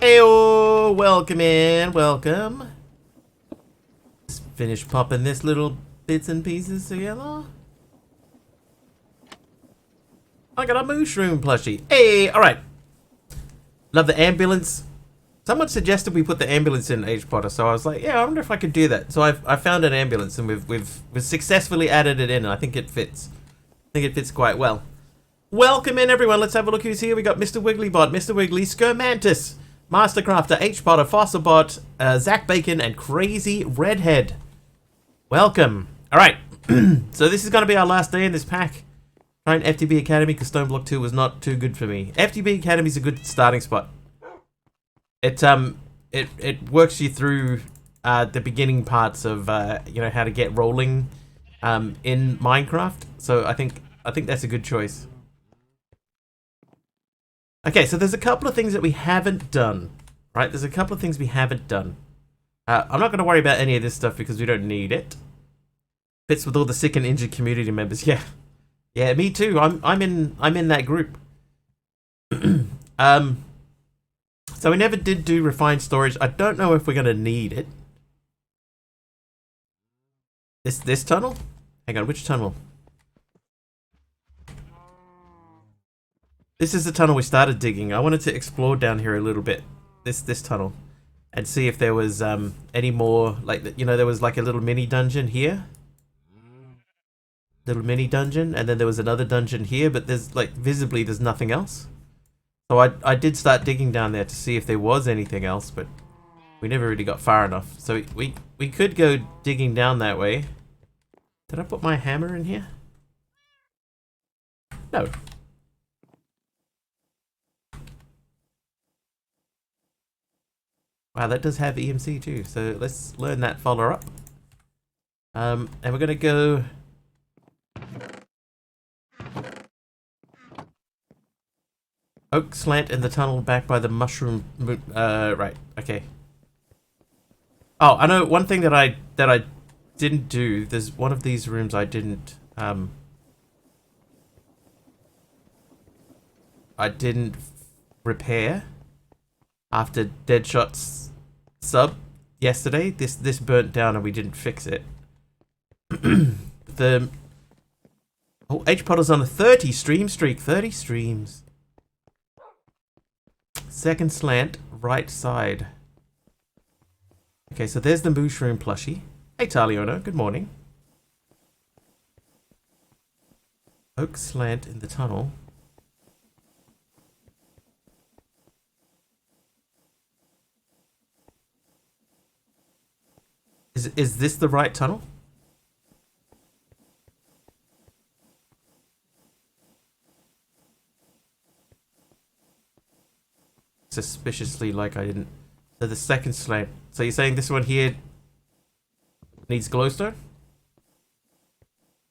Heyo, welcome in, welcome. Let's finish popping this little bits and pieces together. I got a mushroom plushie. Hey, alright. Love the ambulance. Someone suggested we put the ambulance in H Potter, so I was like, yeah, I wonder if I could do that. So I found an ambulance and we've successfully added it in, and I think it fits. I think it fits quite well. Welcome in, everyone. Let's have a look who's here. We got Mr. Wigglybot, Mr. Wiggly, Skirmantis, Mastercrafter, H Potter, Fossilbot, Zach Bacon, and Crazy Redhead. Welcome. All right. So this is going to be our last day in this pack. Trying FTB Academy because Stoneblock 2 was not too good for me. FTB Academy is a good starting spot. It works you through the beginning parts of you know, how to get rolling in Minecraft. So I think that's a good choice. Okay, so there's a couple of things that we haven't done, right? There's a couple of things we haven't done. I'm not going to worry about any of this stuff because we don't need it. Fits with all the sick and injured community members. Yeah, yeah, me too. I'm in that group. So we never did do refined storage. I don't know if we're going to need it. This tunnel? Hang on, which tunnel? This is the tunnel we started digging. I wanted to explore down here a little bit. This tunnel. And see if there was any more, like, you know, there was like a little mini dungeon here. Little mini dungeon. And then there was another dungeon here, but there's, like, visibly there's nothing else. So I did start digging down there to see if there was anything else, but we never really got far enough. So we could go digging down that way. Did I put my hammer in here? No. Wow, that does have EMC too, so let's learn that follower up. And we're gonna go... Oak slant in the tunnel back by the mushroom... right, okay. Oh, I know one thing that I didn't do. There's one of these rooms I didn't repair after Deadshot's sub yesterday. This burnt down and we didn't fix it. H Potter's on a 30 stream streak. 30 streams. Second slant, right side. Okay, so there's the mushroom plushie. Hey Taliona, good morning. Oak slant in the tunnel. Is this the right tunnel? Suspiciously like I didn't. So the second slant. So you're saying this one here needs glowstone?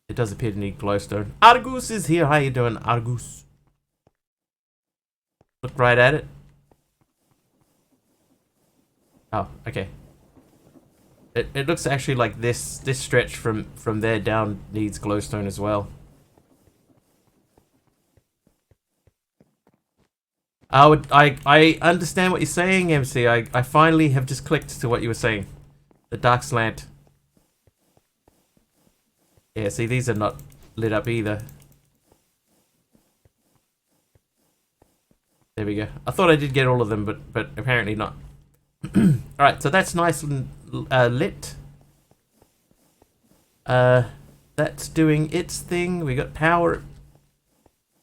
It does appear to need glowstone. Argus is here. How you doing, Argus? Look right at it. Oh, okay. It looks actually like this stretch from there down needs glowstone as well. I understand what you're saying, MC. I finally have just clicked to what you were saying. The dark slant. Yeah, see, these are not lit up either. There we go. I thought I did get all of them, but apparently not. Alright, so that's nice and lit. That's doing its thing. We got power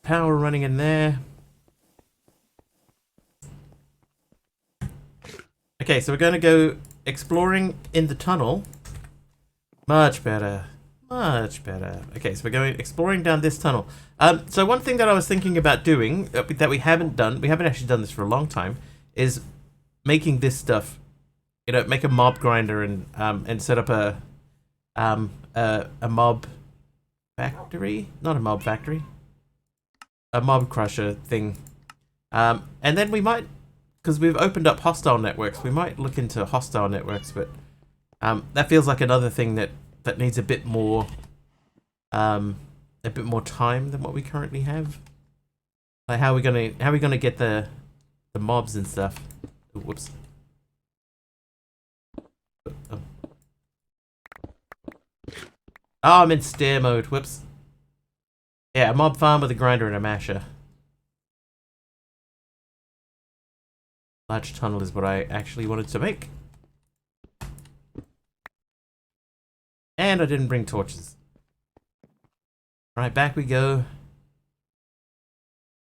running in there. Okay, so we're going to go exploring in the tunnel. Much better. Much better. Okay, so we're going exploring down this tunnel. So one thing that I was thinking about doing that we haven't done, we haven't actually done this for a long time, is making this stuff. You know, make a mob grinder and set up a mob factory, not a mob factory, a mob crusher thing. And then we might, because we've opened up hostile networks, we might look into hostile networks, but that feels like another thing that needs a bit more time than what we currently have. Like how are we gonna get the mobs and stuff? Whoops. Oh. Oh, I'm in stair mode. Whoops. Yeah, a mob farm with a grinder and a masher. Large tunnel is what I actually wanted to make. And I didn't bring torches. Right, back we go.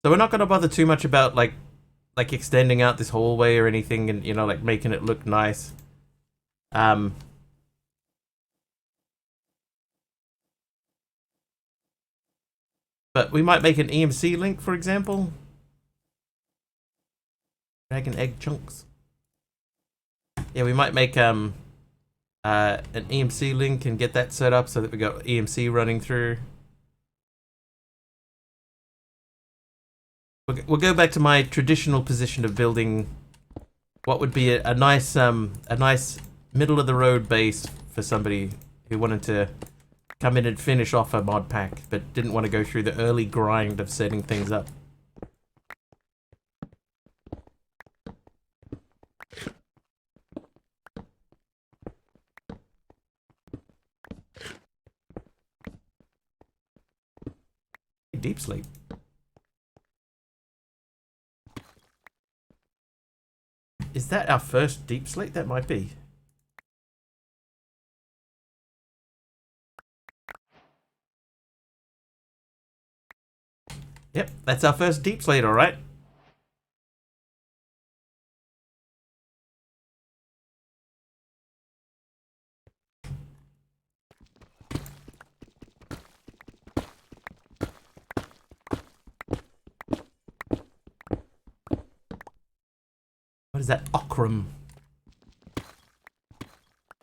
So we're not going to bother too much about like extending out this hallway or anything, and like making it look nice. But we might make an EMC link, for example. Dragon egg chunks. Yeah, we might make an EMC link and get that set up so that we got EMC running through. We'll go back to my traditional position of building what would be a nice middle of the road base for somebody who wanted to come in and finish off a mod pack but didn't want to go through the early grind of setting things up. Deep sleep. Is that our first deep sleep? That might be. Yep, that's our first deep slate, alright. What is that? Okram.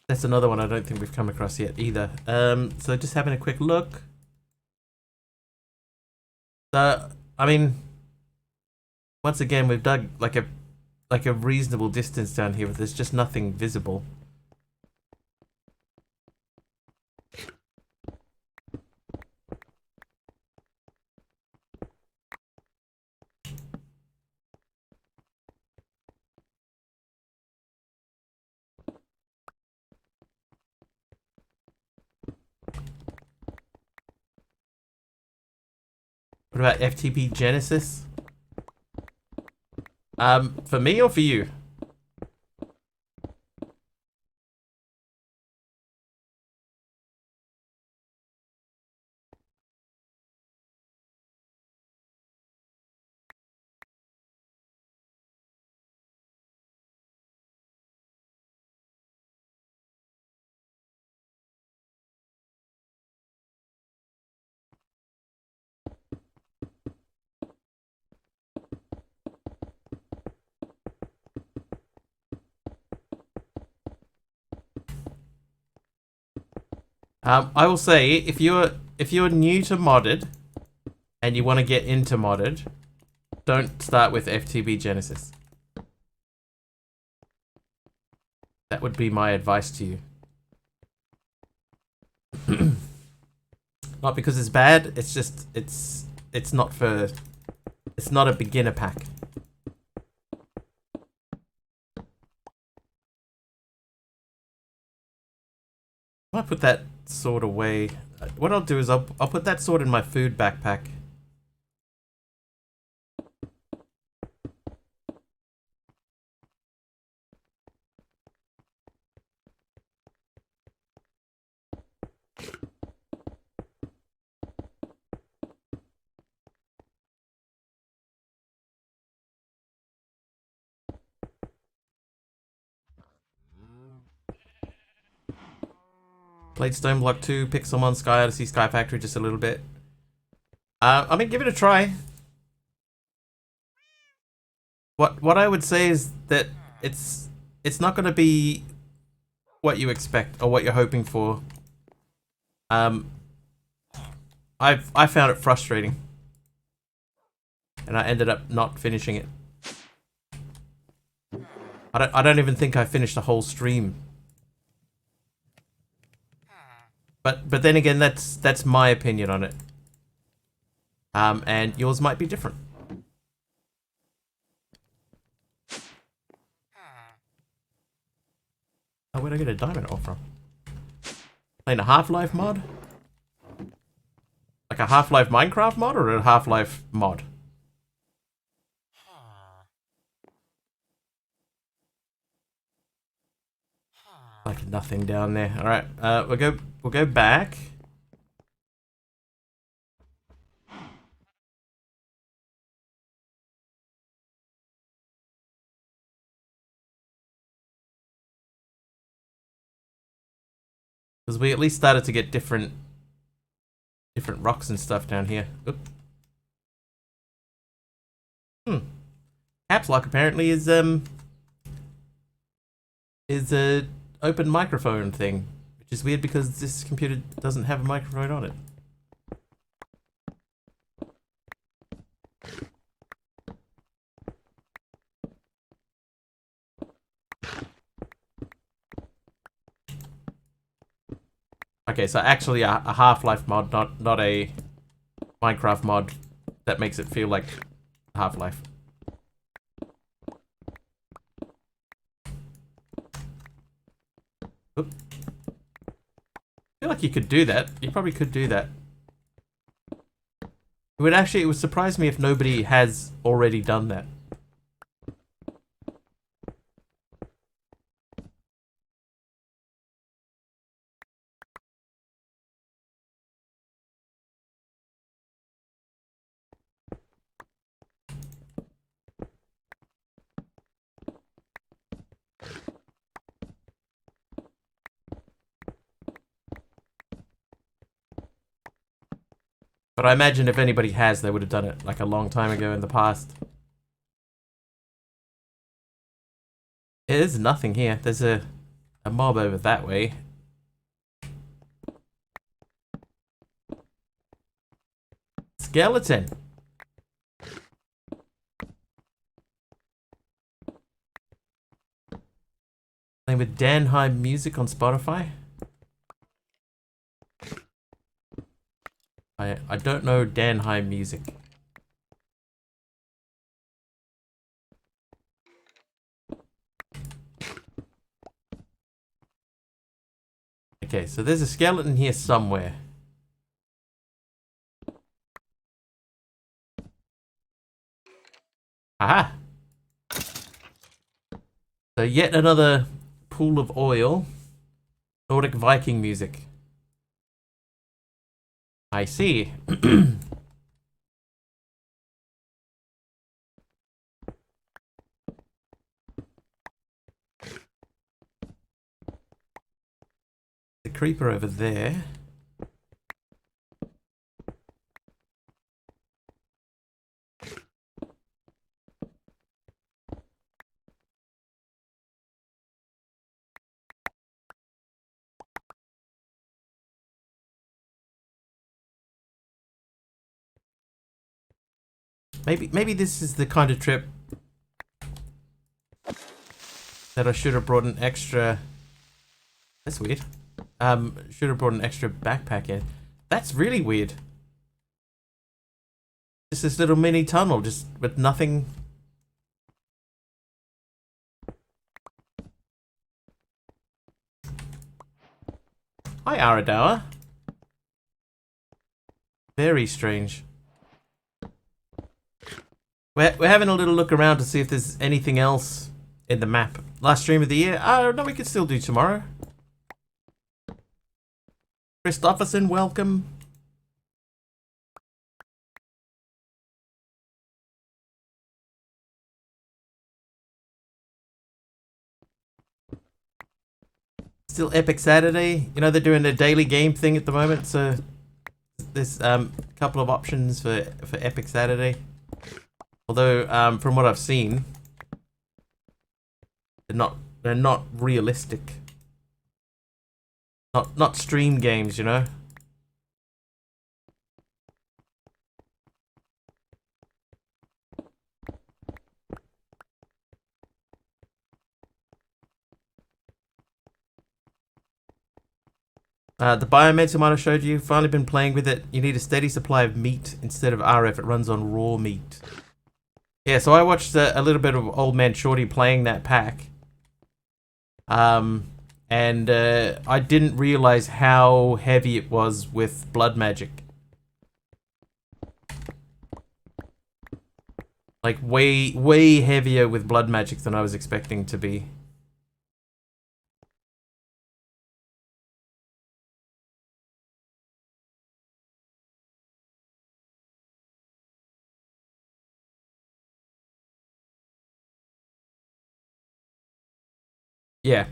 That's another one I don't think we've come across yet either. So just having a quick look. So, I mean, once again, we've dug like a reasonable distance down here, but there's just nothing visible. What about FTP Genesis? For me or for you? I will say, if you're new to modded and you want to get into modded, don't start with FTP Genesis. That would be my advice to you. Not because it's bad, it's just it's not a beginner pack. I might put that sword away. What I'll do is I'll put that sword in my food backpack. Played Stone Block 2, Pixelmon, Sky Odyssey, Sky Factory just a little bit. I mean, give it a try. What I would say is that it's not going to be what you expect or what you're hoping for. I found it frustrating, and I ended up not finishing it. I don't even think I finished the whole stream. But then again, that's my opinion on it. And yours might be different. where'd I get a diamond ore from? Playing a Half-Life mod? Like a Half-Life Minecraft mod or a Half-Life mod? Like nothing down there. Alright, we'll go back. Because we at least started to get different rocks and stuff down here. Oop. Caveblock apparently is a open microphone thing, which is weird because this computer doesn't have a microphone on it. Okay, so actually a Half-Life mod, not a Minecraft mod that makes it feel like Half-Life. Oop. I feel like you could do that. You probably could do that. It would surprise me if nobody has already done that. But I imagine if anybody has, they would have done it like a long time ago in the past. There's nothing here. There's a mob over that way. Skeleton. Playing with Dan High Music on Spotify. I don't know Dan High Music. Okay, so there's a skeleton here somewhere. Aha! So yet another pool of oil. Nordic Viking music. I see. The creeper over there. Maybe this is the kind of trip that I should have brought an extra. That's weird. Should have brought an extra backpack in. That's really weird. Just this little mini tunnel, just with nothing. Hi, Aradawa. Very strange. We're having a little look around to see if there's anything else in the map. Last stream of the year? No, we could still do tomorrow. Christopherson, welcome. Still Epic Saturday. You know, they're doing a daily game thing at the moment, so there's a couple of options for Epic Saturday. Although, from what I've seen, they're not realistic. Not stream games, you know. The biomeds I might have showed you, finally been playing with it. You need a steady supply of meat instead of RF. It runs on raw meat. Yeah, so I watched a little bit of Old Man Shorty playing that pack. and I didn't realize how heavy it was with blood magic. Like way heavier with blood magic than I was expecting to be. Yeah,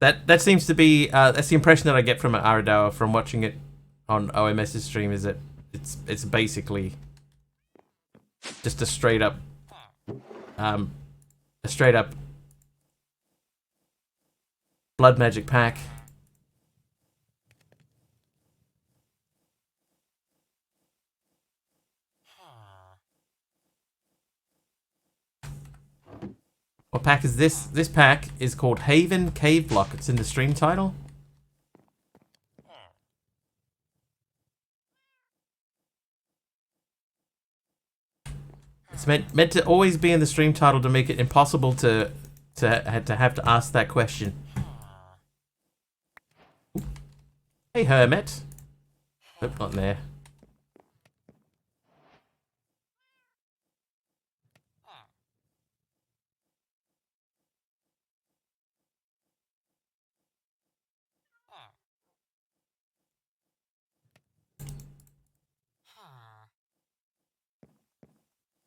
that seems to be that's the impression that I get from Aradawa from watching it on OMS's stream. Is that it's basically just a straight up um blood magic pack. What pack is this? This pack is called Haven Caveblock. It's in the stream title. It's meant to always be in the stream title to make it impossible to have to ask that question. Hey, Hermit. Nope, not there.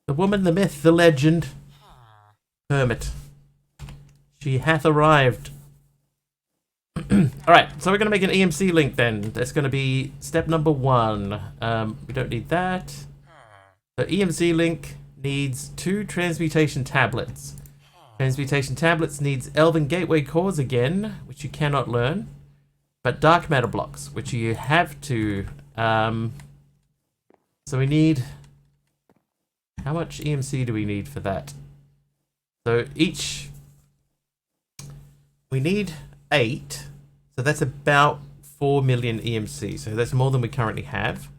The woman, the myth, the legend. Hermit. She hath arrived. Alright, so we're going to make an EMC link then. That's going to be step number 1. We don't need that. The EMC link needs 2 transmutation tablets. Transmutation tablets needs Elven Gateway cores again, which you cannot learn. But dark matter blocks, which you have to. So we need. How much EMC do we need for that? So each. We need 8. So that's about 4 million EMC. So that's more than we currently have.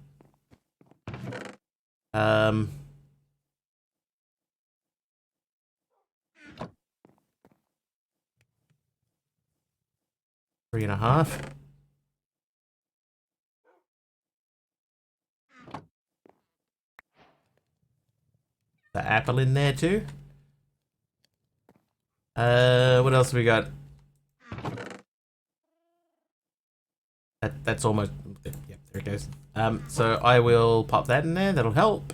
3.5. The apple in there too. What else have we got? That's almost. Yep, there it goes. So I will pop that in there. That'll help.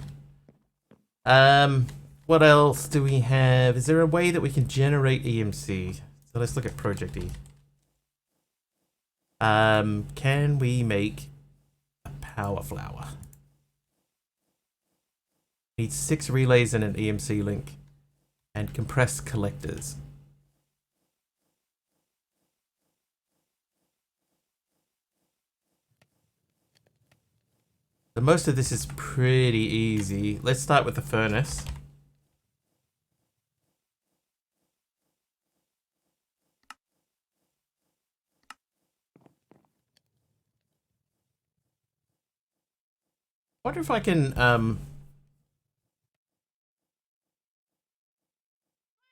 What else do we have? Is there a way that we can generate EMC? So let's look at Project E. Can we make a power flower? Needs 6 relays and an EMC link, and compressed collectors. So most of this is pretty easy. Let's start with the furnace. Wonder if I can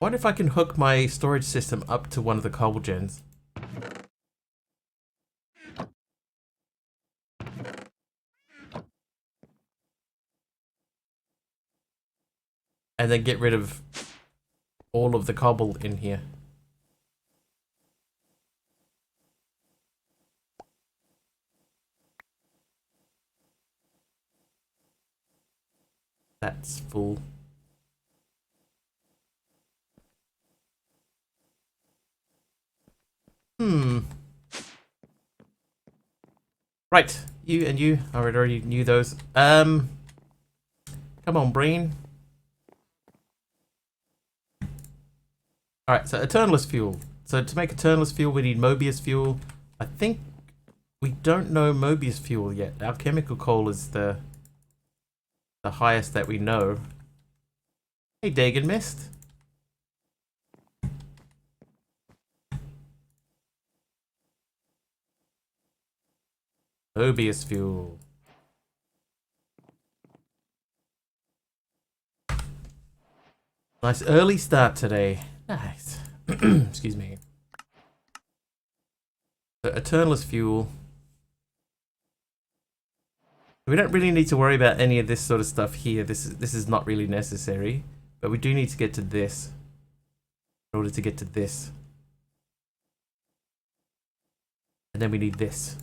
wonder if I can hook my storage system up to one of the cobble gens. And then get rid of all of the cobble in here. That's full. Right, you and you. I already knew those. Come on, brain. Alright, so Eternalist fuel. So to make Eternalist fuel, we need Mobius fuel. I think we don't know Mobius fuel yet. Our chemical coal is the highest that we know. Hey, Dagon Mist. Mobius fuel. Nice early start today. Nice. Excuse me. So Eternalist fuel. We don't really need to worry about any of this sort of stuff here. This is not really necessary. But we do need to get to this in order to get to this. And then we need this.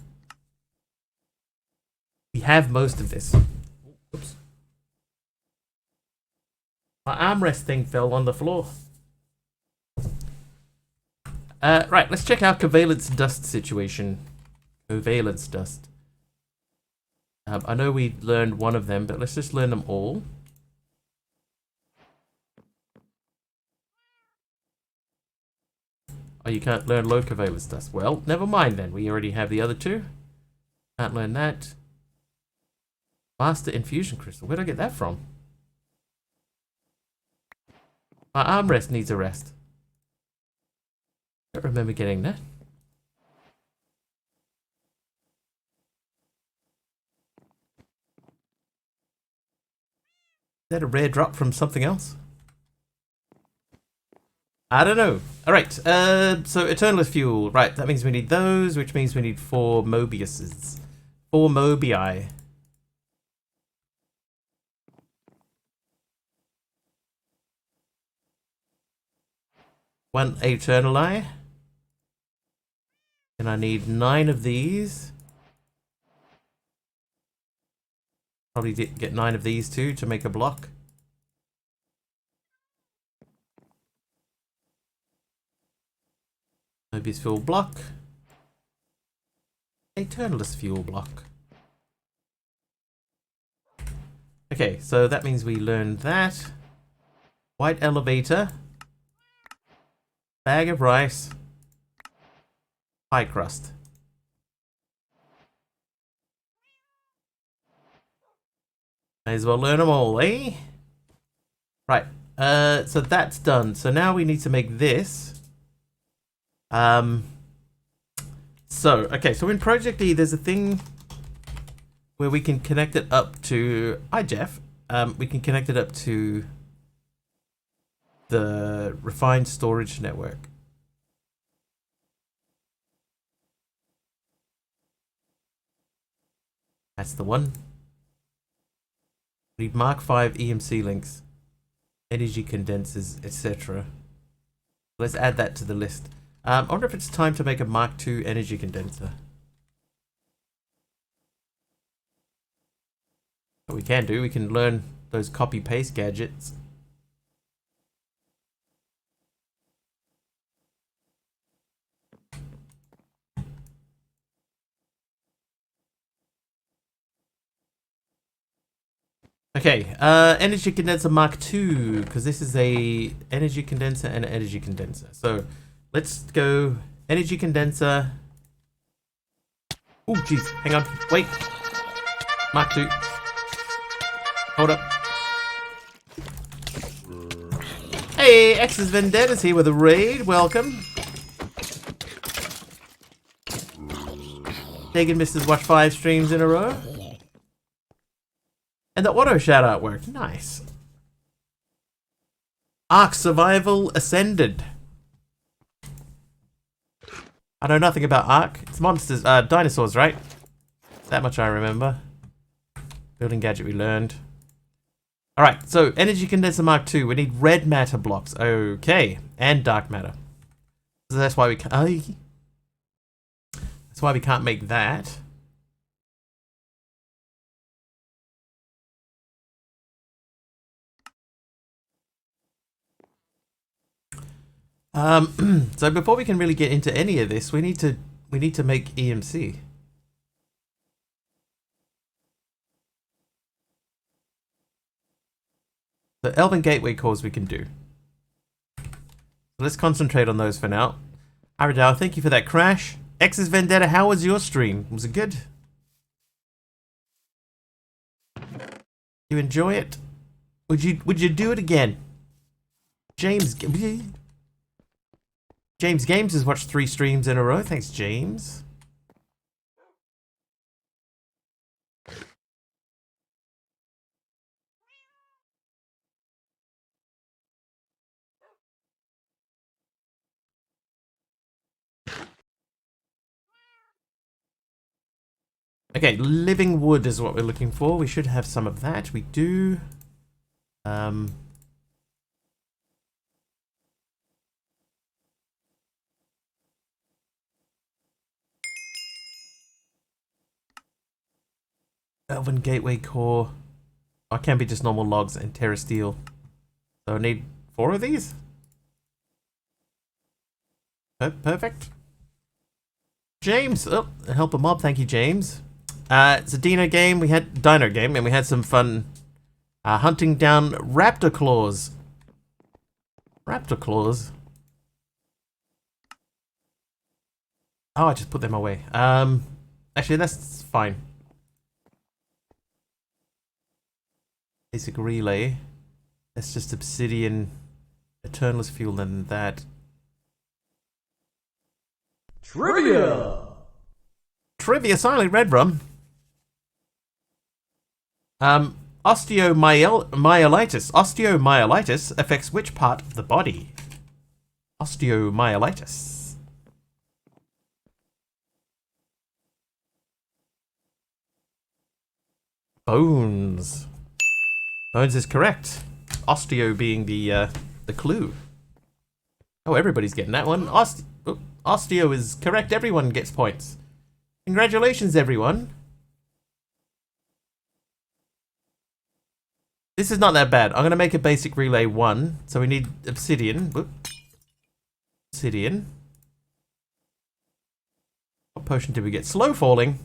We have most of this. Oops. My armrest thing fell on the floor. Right, let's check our covalence dust situation. Covalence dust. I know we learned one of them, but let's just learn them all. Oh, you can't learn low covalence dust. Well, never mind then. We already have the other two. Can't learn that. Master infusion crystal. Where'd I get that from? My armrest needs a rest. I don't remember getting that. Is that a rare drop from something else? I don't know. Alright, so Eternalist fuel. Right, that means we need those, which means we need 4 Mobiuses. 4 Mobii. One Eternali. And I need 9 of these. Probably get 9 of these too to make a block. Mobius fuel block. Eternalist fuel block. Okay, so that means we learned that. White elevator. Bag of rice. Pie crust. May as well learn them all, eh? Right, so that's done. So now we need to make this. Okay, so in Project E, there's a thing where we can connect it up to... Hi, Jeff. We can connect it up to the refined storage network. That's the one. We need Mark V EMC links, energy condensers, etc. Let's add that to the list. I wonder if it's time to make a Mark II energy condenser. What we can do, we can learn those copy-paste gadgets. Okay, energy condenser Mark II, because this is a energy condenser and an energy condenser. So let's go energy condenser. Oh, jeez, hang on, wait. Mark II. Hold up. Hey, X's Vendetta's here with a raid. Welcome. Taking Mrs. Watch 5 streams in a row. And the auto shout out worked. Nice. Ark Survival Ascended. I know nothing about Ark. It's monsters, dinosaurs, right? That much I remember. Building gadget we learned. Alright, so energy condenser Mark II. We need red matter blocks. Okay. And dark matter. So that's why we can't... That's why we can't make that. So before we can really get into any of this, we need to make EMC. The Elven Gateway cores we can do. So let's concentrate on those for now. Aradao, thank you for that crash. X's Vendetta, how was your stream? Was it good? You enjoy it? Would you do it again? James Games has watched 3 streams in a row. Thanks, James. Okay, living wood is what we're looking for. We should have some of that. We do. Elven Gateway Core. Oh, it can be just normal logs and Terra Steel. So I need 4 of these. Perfect. James, oh, help a mob. Thank you, James. It's a Dino game. We had Dino game, and we had some fun hunting down raptor claws. Raptor claws. Oh, I just put them away. Actually, that's fine. Basic relay. That's just obsidian, eternalist fuel, and that. Trivia! Trivia, silent red rum. Osteomyelitis. Osteomyelitis affects which part of the body? Osteomyelitis. Bones. Bones is correct. Osteo being the clue. Oh, everybody's getting that one. Osteo is correct. Everyone gets points. Congratulations, everyone. This is not that bad. I'm going to make a basic relay 1. So we need obsidian. Whoop. Obsidian. What potion did we get? Slow falling.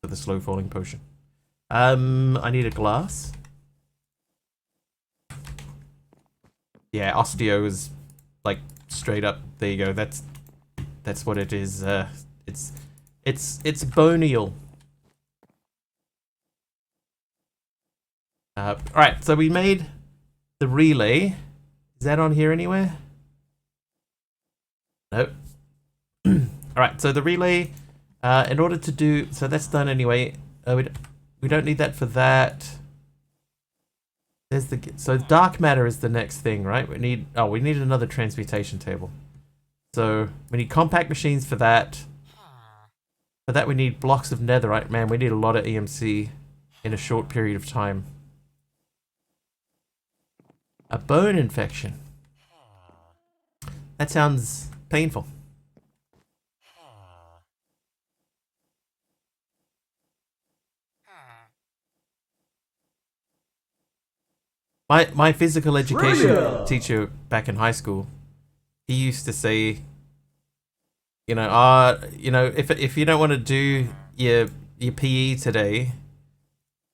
For the slow falling potion. I need a glass. Yeah, osteo is like straight up. There you go. That's what it is. It's bonial. Alright, so we made the relay. Is that on here anywhere? Nope. Alright, so the relay, in order to do, so that's done anyway. We don't need that for that. There's so dark matter is the next thing, right? We need another transmutation table. So we need compact machines for that. For that we need blocks of netherite. Man, we need a lot of EMC in a short period of time. A bone infection. That sounds painful. My physical education teacher back in high school, he used to say, if you don't want to do your PE today,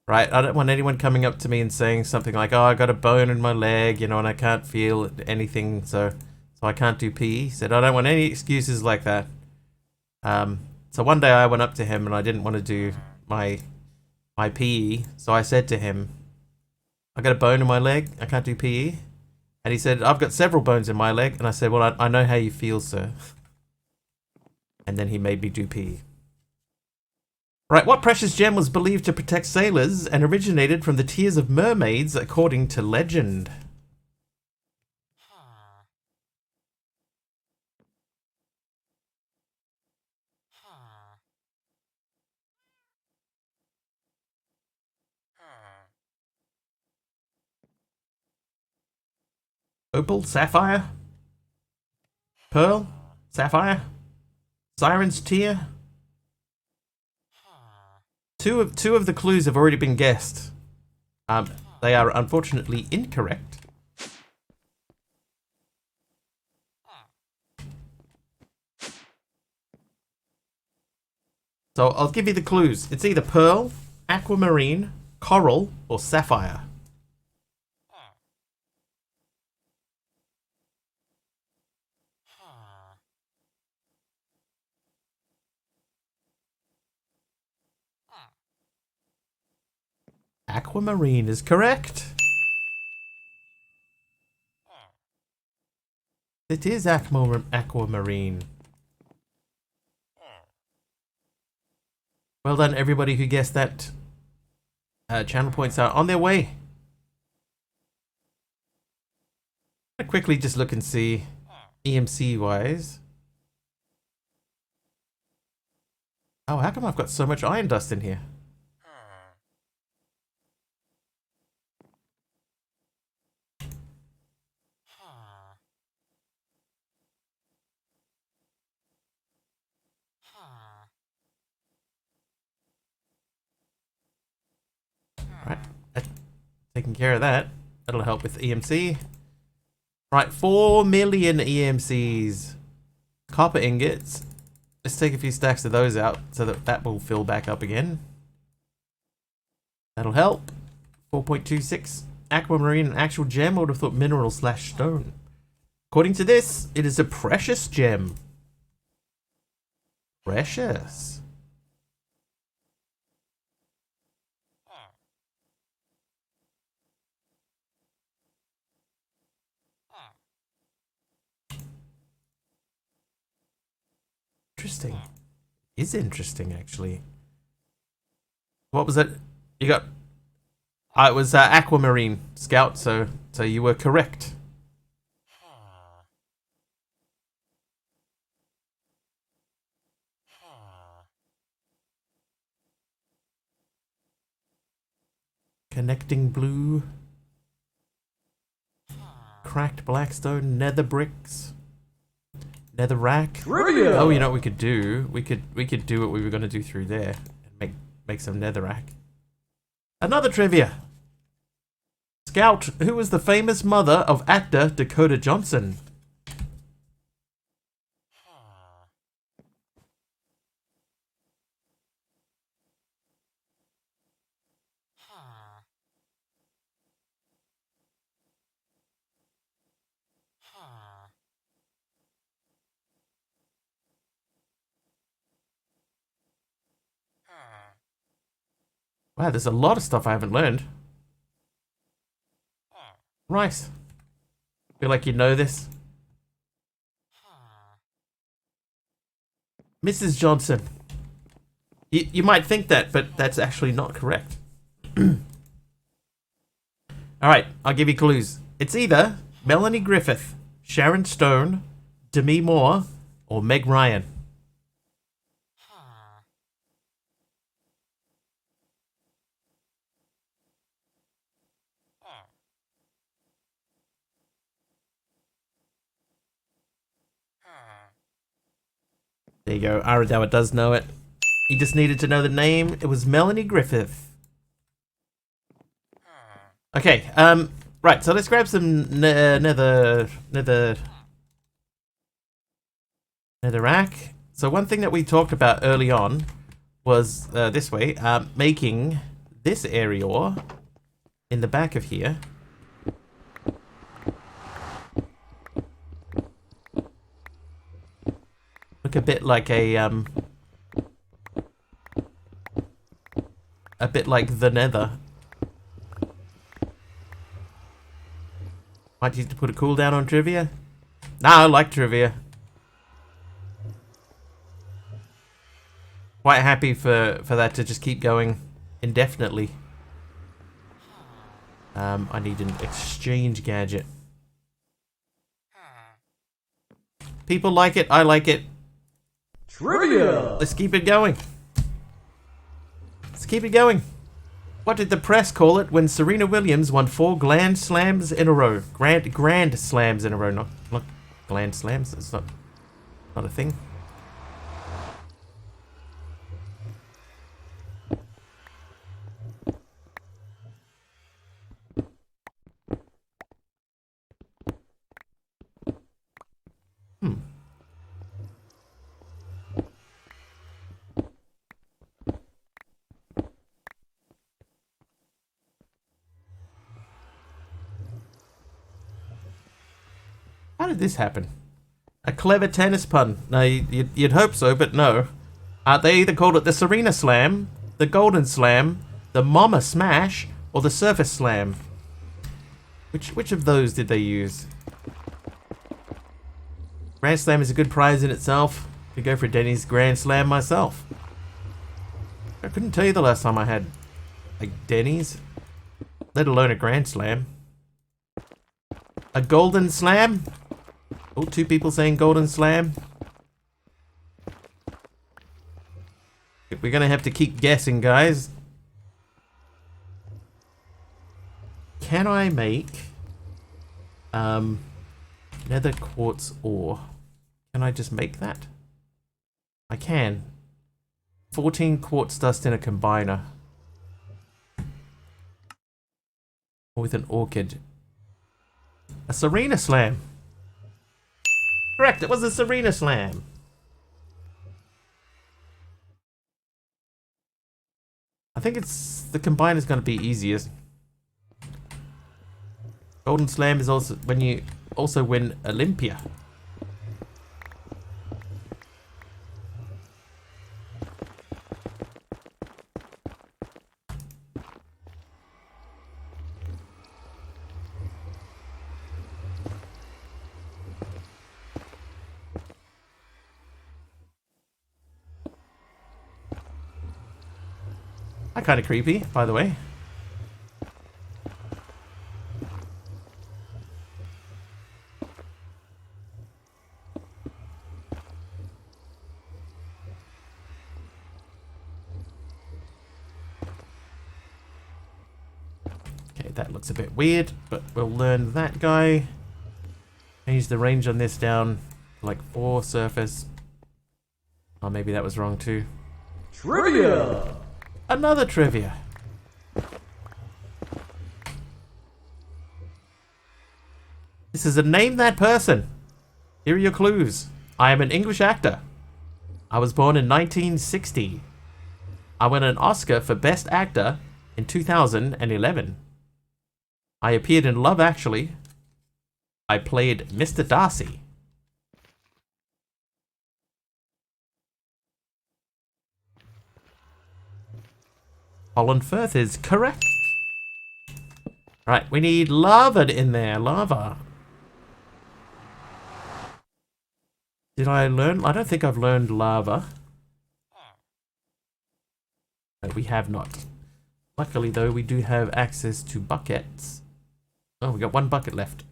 right? I don't want anyone coming up to me and saying something like, "Oh, I got a bone in my leg, and I can't feel anything, so I can't do PE." He said, "I don't want any excuses like that." So one day I went up to him and I didn't want to do my PE, so I said to him, "I got a bone in my leg, I can't do PE." And he said, "I've got several bones in my leg." And I said, "Well, I know how you feel, sir." And then he made me do PE. Right, what precious gem was believed to protect sailors and originated from the tears of mermaids according to legend? Opal, sapphire, pearl, sapphire, siren's tear. Two of the clues have already been guessed. They are unfortunately incorrect. So I'll give you the clues. It's either pearl, aquamarine, coral, or sapphire. Aquamarine is correct. It is aquamarine. Well done, everybody who guessed that. Channel points are on their way. I'll quickly just look and see EMC wise. Oh, how come I've got so much iron dust in here? Right, taking care of that. That'll help with EMC. Right, 4 million EMCs. Copper ingots. Let's take a few stacks of those out so that that will fill back up again. That'll help. 4.26. Aquamarine, an actual gem. I would have thought mineral / stone. According to this, it is a precious gem. Precious. Interesting. Is interesting, actually. What was it? You got... it was Aquamarine, Scout, so you were correct. Connecting blue. Cracked blackstone, nether bricks. Nether rack. Trivia! Oh, you know what we could do? We could do what we were going to do through there and make some nether rack. Another trivia. Scout, who was the famous mother of actor Dakota Johnson? Wow, there's a lot of stuff I haven't learned. Right. Feel like you know this. Mrs. Johnson. You might think that, but that's actually not correct. Alright, I'll give you clues. It's either Melanie Griffith, Sharon Stone, Demi Moore, or Meg Ryan. There you go. Aradawa does know it. He just needed to know the name. It was Melanie Griffith. Okay, right, so let's grab some nether rack. So one thing that we talked about early on was this way, making this area in the back of here. Look a bit like a bit like the nether. Might need to put a cooldown on trivia. Nah, I like trivia. Quite happy for that to just keep going indefinitely. I need an exchange gadget. People like it, I like it. Trivia! Let's keep it going. Let's keep it going. What did the press call it when Serena Williams won 4 Grand Slams in a row? Grand Slams in a row, not Grand Slams. It's not a thing. How did this happen? A clever tennis pun. No, you'd hope so, but no. They either called it the Serena Slam, the Golden Slam, the Mama Smash, or the Surface Slam. Which of those did they use? Grand Slam is a good prize in itself. Could go for Denny's Grand Slam myself. I couldn't tell you the last time I had a Denny's, let alone a Grand Slam. A Golden Slam? Oh, 2 people saying Golden Slam. We're gonna have to keep guessing, guys. Can I make nether quartz ore? Can I just make that? I can. 14 quartz dust in a combiner. With an orchid. A Serena Slam. Correct, it was a Serena Slam. I think it's the combine is going to be easiest. Golden Slam is also when you also win Olympia. Kind of creepy, by the way. Okay, that looks a bit weird, but we'll learn that guy. Change the range on this down to like 4 surface. Oh, maybe that was wrong too. Trivia! Another trivia. This is a name that person. Here are your clues. I am an English actor. I was born in 1960. I won an Oscar for Best Actor in 2011. I appeared in Love Actually. I played Mr. Darcy. Colin Firth is correct. Right, we need lava in there. Lava. Did I learn? I don't think I've learned lava. No, we have not. Luckily, though, we do have access to buckets. Oh, we got 1 bucket left.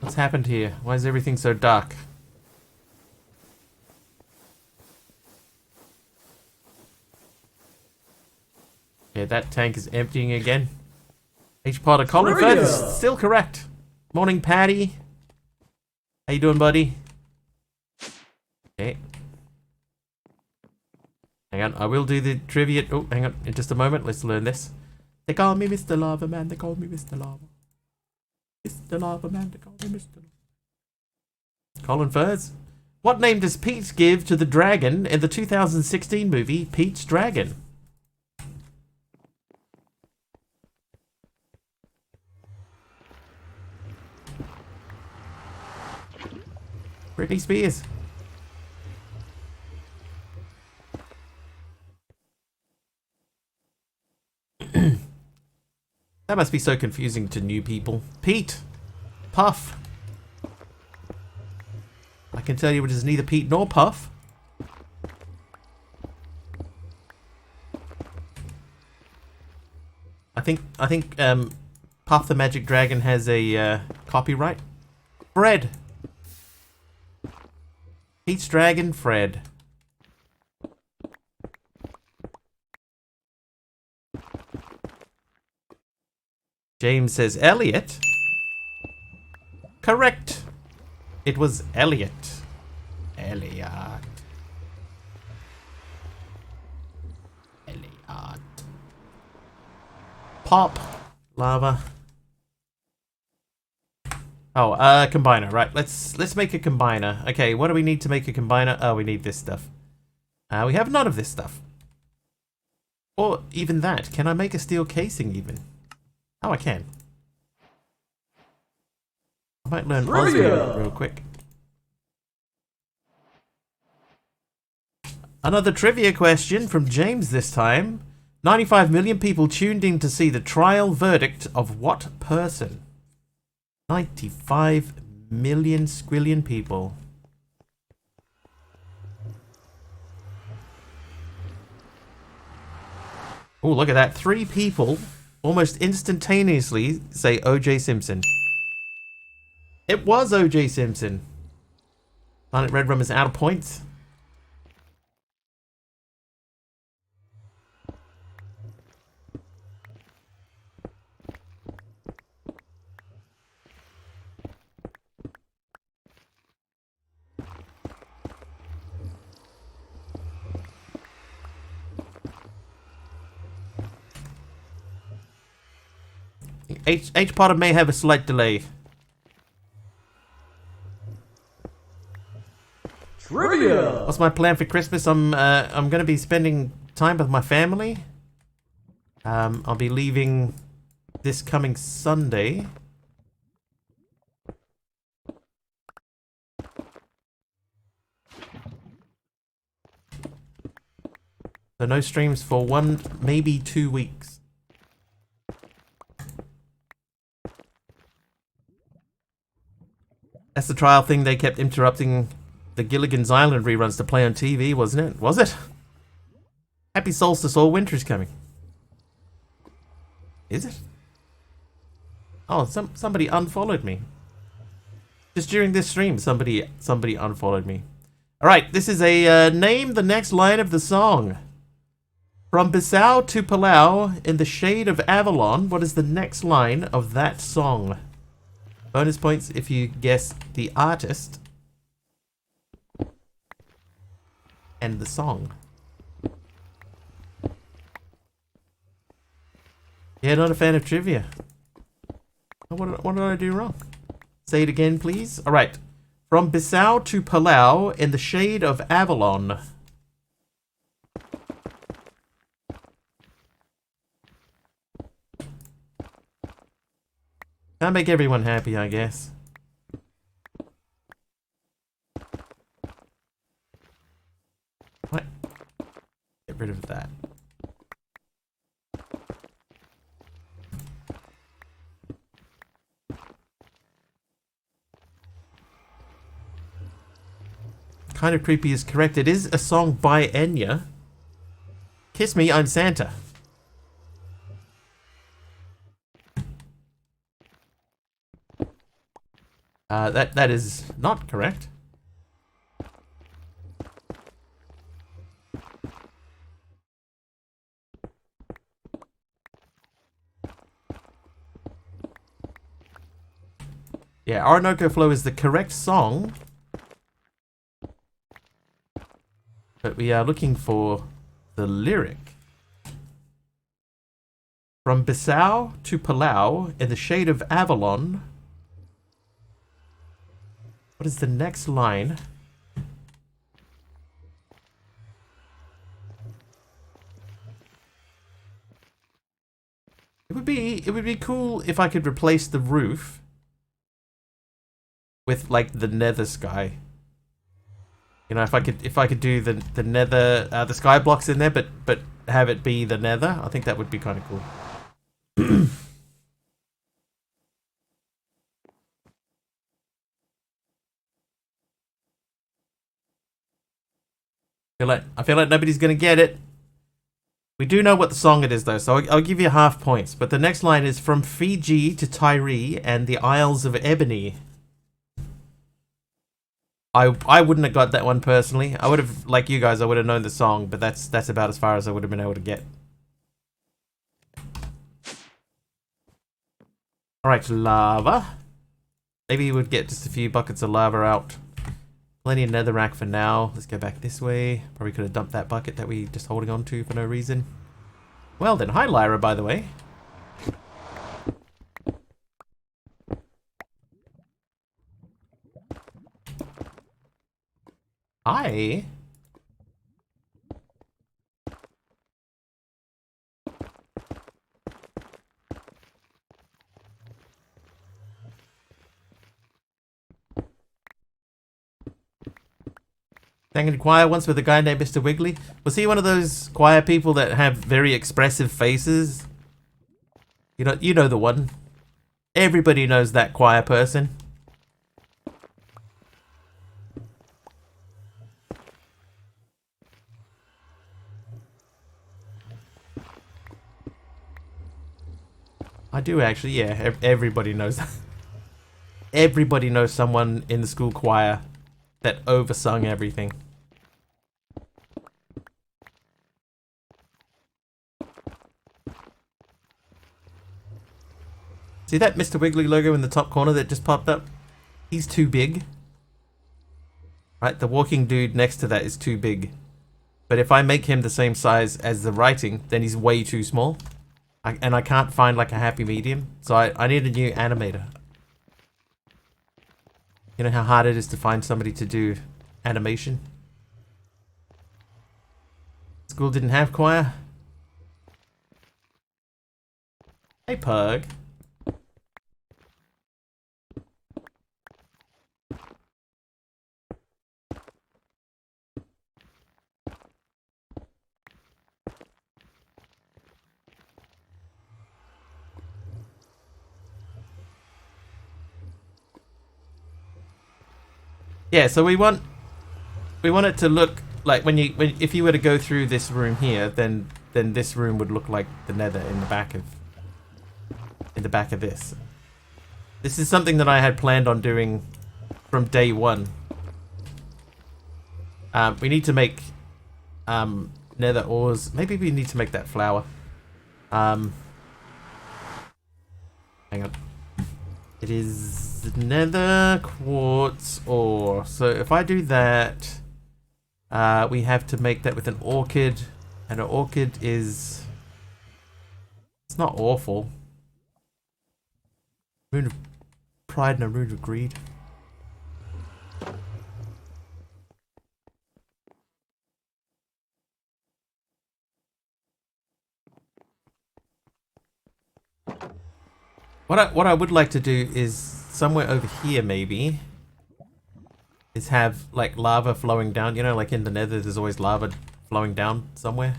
What's happened here? Why is everything so dark? Okay, that tank is emptying again. H. Potter, Colin Firth is still correct. Morning, Patty. How you doing, buddy? Okay. Hang on, I will do the trivia. Oh, hang on, in just a moment. Let's learn this. They call me Mr. Lava Man. They call me Mr. Lava. Mr. Lava Man, they call me Mr. Lava. Colin Firth. What name does Pete give to the dragon in the 2016 movie Pete's Dragon? Britney Spears. That must be so confusing to new people. Pete. Puff. I can tell you it is neither Pete nor Puff. I think Puff the Magic Dragon has a copyright. Fred. Pete's Dragon, Fred. James says Elliot. Correct. It was Elliot. Elliot. Elliot. Pop. Lava. Oh, combiner. Right, let's make a combiner. Okay, what do we need to make a combiner? Oh, we need this stuff. We have none of this stuff. Or even that. Can I make a steel casing even? Oh, I can. I might learn Osmo real quick. Another trivia question from James this time. 95 million people tuned in to see the trial verdict of what person? 95 million squillion people. Oh, look at that. 3 people almost instantaneously say O.J. Simpson. It was O.J. Simpson. Planet Red Rum is out of points. H Potter may have a slight delay. Trivia. What's my plan for Christmas? I'm gonna be spending time with my family. I'll be leaving this coming Sunday. So no streams for 1, maybe 2 weeks. That's the trial thing they kept interrupting the Gilligan's Island reruns to play on TV, wasn't it? Was it? Happy solstice, all winter's coming. Is it? Oh, somebody unfollowed me. Just during this stream, somebody unfollowed me. Alright, this is a name the next line of the song. From Bissau to Palau in the shade of Avalon, what is the next line of that song? Bonus points if you guess the artist and the song. Yeah, not a fan of trivia. What did I do wrong? Say it again, please. Alright. From Bissau to Palau in the shade of Avalon. Can't make everyone happy, I guess. What? Get rid of that. Kind of Creepy is correct. It is a song by Enya. Kiss Me, I'm Santa. That is not correct. Yeah, Orinoco Flow is the correct song. But we are looking for the lyric. From Bissau to Palau in the shade of Avalon. What is the next line? It would be cool if I could replace the roof with like the nether sky. You know, if I could do the nether the sky blocks in there, but have it be the nether, I think that would be kind of cool. I feel like nobody's gonna get it. We do know what the song it is though, so I'll give you half points. But the next line is from Fiji to Tiree and the Isles of Ebony. I wouldn't have got that one personally. I would have, like you guys, I would have known the song, but that's about as far as I would have been able to get. Alright, lava. Maybe you would get just a few buckets of lava out. Plenty of netherrack for now. Let's go back this way. Probably could have dumped that bucket that we just holding on to for no reason. Well then, hi Lyra, by the way. Hi. Sang in choir once with a guy named Mr. Wiggly. Was he one of those choir people that have very expressive faces? You know the one. Everybody knows that choir person. I do actually, yeah. Everybody knows that. Everybody knows someone in the school choir that oversung everything. See that Mr. Wiggly logo in the top corner that just popped up? He's too big. Right, the walking dude next to that is too big. But if I make him the same size as the writing, then he's way too small. And I can't find like a happy medium. So I need a new animator. You know how hard it is to find somebody to do animation? School didn't have choir. Hey, Pug. Yeah, so we want it to look like if you were to go through this room here, then this room would look like the Nether in the back of this. This is something that I had planned on doing from day one. We need to make Nether ores. Maybe we need to make that flower. Hang on. It is Nether quartz ore. So if I do that, we have to make that with an orchid, and an orchid is, it's not awful. Rune of pride and a rune of greed. What I would like to do is somewhere over here maybe is have like lava flowing down. You know, like in the Nether, there's always lava flowing down somewhere.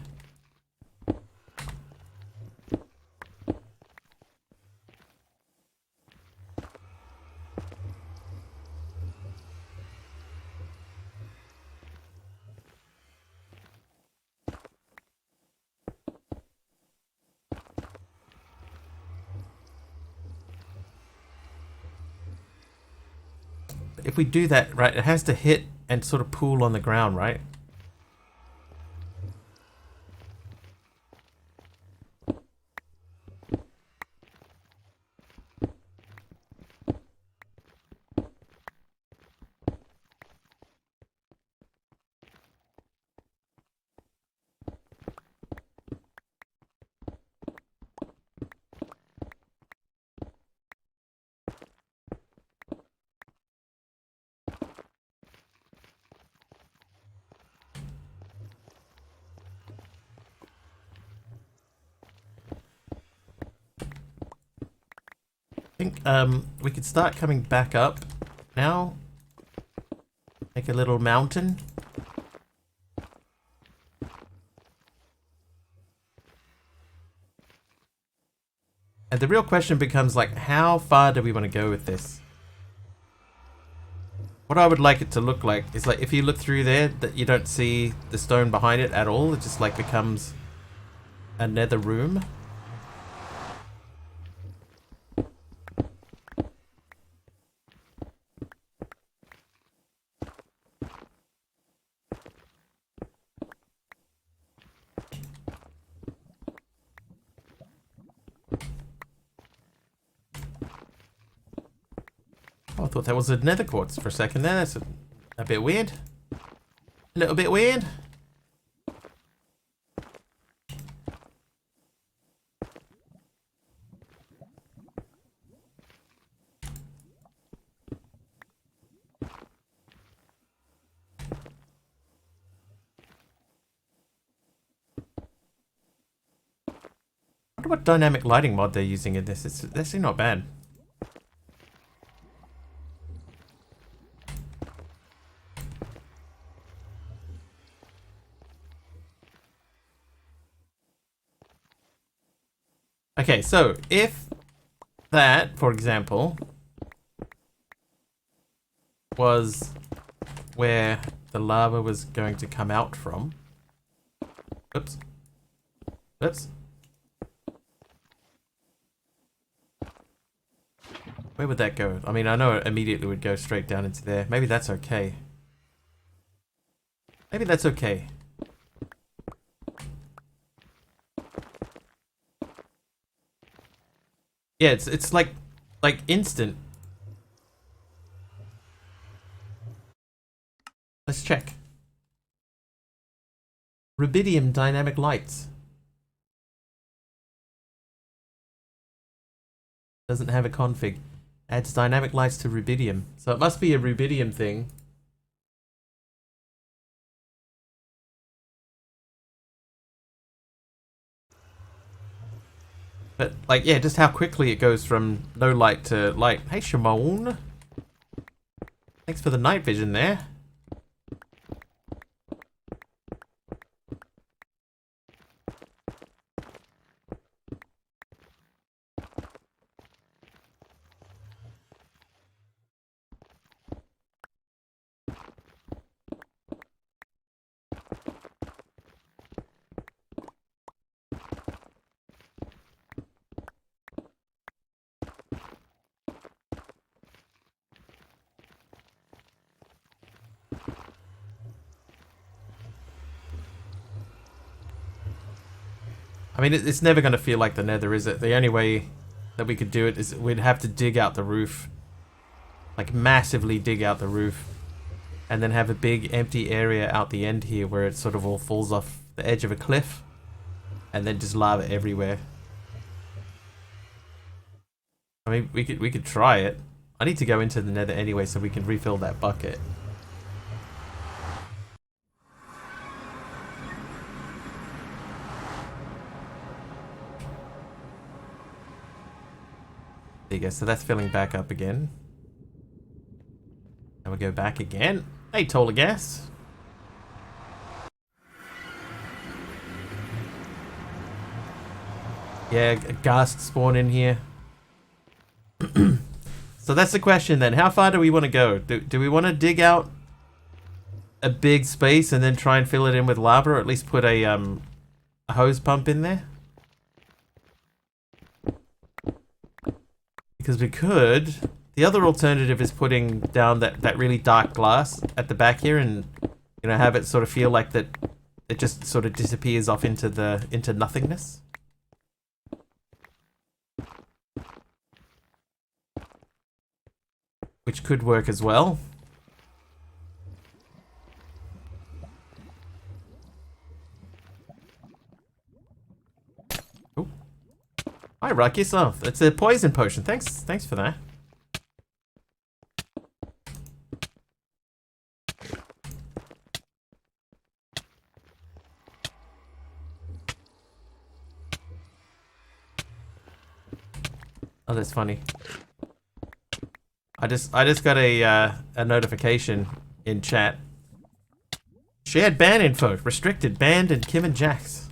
If we do that, right, it has to hit and sort of pool on the ground, right? I think we could start coming back up now. Make a little mountain. And the real question becomes like, how far do we want to go with this? What I would like it to look like is like if you look through there, that you don't see the stone behind it at all. It just like becomes a nether room. Oh, I thought that was a nether quartz for a second there. That's a bit weird. A little bit weird. I wonder what dynamic lighting mod they're using in this. It's actually not bad. Okay, so if that, for example, was where the lava was going to come out from. Oops. Oops. Where would that go? I mean, I know it immediately would go straight down into there. Maybe that's okay. Maybe that's okay. Yeah, it's like instant. Let's check. Rubidium dynamic lights. Doesn't have a config. Adds dynamic lights to rubidium. So it must be a rubidium thing. But, like, yeah, just how quickly it goes from no light to light. Hey, Shimon. Thanks for the night vision there. I mean, it's never going to feel like the Nether, is it? The only way that we could do it is we'd have to dig out the roof. Like, massively dig out the roof. And then have a big empty area out the end here where it sort of all falls off the edge of a cliff. And then just lava everywhere. I mean, we could try it. I need to go into the Nether anyway so we can refill that bucket. There you go, so that's filling back up again. And we go back again. Hey, taller gas. Yeah, ghast spawn in here. So that's the question then. How far do we want to go? Do we want to dig out a big space and then try and fill it in with lava, or at least put a hose pump in there? Because we could. The other alternative is putting down that really dark glass at the back here and, you know, have it sort of feel like that it just sort of disappears off into nothingness. Which could work as well. Ooh. Hi, Ruckus. Oh, it's a poison potion. Thanks for that. Oh, that's funny. I just got a notification in chat. Shared ban info. Restricted, banned, and Kim and Jax.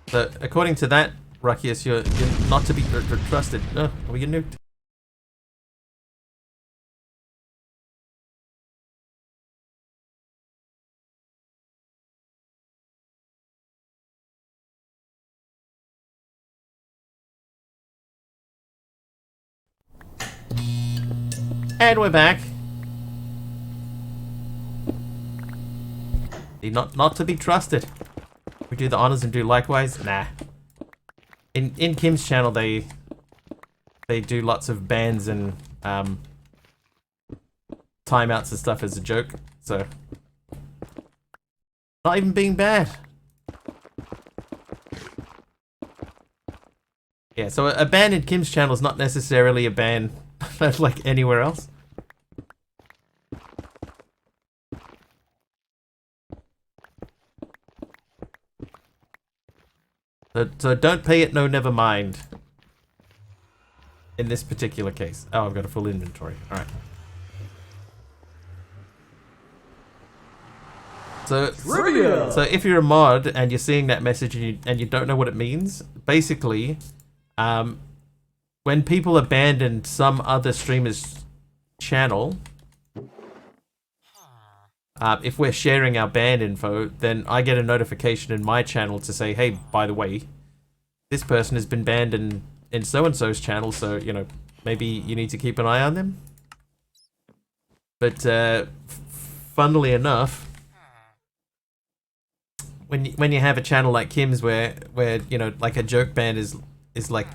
So, according to that, Ruckus, you're not to be trusted. Oh, are we getting nuked? And we're back. Not to be trusted. We do the honors and do likewise. Nah. In Kim's channel, they do lots of bans and timeouts and stuff as a joke. So not even being bad. Yeah. So a ban in Kim's channel is not necessarily a ban like anywhere else. So don't pay it, no, never mind. In this particular case. Oh, I've got a full inventory. Alright. So if you're a mod and you're seeing that message and you don't know what it means, basically, when people abandon some other streamer's channel, if we're sharing our band info, then I get a notification in my channel to say, hey, by the way, this person has been banned in so-and-so's channel, so, you know, maybe you need to keep an eye on them. But, funnily enough, when you have a channel like Kim's where you know, like a joke ban is like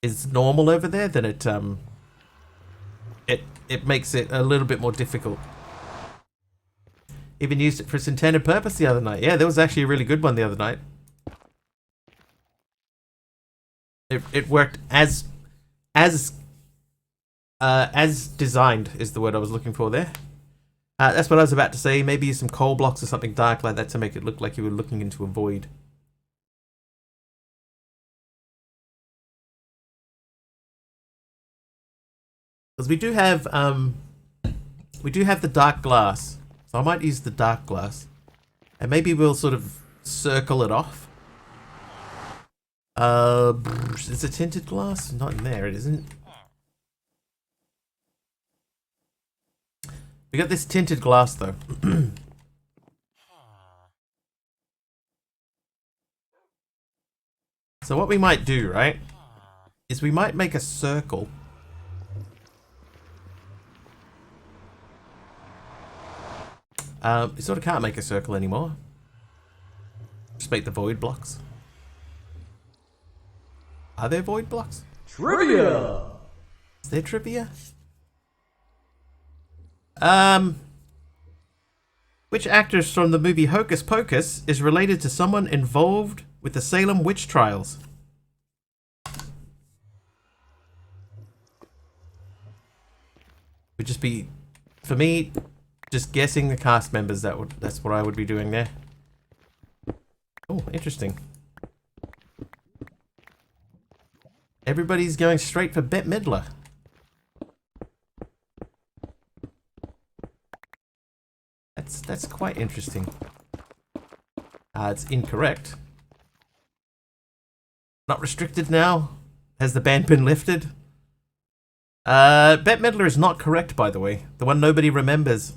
is normal over there, then it makes it a little bit more difficult. Even used it for its intended purpose the other night. Yeah, there was actually a really good one the other night. It worked as designed is the word I was looking for there. That's what I was about to say. Maybe use some coal blocks or something dark like that to make it look like you were looking into a void. Because we do have the dark glass, so I might use the dark glass, and maybe we'll sort of circle it off. Is it tinted glass? Not in there, it isn't. We got this tinted glass though. So what we might do, right, is we might make a circle. You sort of can't make a circle anymore. Just make the void blocks. Are there void blocks? Trivia! Is there trivia? Which actress from the movie Hocus Pocus is related to someone involved with the Salem witch trials? Would just be, for me, just guessing the cast members. That's what I would be doing there. Oh, interesting. Everybody's going straight for Bette Midler. That's quite interesting. It's incorrect. Not restricted now. Has the ban been lifted? Bette Midler is not correct, by the way. The one nobody remembers.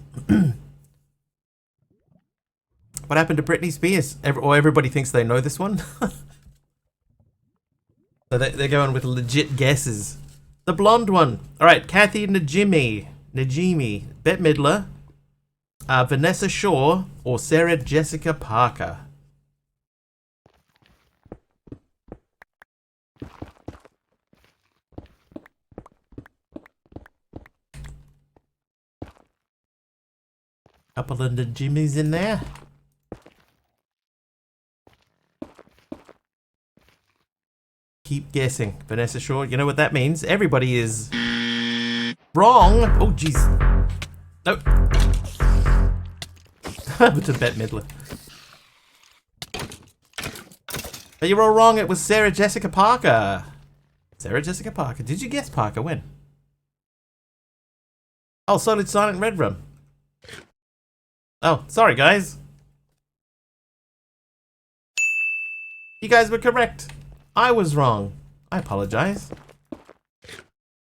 What happened to Britney Spears? Everybody thinks they know this one. So they're going with legit guesses. The blonde one. Alright, Kathy Najimy, Bette Midler, Vanessa Shaw, or Sarah Jessica Parker. Couple of Najimys in there. Keep guessing. Vanessa Shaw. You know what that means? Everybody is wrong. Oh, jeez. Nope. To Bette Midler. But you're all wrong. It was Sarah Jessica Parker. Sarah Jessica Parker. Did you guess Parker? When? Oh, Solid Silent Red Rum. Oh, sorry, guys. You guys were correct. I was wrong. I apologize.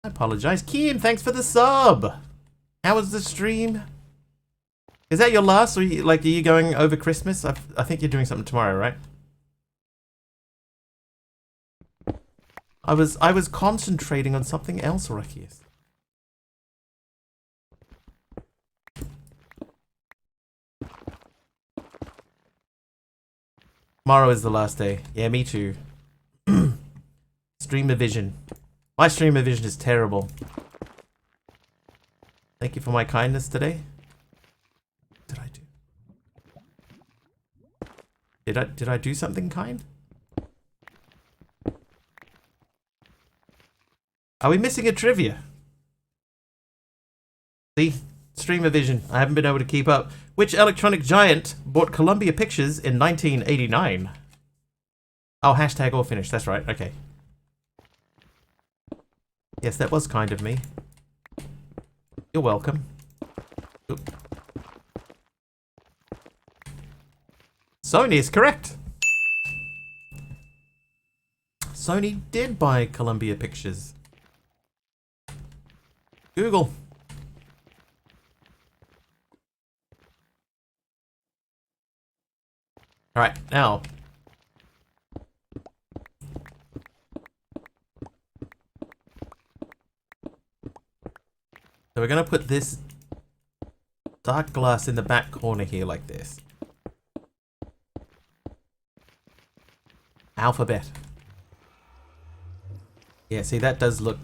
I apologize. Kim, thanks for the sub. How was the stream? Is that your last, or are you going over Christmas? I think you're doing something tomorrow, right? I was concentrating on something else, Ruckius. Tomorrow is the last day. Yeah, me too. Streamer vision. My streamer vision is terrible. Thank you for my kindness today. What did I do? Did I do something kind? Are we missing a trivia? See? Streamer vision. I haven't been able to keep up. Which electronic giant bought Columbia Pictures in 1989? Oh, hashtag all finished. That's right. Okay. Yes, that was kind of me. You're welcome. Oop. Sony is correct. Sony did buy Columbia Pictures. Google. Alright, now. So we're gonna put this dark glass in the back corner here like this. Alphabet. Yeah, see that does look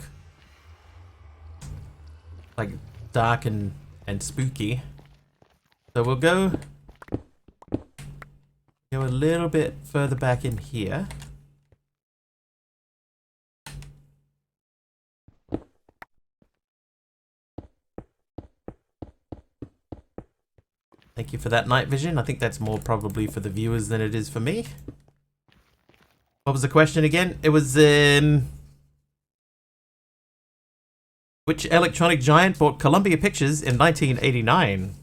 like dark and spooky. So we'll go a little bit further back in here. Thank you for that night vision. I think that's more probably for the viewers than it is for me. What was the question again? It was which electronic giant bought Columbia Pictures in 1989?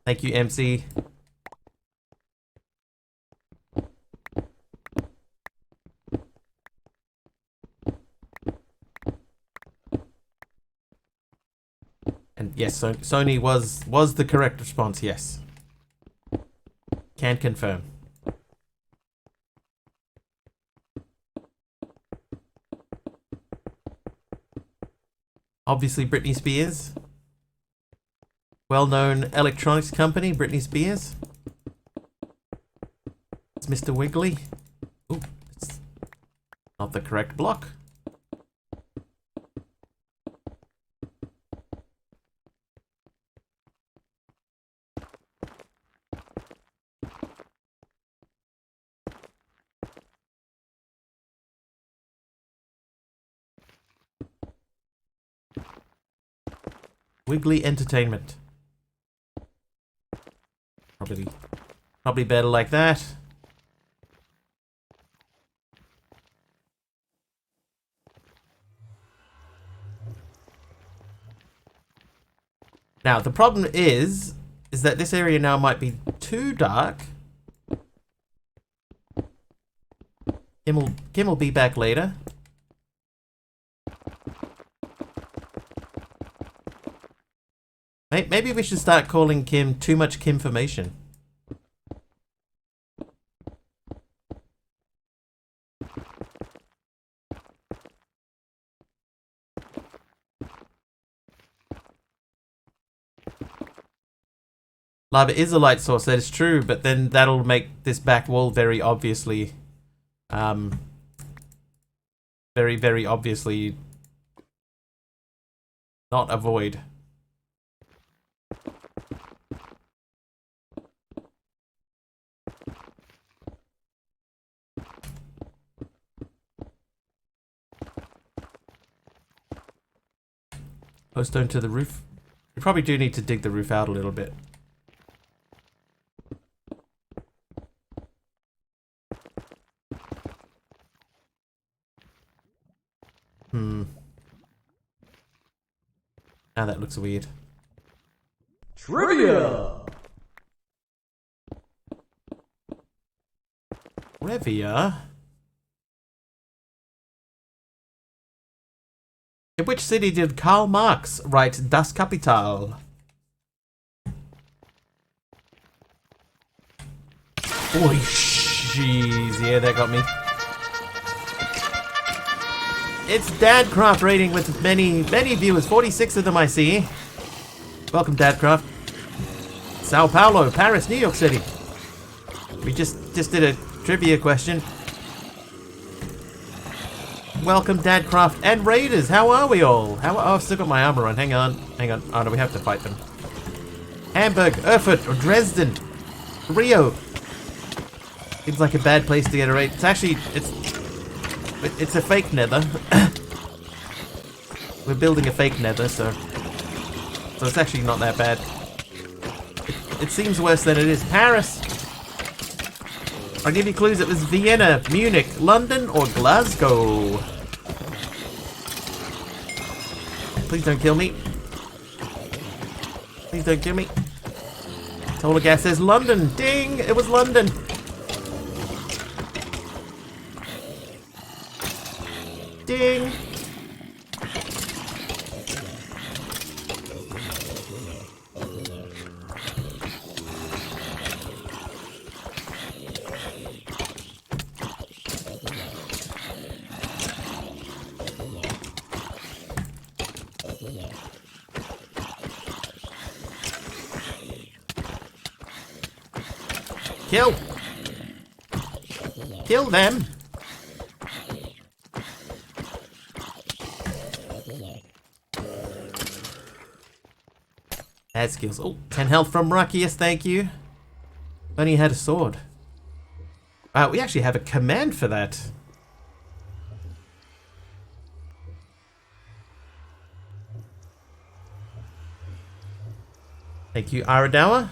Thank you, MC. And yes, Sony was the correct response, yes. Can confirm. Obviously Britney Spears. Well-known electronics company, Britney Spears. It's Mr. Wiggly. Ooh, it's not the correct block. Wiggly Entertainment. Probably better like that. Now the problem is that this area now might be too dark. Kim will be back later. Maybe we should start calling Kim too much Kimformation. Lava is a light source, that is true, but then that'll make this back wall very obviously, very, very obviously not a void. Post stone to the roof. We probably do need to dig the roof out a little bit. Now that looks weird. Trivia! Trivia? In which city did Karl Marx write Das Kapital? Boy, jeez, yeah, that got me. It's Dadcraft rating with many viewers, 46 of them I see. Welcome, Dadcraft. Sao Paulo, Paris, New York City. We just did a trivia question. Welcome, Dadcraft and Raiders. How are we all? Oh, I've still got my armor on. Hang on. Oh no, we have to fight them. Hamburg, Erfurt, or Dresden, Rio. Seems like a bad place to get a raid. It's actually it's a fake nether. We're building a fake nether, so it's actually not that bad. It seems worse than it is. Paris. I'll give you clues. It was Vienna, Munich, London, or Glasgow. Please don't kill me. Please don't kill me. Solar gas says London. Ding! It was London. Ding! Kill! Kill them! Add skills. Oh, 10 health from Ruckius, thank you. Only had a sword. We actually have a command for that. Thank you, Aradawa.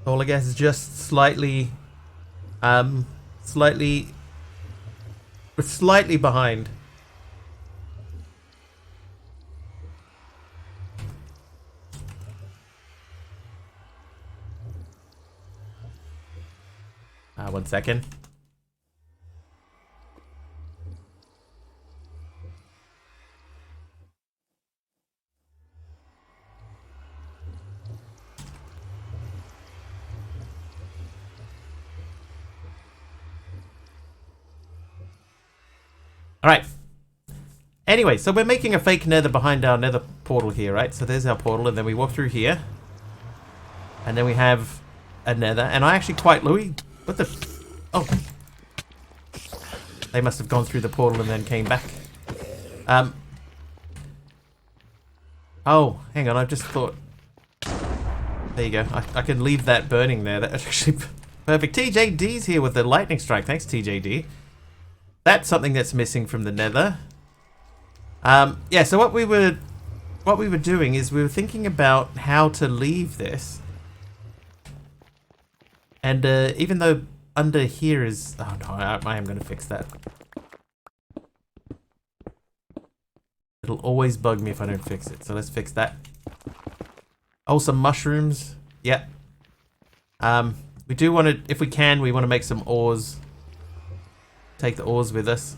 All I guess is just slightly behind. One second. Alright. Anyway, so we're making a fake nether behind our nether portal here, right? So there's our portal, and then we walk through here. And then we have a nether. And I actually quite... Louis, what the... Oh. They must have gone through the portal and then came back. Oh, hang on, I just thought... There you go. I can leave that burning there. That's actually perfect. TJD's here with the lightning strike. Thanks, TJD. That's something that's missing from the nether. Yeah, so what we were doing is we were thinking about how to leave this. And even though under here is... Oh no, I am going to fix that. It'll always bug me if I don't fix it, so let's fix that. Oh, some mushrooms. Yep. We do want to, if we can, we want to make some ores. Take the ores with us.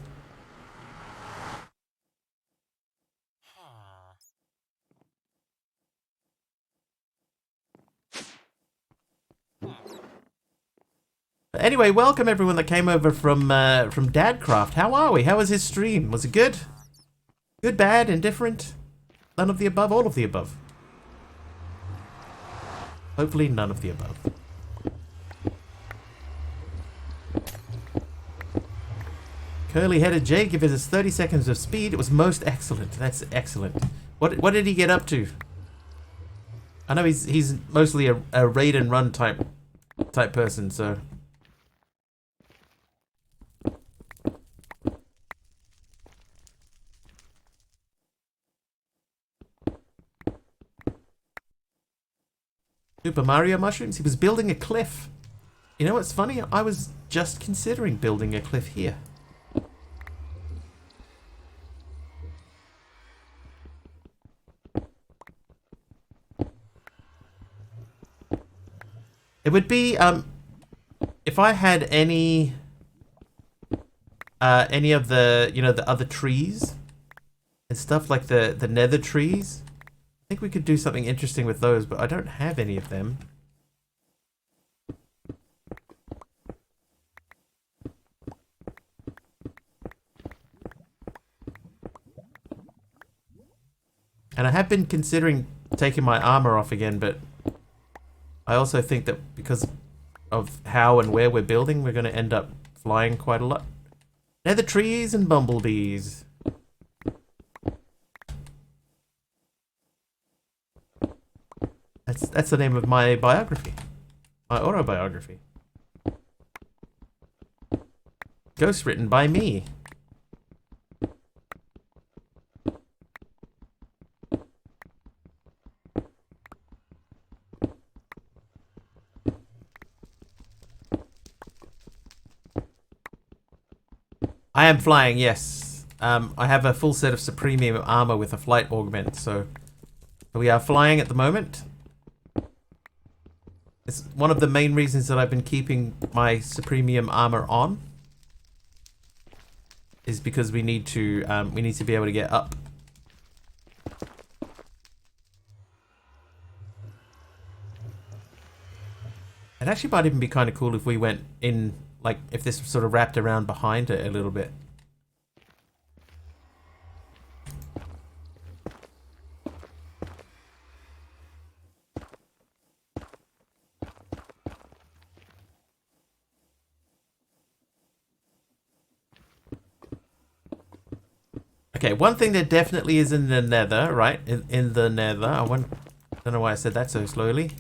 But anyway, welcome everyone that came over from Dadcraft. How are we? How was his stream? Was it good? Good, bad, indifferent? None of the above, all of the above. Hopefully none of the above. Curly-headed Jay gives us 30 seconds of speed. It was most excellent. That's excellent. What did he get up to? I know he's mostly a raid and run type person, so... Super Mario mushrooms? He was building a cliff. You know what's funny? I was just considering building a cliff here. It would be, if I had any of the, you know, the other trees and stuff like the nether trees. I think we could do something interesting with those, but I don't have any of them. And I have been considering taking my armor off again, but I also think that because of how and where we're building, we're going to end up flying quite a lot. Nether trees and bumblebees. That's the name of my biography. My autobiography. Ghost written by me. I am flying, yes. I have a full set of Supremium armor with a flight augment, so we are flying at the moment. It's one of the main reasons that I've been keeping my Supremium armor on. Is because we need to be able to get up. It actually might even be kind of cool if we went in, like, if this sort of wrapped around behind it a little bit. Okay, one thing that definitely is in the nether, right? In the nether, I don't know why I said that so slowly.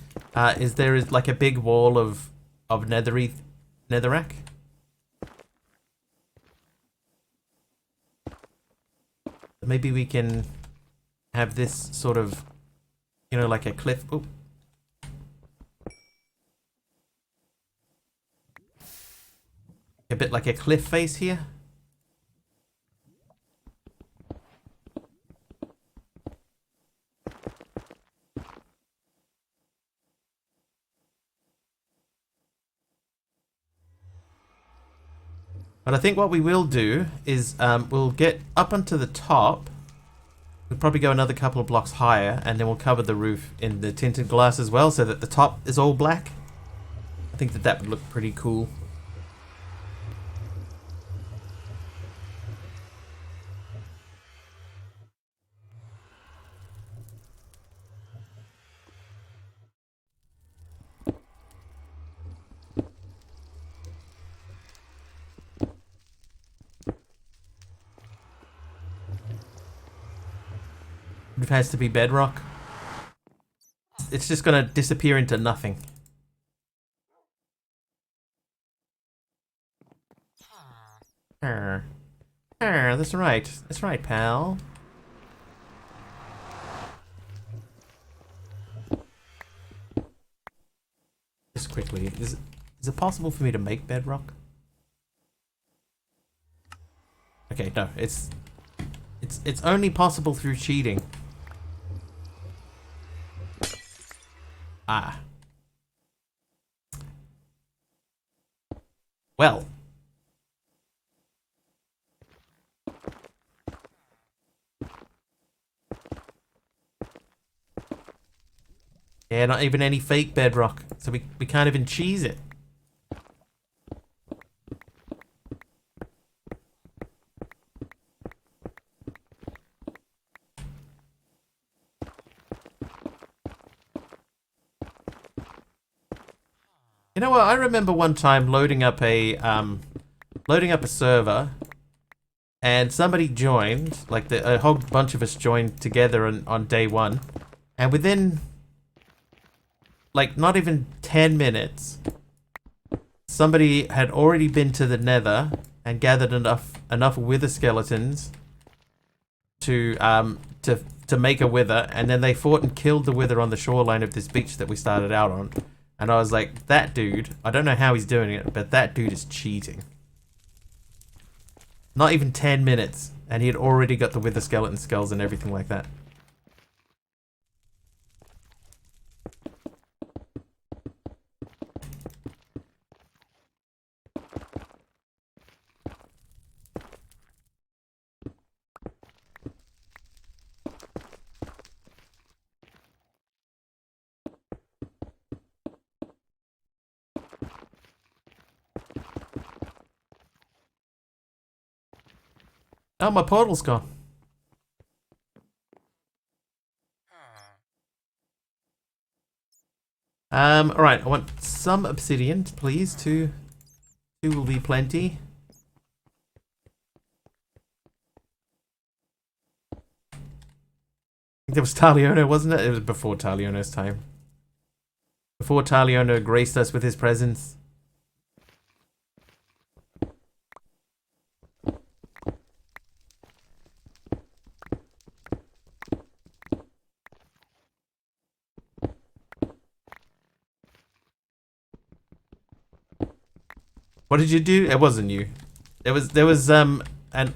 Is there is like a big wall of netherrack? Maybe we can have this sort of, you know, like a cliff. Oh. A bit like a cliff face here. But I think what we will do is we'll get up onto the top. We'll probably go another couple of blocks higher, and then we'll cover the roof in the tinted glass as well, so that the top is all black. I think that would look pretty cool. It has to be bedrock. It's just gonna disappear into nothing. That's right. That's right, pal. Just quickly, is it possible for me to make bedrock? Okay, no, it's only possible through cheating. Ah. Well. Yeah, not even any fake bedrock, so we can't even cheese it. You know what? I remember one time loading up a server, and somebody joined, like a whole bunch of us joined together on day one, and within like not even 10 minutes, somebody had already been to the nether and gathered enough wither skeletons to make a wither, and then they fought and killed the wither on the shoreline of this beach that we started out on. And I was like, that dude, I don't know how he's doing it, but that dude is cheating. Not even 10 minutes, and he had already got the wither skeleton skulls and everything like that. Oh, my portal's gone. Alright, I want some obsidian, please. Two will be plenty. I think that was Taliono, wasn't it? It was before Taliono's time. Before Taliono graced us with his presence. What did you do? It wasn't you. There was an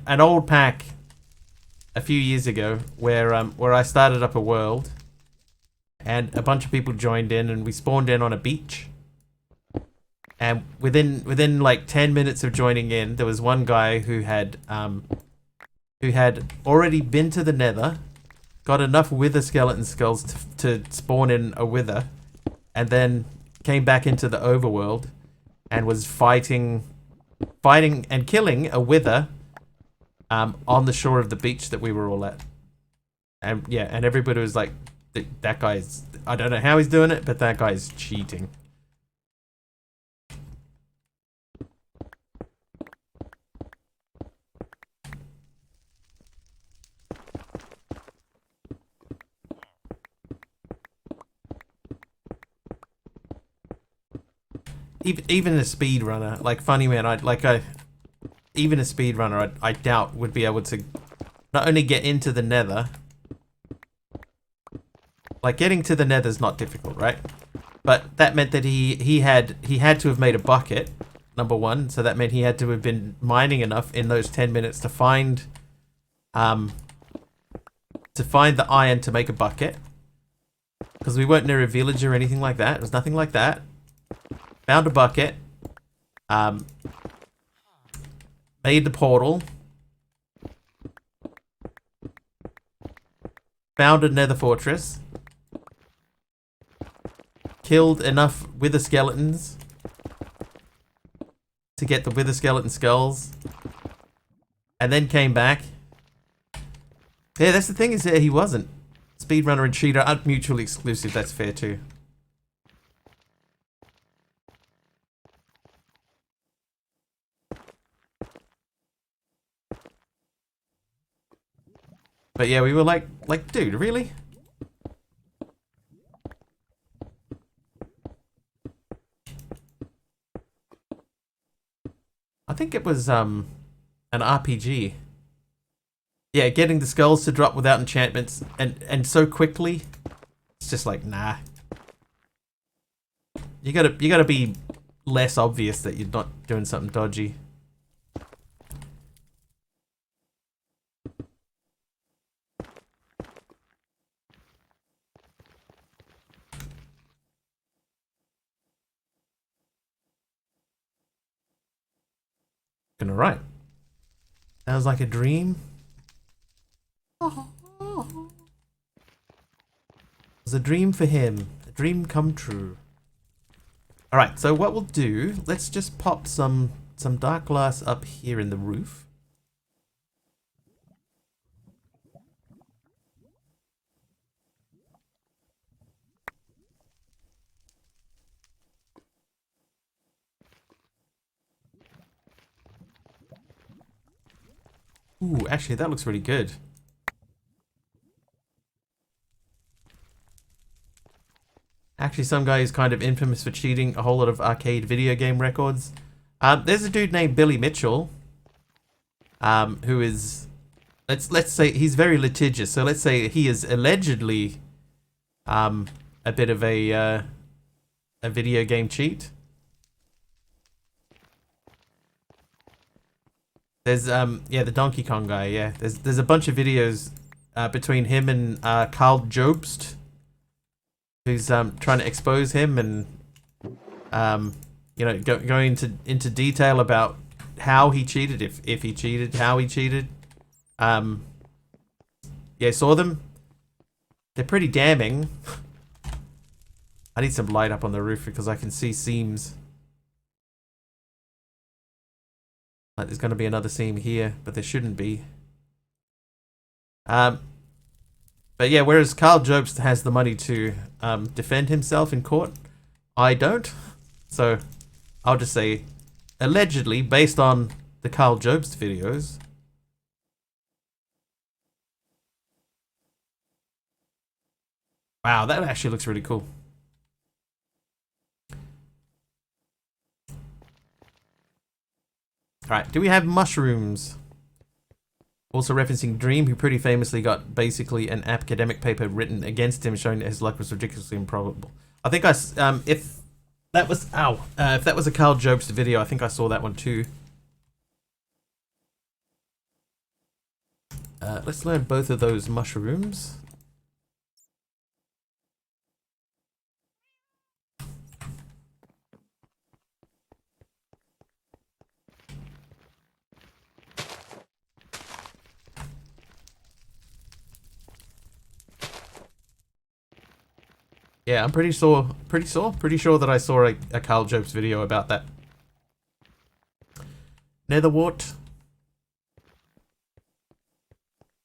old pack a few years ago where I started up a world, and a bunch of people joined in, and we spawned in on a beach. And within like 10 minutes of joining in, there was one guy who had already been to the Nether, got enough wither skeleton skulls to spawn in a wither, and then came back into the overworld and was fighting and killing a wither on the shore of the beach that we were all at. And yeah, and everybody was like, that guy's, I don't know how he's doing it, but that guy's cheating. Even a speedrunner, like Funny Man, even a speedrunner, I doubt would be able to not only get into the Nether. Like, getting to the Nether's not difficult, right? But that meant that he had to have made a bucket, number one. So that meant he had to have been mining enough in those 10 minutes to find the iron to make a bucket. Because we weren't near a village or anything like that. It was nothing like that. Found a bucket. Made the portal. Found a nether fortress. Killed enough wither skeletons to get the wither skeleton skulls. And then came back. Yeah, that's the thing, is that he wasn't. Speedrunner and cheater aren't mutually exclusive, that's fair too. But yeah, we were like, dude, really? I think it was an RPG. Yeah, getting the skulls to drop without enchantments and so quickly. It's just like, nah. You gotta be less obvious that you're not doing something dodgy. Alright. Sounds like a dream. It was a dream for him. A dream come true. Alright, so what we'll do, let's just pop some dark glass up here in the roof. Ooh, actually, that looks really good. Actually, some guy who's kind of infamous for cheating a whole lot of arcade video game records. There's a dude named Billy Mitchell, who is, let's say he's very litigious. So let's say he is allegedly, a bit of a video game cheat. There's yeah, the Donkey Kong guy. Yeah, there's a bunch of videos between him and Carl Jobst, who's trying to expose him and you know, going into detail about how he cheated, if he cheated, how he cheated. Yeah, saw them. They're pretty damning. I need some light up on the roof because I can see seams. Like, there's going to be another seam here, but there shouldn't be. But yeah, whereas Carl Jobst has the money to defend himself in court, I don't. So I'll just say, allegedly, based on the Carl Jobst videos. Wow, that actually looks really cool. Alright, do we have mushrooms? Also referencing Dream, who pretty famously got basically an academic paper written against him, showing that his luck was ridiculously improbable. I think if that was if that was a Carl Jobst video, I think I saw that one too. Let's learn both of those mushrooms. Yeah, I'm pretty sure that I saw a Carl Jobs video about that. Netherwart.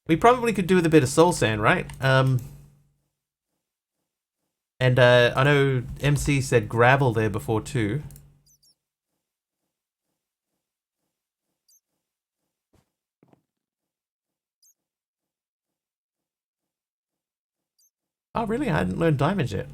We probably could do with a bit of soul sand, right? And I know MC said gravel there before too. Oh, really? I hadn't learned diamonds yet.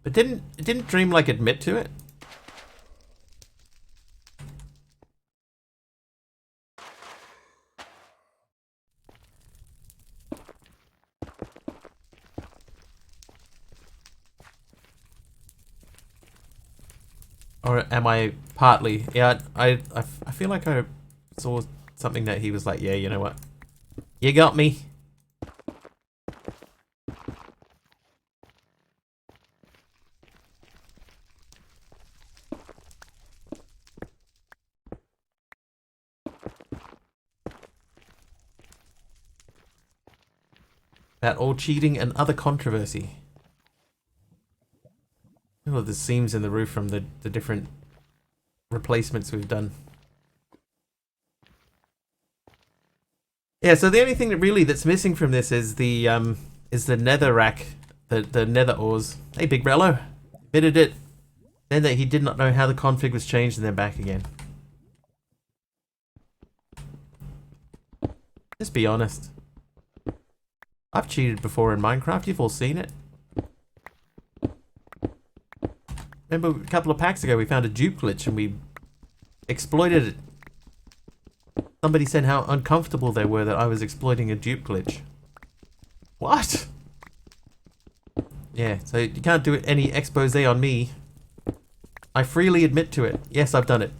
But didn't Dream like admit to it? Or am I partly? Yeah, I feel like I saw something that he was like, yeah, you know what? You got me. About all cheating and other controversy. Look at the seams in the roof from the different replacements we've done. Yeah, so the only thing that's missing from this is the nether rack, the nether ores. Hey, Big Brello, admitted it. Then that he did not know how the config was changed and then back again. Just be honest. I've cheated before in Minecraft. You've all seen it. Remember a couple of packs ago we found a dupe glitch and we exploited it. Somebody said how uncomfortable they were that I was exploiting a dupe glitch. What? Yeah, so you can't do any expose on me. I freely admit to it. Yes, I've done it.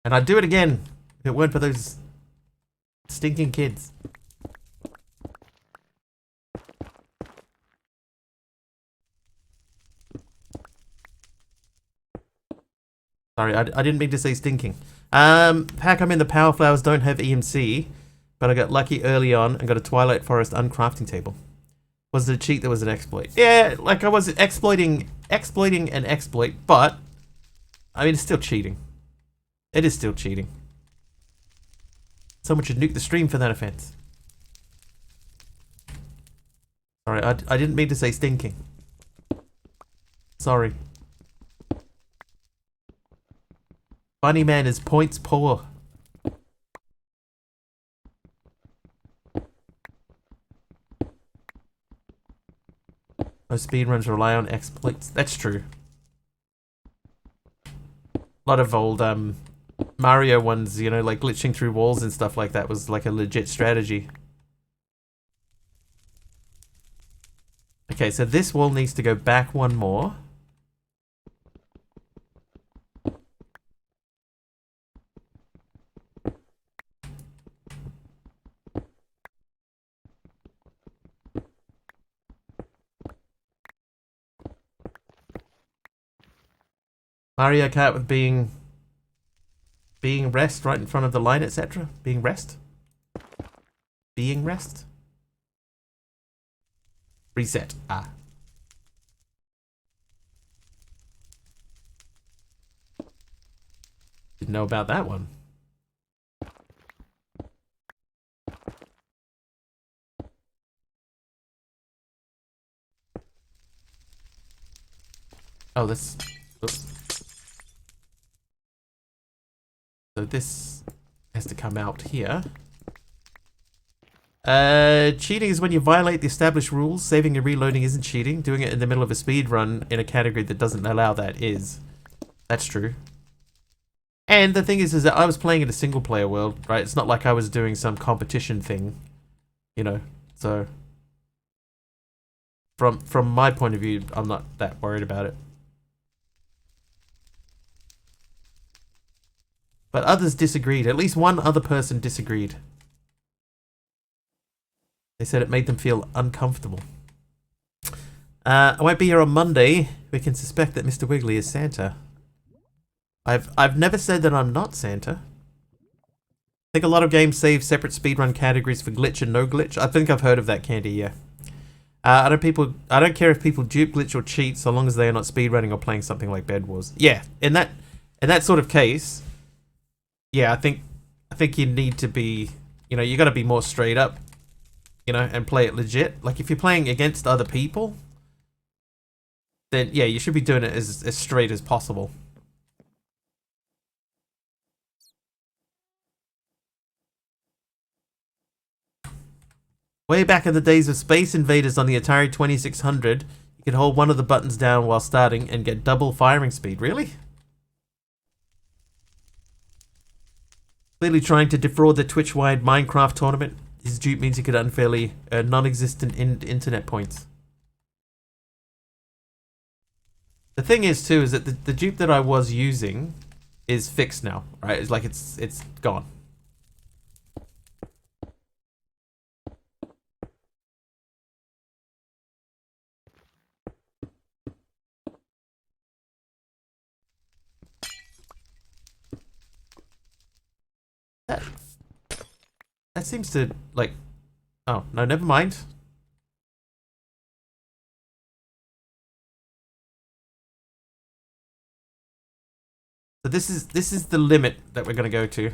And I'd do it again if it weren't for those stinking kids. Sorry, I didn't mean to say stinking. Pack I'm in the power flowers don't have EMC, but I got lucky early on and got a Twilight Forest uncrafting table. Was it a cheat that was an exploit? Yeah, like I was exploiting an exploit, but I mean it's still cheating. It is still cheating. Someone should nuke the stream for that offense. Sorry, I didn't mean to say stinking. Sorry. Funny man is points poor. Most speedruns rely on exploits. That's true. A lot of old Mario ones, you know, like glitching through walls and stuff like that was like a legit strategy. Okay, so this wall needs to go back one more. Mario Kart with being rest right in front of the line, etc. Being rest. Reset. Ah. Didn't know about that one. Oh, this. Oops. So this has to come out here. Cheating is when you violate the established rules. Saving and reloading isn't cheating. Doing it in the middle of a speed run in a category that doesn't allow that is. That's true. And the thing is that I was playing in a single player world, right? It's not like I was doing some competition thing, you know. So from my point of view, I'm not that worried about it. But others disagreed. At least one other person disagreed. They said it made them feel uncomfortable. I won't be here on Monday. We can suspect that Mr. Wiggly is Santa. I've never said that I'm not Santa. I think a lot of games save separate speedrun categories for glitch and no glitch. I think I've heard of that, Candy, yeah. I don't care if people dupe, glitch, or cheat, so long as they are not speedrunning or playing something like Bed Wars. Yeah, in that sort of case, yeah, I think you need to be, you know, you got to be more straight up, you know, and play it legit. Like if you're playing against other people, then yeah, you should be doing it as straight as possible. Way back in the days of Space Invaders on the Atari 2600, you could hold one of the buttons down while starting and get double firing speed. Really? Clearly trying to defraud the Twitch-wide Minecraft tournament. His dupe means he could unfairly earn non-existent internet points. The thing is too, is that the dupe that I was using is fixed now, right? It's like it's gone. That seems to, like... Oh, no, never mind. So this is the limit that we're gonna go to.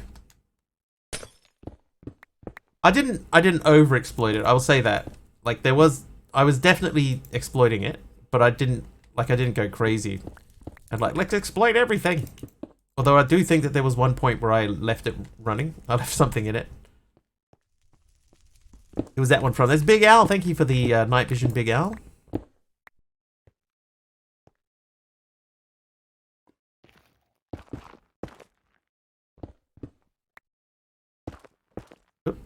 I didn't over-exploit it, I will say that. Like, I was definitely exploiting it, but I didn't go crazy. And like, let's exploit everything! Although I do think that there was one point where I left it running. I left something in it. It was that one from... There's Big Al. Thank you for the night vision, Big Al. Oop.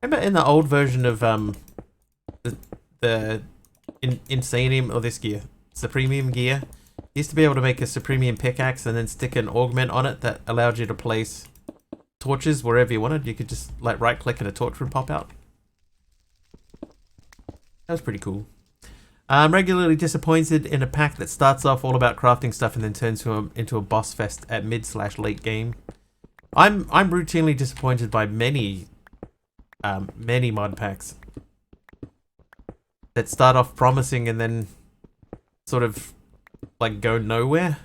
Remember in the old version of the Insanium, or this gear, Supremium gear, you used to be able to make a Supremium pickaxe and then stick an augment on it that allowed you to place torches wherever you wanted. You could just like right click and a torch would pop out. That was pretty cool. I'm regularly disappointed in a pack that starts off all about crafting stuff and then turns into a boss fest at mid/late game. I'm routinely disappointed by many mod packs that start off promising and then sort of like go nowhere.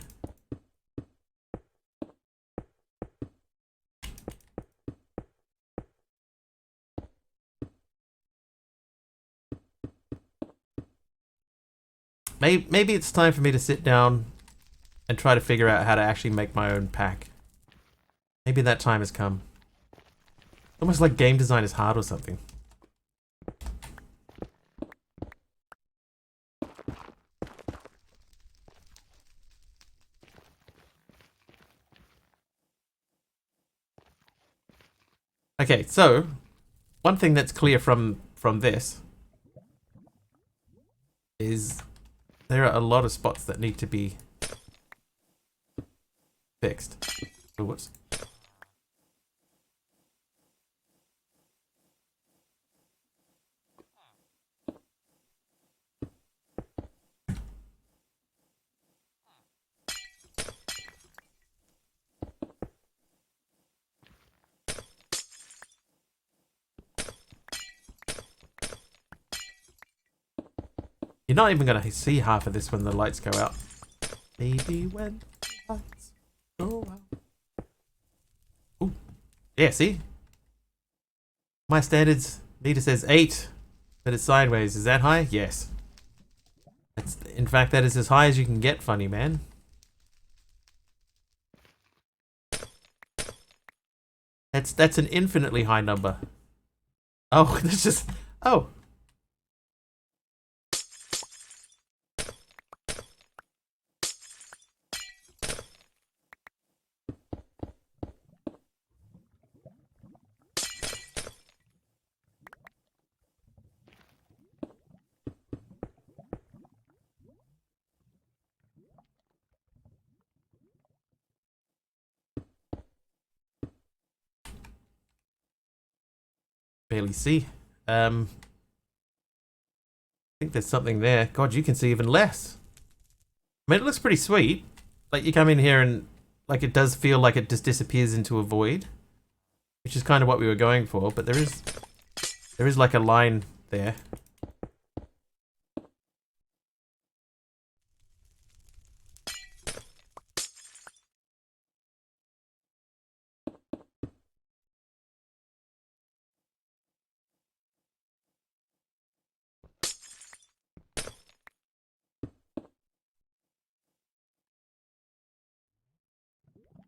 Maybe it's time for me to sit down and try to figure out how to actually make my own pack. Maybe that time has come. Almost like game design is hard or something. Okay, so one thing that's clear from this is there are a lot of spots that need to be fixed. Oh, whoops. You're not even gonna see half of this when the lights go out. Maybe when the lights go out. Ooh. Yeah, see? My standards, meter says 8, but it's sideways. Is that high? Yes. In fact, that is as high as you can get, funny man. That's an infinitely high number. Oh, that's just... Oh. Barely see. I think there's something there. God, you can see even less. I mean, it looks pretty sweet. Like, you come in here and, like, it does feel like it just disappears into a void. Which is kind of what we were going for, but there is like a line there.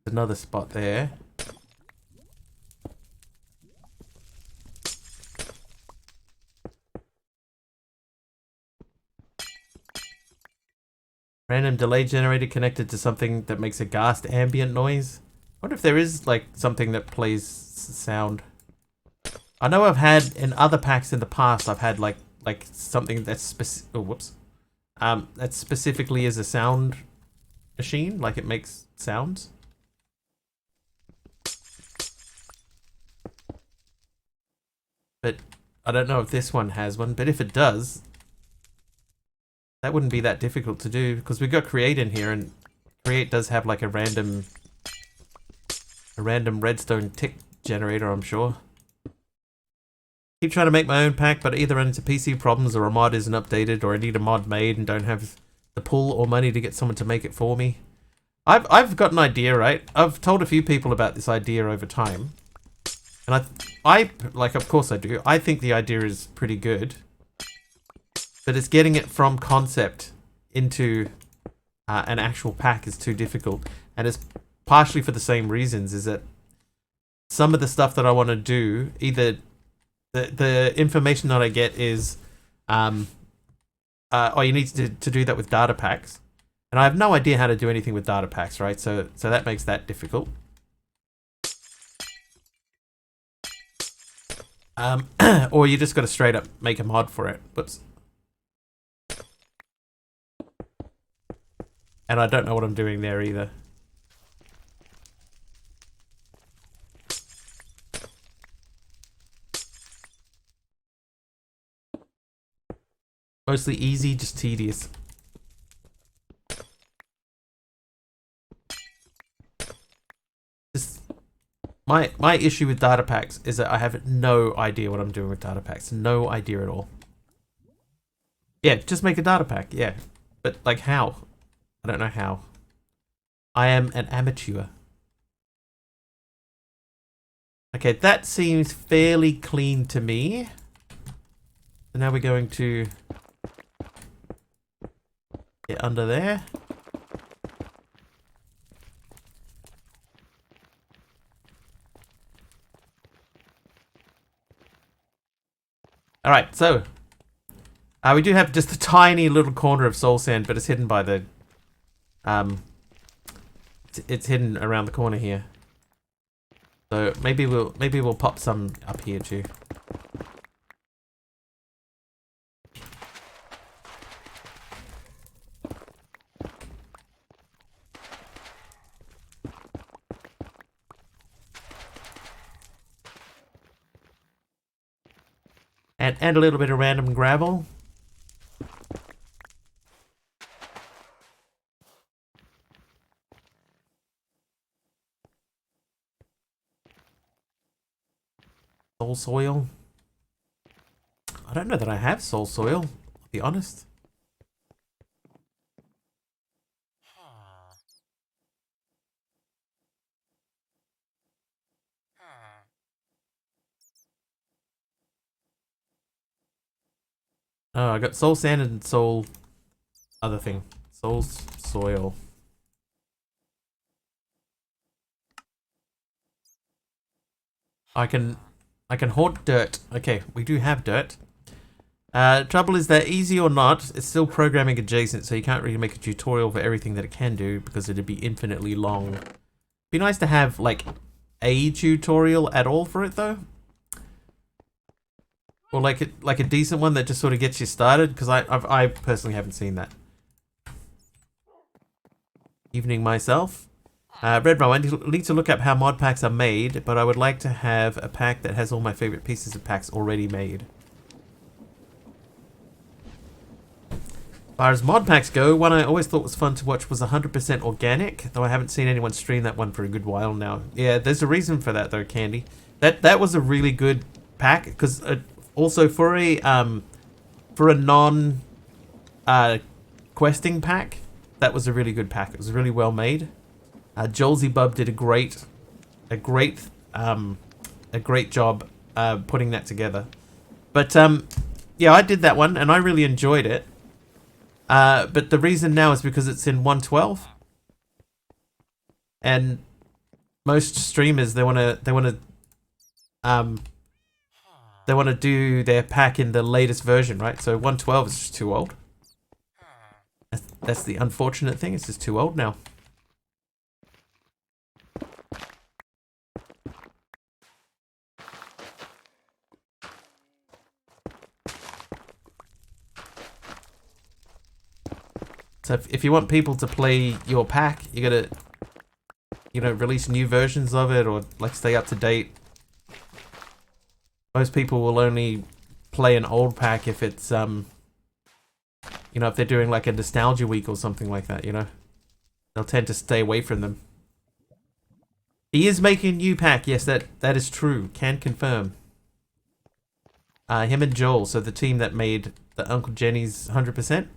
Another spot there. Random delay generator connected to something that makes a ghast ambient noise. I wonder if there is like something that plays sound. I know I've had in other packs in the past. I've had like something that's that specifically is a sound machine, like it makes sounds. But I don't know if this one has one. But if it does, that wouldn't be that difficult to do because we've got create in here, and create does have like a random redstone tick generator, I'm sure. Keep trying to make my own pack, but either run into PC problems or a mod isn't updated, or I need a mod made and don't have the pull or money to get someone to make it for me. I've got an idea, right? I've told a few people about this idea over time, and I like, of course I do. I think the idea is pretty good, but it's getting it from concept into an actual pack is too difficult, and it's partially for the same reasons. Is that some of the stuff that I want to do, either the information that I get is, you need to do that with data packs, and I have no idea how to do anything with data packs, right? So that makes that difficult. Or you just got to straight up make a mod for it. Whoops. And I don't know what I'm doing there either. Mostly easy, just tedious. Just my issue with data packs is that I have no idea what I'm doing with data packs. No idea at all. Yeah, just make a data pack. Yeah, but like how? I don't know how. I am an amateur. Okay, that seems fairly clean to me. So now we're going to get under there. Alright, so we do have just a tiny little corner of soul sand, but it's hidden by the it's hidden around the corner here. So maybe we'll pop some up here too. And a little bit of random gravel. Soul soil. I don't know that I have soul soil, I'll be honest. Oh, I got soul sand and soul other thing. Soul soil. I can hoard dirt. Okay, we do have dirt. Trouble is that easy or not, it's still programming adjacent, so you can't really make a tutorial for everything that it can do because it'd be infinitely long. Be nice to have like a tutorial at all for it though, or like a decent one that just sort of gets you started. Because I personally haven't seen that. Evening myself. Redmo, I need to look up how mod packs are made, but I would like to have a pack that has all my favorite pieces of packs already made. As far as mod packs go, one I always thought was fun to watch was 100% organic, though I haven't seen anyone stream that one for a good while now. Yeah, there's a reason for that though, Candy. That was a really good pack because also for a non questing pack, that was a really good pack. It was really well made. Jolsy Bub did a great job putting that together. But yeah, I did that one and I really enjoyed it. But the reason now is because it's in 112, and most streamers they want to do their pack in the latest version, right? So 112 is just too old. That's the unfortunate thing. It's just too old now. So if you want people to play your pack, you gotta, release new versions of it or like stay up to date. Most people will only play an old pack if it's if they're doing like a nostalgia week or something like that, they'll tend to stay away from them. He is making a new pack. Yes, that is true. Can confirm. Him and Joel, so the team that made the Uncle Jenny's 100%.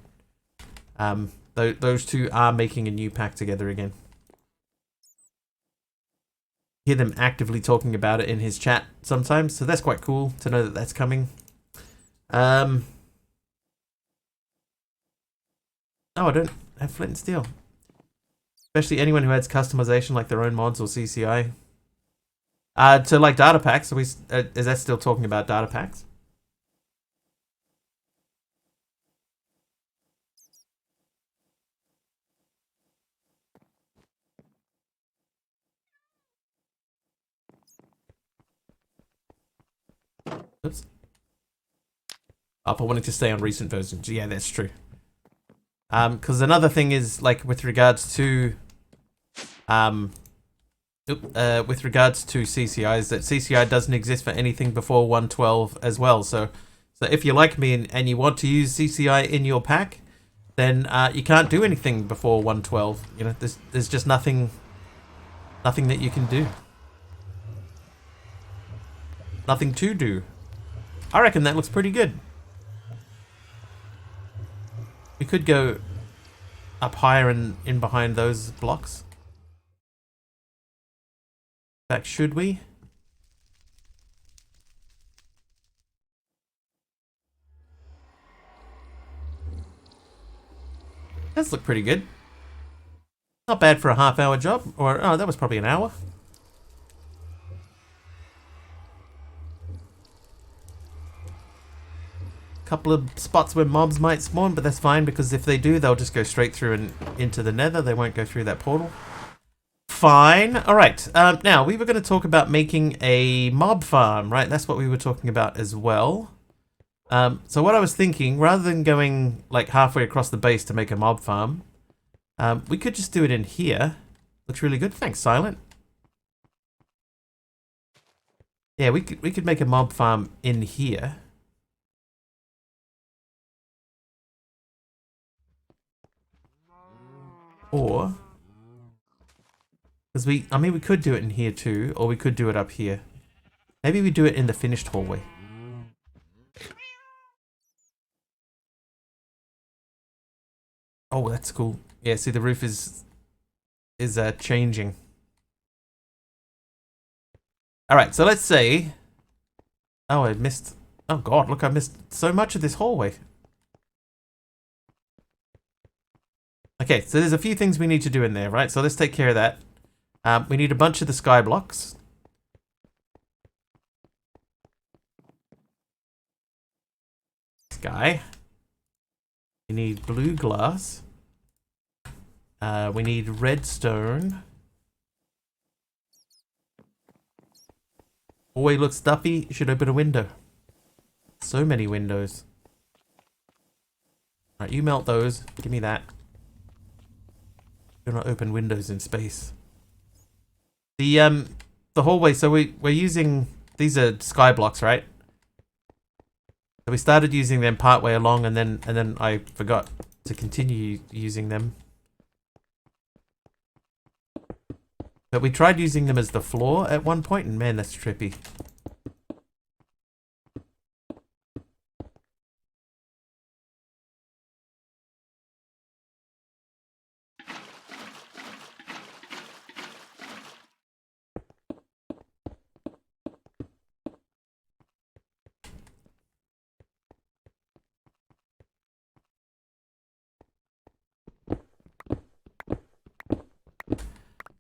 Those two are making a new pack together again. Hear them actively talking about it in his chat sometimes, so that's quite cool to know that that's coming. Oh, I don't have flint and steel. Especially anyone who adds customization like their own mods or CCI. To like data packs, is that still talking about data packs? Oops. Up, I wanted to stay on recent versions. Yeah, that's true. Because another thing is like with regards to CCIs, that CCI doesn't exist for anything before 112 as well. So if you like me and you want to use CCI in your pack, then you can't do anything before 112. There's just nothing that you can do. Nothing to do. I reckon that looks pretty good. We could go up higher and in behind those blocks. In fact, should we? Does look pretty good. Not bad for a half-hour job. Or, oh, that was probably an hour. Couple of spots where mobs might spawn, but that's fine because if they do, they'll just go straight through and into the nether. They won't go through that portal. Fine. Alright, now we were going to talk about making a mob farm, right? That's what we were talking about as well. So what I was thinking, rather than going like halfway across the base to make a mob farm, we could just do it in here. Looks really good. Thanks, Silent. Yeah, we could make a mob farm in here. Or, because we could do it in here too, or we could do it up here. Maybe we do it in the finished hallway. Oh, that's cool. Yeah, see the roof is changing. Alright, so let's say... Oh, I missed... Oh god, look, I missed so much of this hallway. Okay, so there's a few things we need to do in there, right? So let's take care of that. We need a bunch of the sky blocks. Sky. We need blue glass. We need redstone. Hallway looks stuffy. Should open a window. So many windows. Alright, you melt those. Give me that. Do not open windows in space. The hallway, so we're using, these are sky blocks, right? So we started using them partway along, and then I forgot to continue using them. But we tried using them as the floor at one point, and man, that's trippy.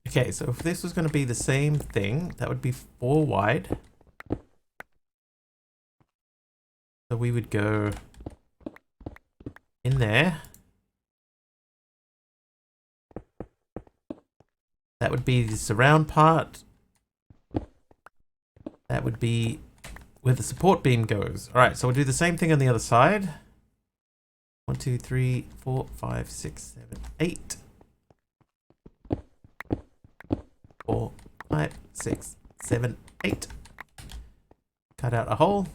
Okay, so if this was going to be the same thing, that would be 4 wide. So we would go in there. That would be the surround part. That would be where the support beam goes. Alright, so we'll do the same thing on the other side. 1, 2, 3, 4, 5, 6, 7, 8. 4, 5, 6, 7, 8. Cut out a hole.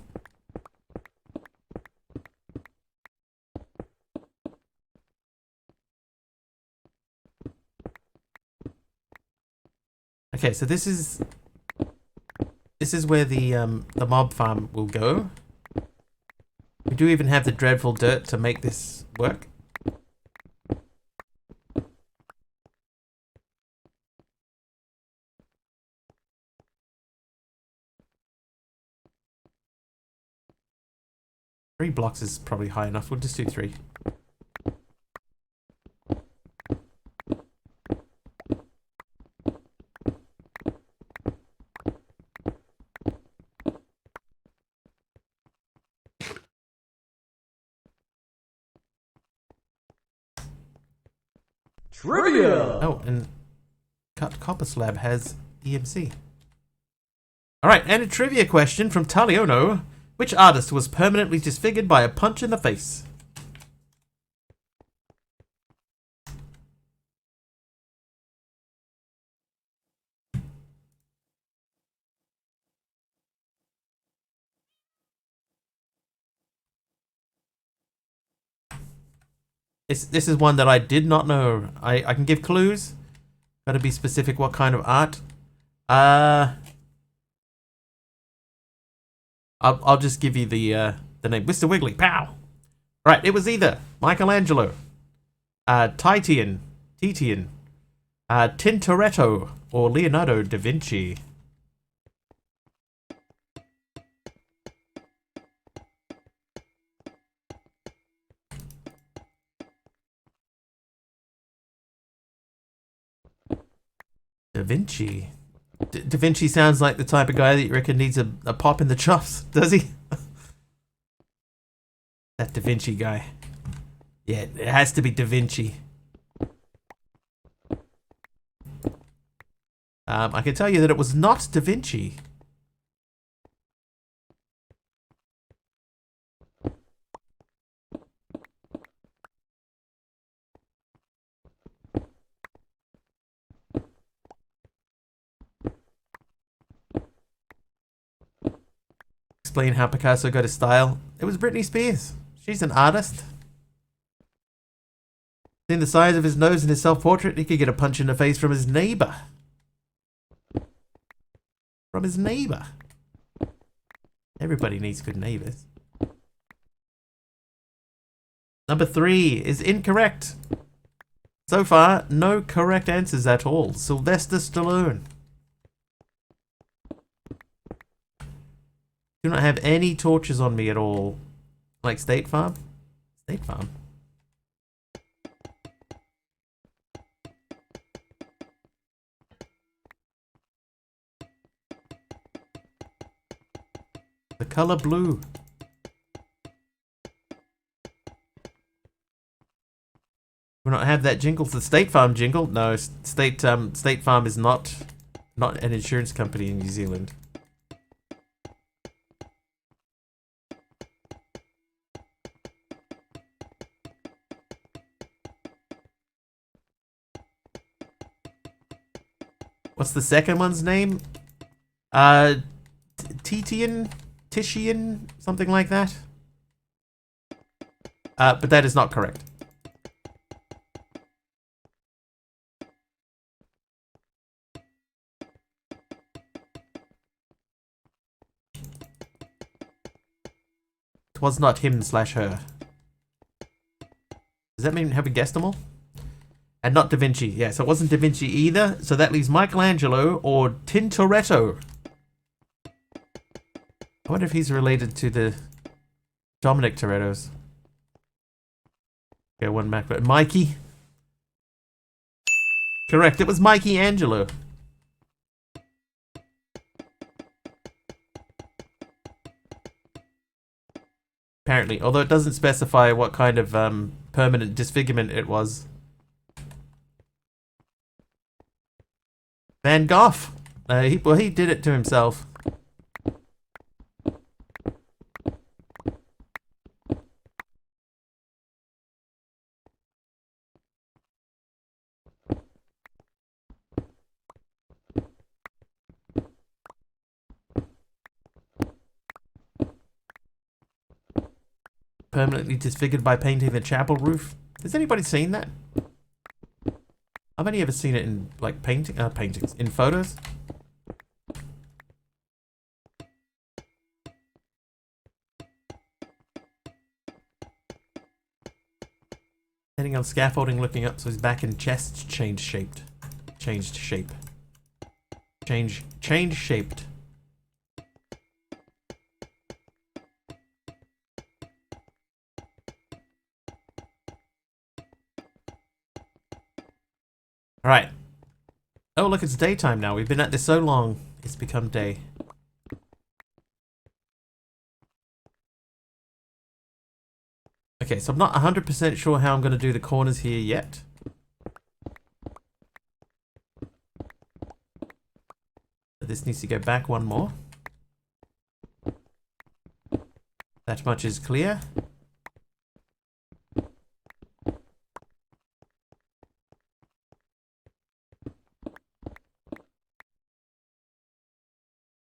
Okay, so this is where the mob farm will go. We do even have the dreadful dirt to make this work. Three blocks is probably high enough. We'll just do 3. Trivia! Oh, and cut copper slab has EMC. Alright, and a trivia question from Taliono. Which artist was permanently disfigured by a punch in the face? This is one that I did not know. I can give clues. Gotta be specific what kind of art. I'll just give you the name. Mr. Wiggly. Pow! Right, it was either Michelangelo, Titian, Tintoretto, or Leonardo da Vinci. Da Vinci. Da Vinci sounds like the type of guy that you reckon needs a pop in the chops, does he? That Da Vinci guy. Yeah, it has to be Da Vinci. I can tell you that it was not Da Vinci. Explain how Picasso got his style. It was Britney Spears. She's an artist. Seeing the size of his nose in his self-portrait, he could get a punch in the face from his neighbor. From his neighbor. Everybody needs good neighbors. Number 3 is incorrect. So far, no correct answers at all. Sylvester Stallone. Do not have any torches on me at all. Like State Farm? State Farm. The color blue. We don't have that jingle. It's the State Farm jingle. No, State Farm is not an insurance company in New Zealand. What's the second one's name? Titian, something like that. But that is not correct. It was not him slash her. Does that mean have we guessed them all? And not Da Vinci. Yeah, so it wasn't Da Vinci either. So that leaves Michelangelo or Tintoretto. I wonder if he's related to the Dominic Torettos. Okay, one back. But Mikey. Correct, it was Mikey Angelo. Apparently, although it doesn't specify what kind of permanent disfigurement it was. Van Gogh. He did it to himself. Permanently disfigured by painting the chapel roof. Has anybody seen that? I've only ever seen it in like paintings, in photos. Standing on scaffolding, looking up, so his back and chest changed shape. Change shaped. Alright. Oh, look, it's daytime now. We've been at this so long, it's become day. Okay, so I'm not 100% sure how I'm going to do the corners here yet. This needs to go back one more. That much is clear.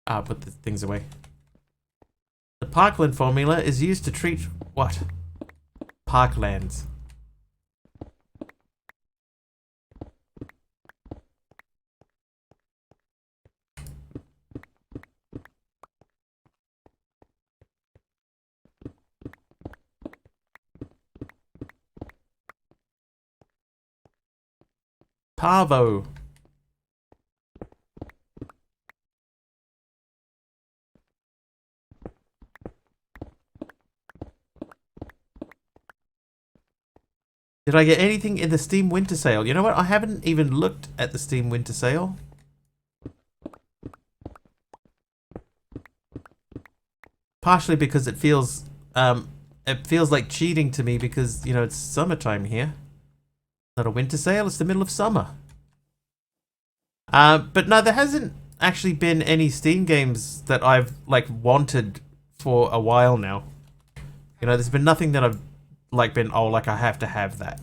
I'll put the things away. The Parkland formula is used to treat what? Parklands. Parvo. Did I get anything in the Steam Winter Sale? You know what? I haven't even looked at the Steam Winter Sale. Partially because it feels like cheating to me because, you know, it's summertime here. Not a winter sale, it's the middle of summer. But no, there hasn't actually been any Steam games that I've like wanted for a while now. You know, there's been nothing that I've like been, oh, like I have to have that.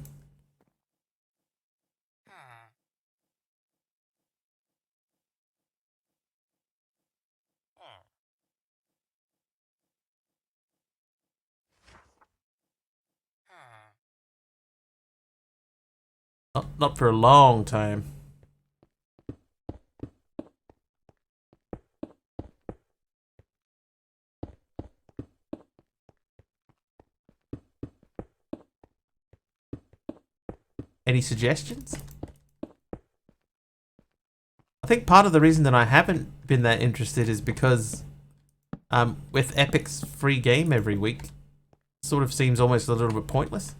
Not for a long time. Any suggestions? I think part of the reason that I haven't been that interested is because with Epic's free game every week, sort of seems almost a little bit pointless.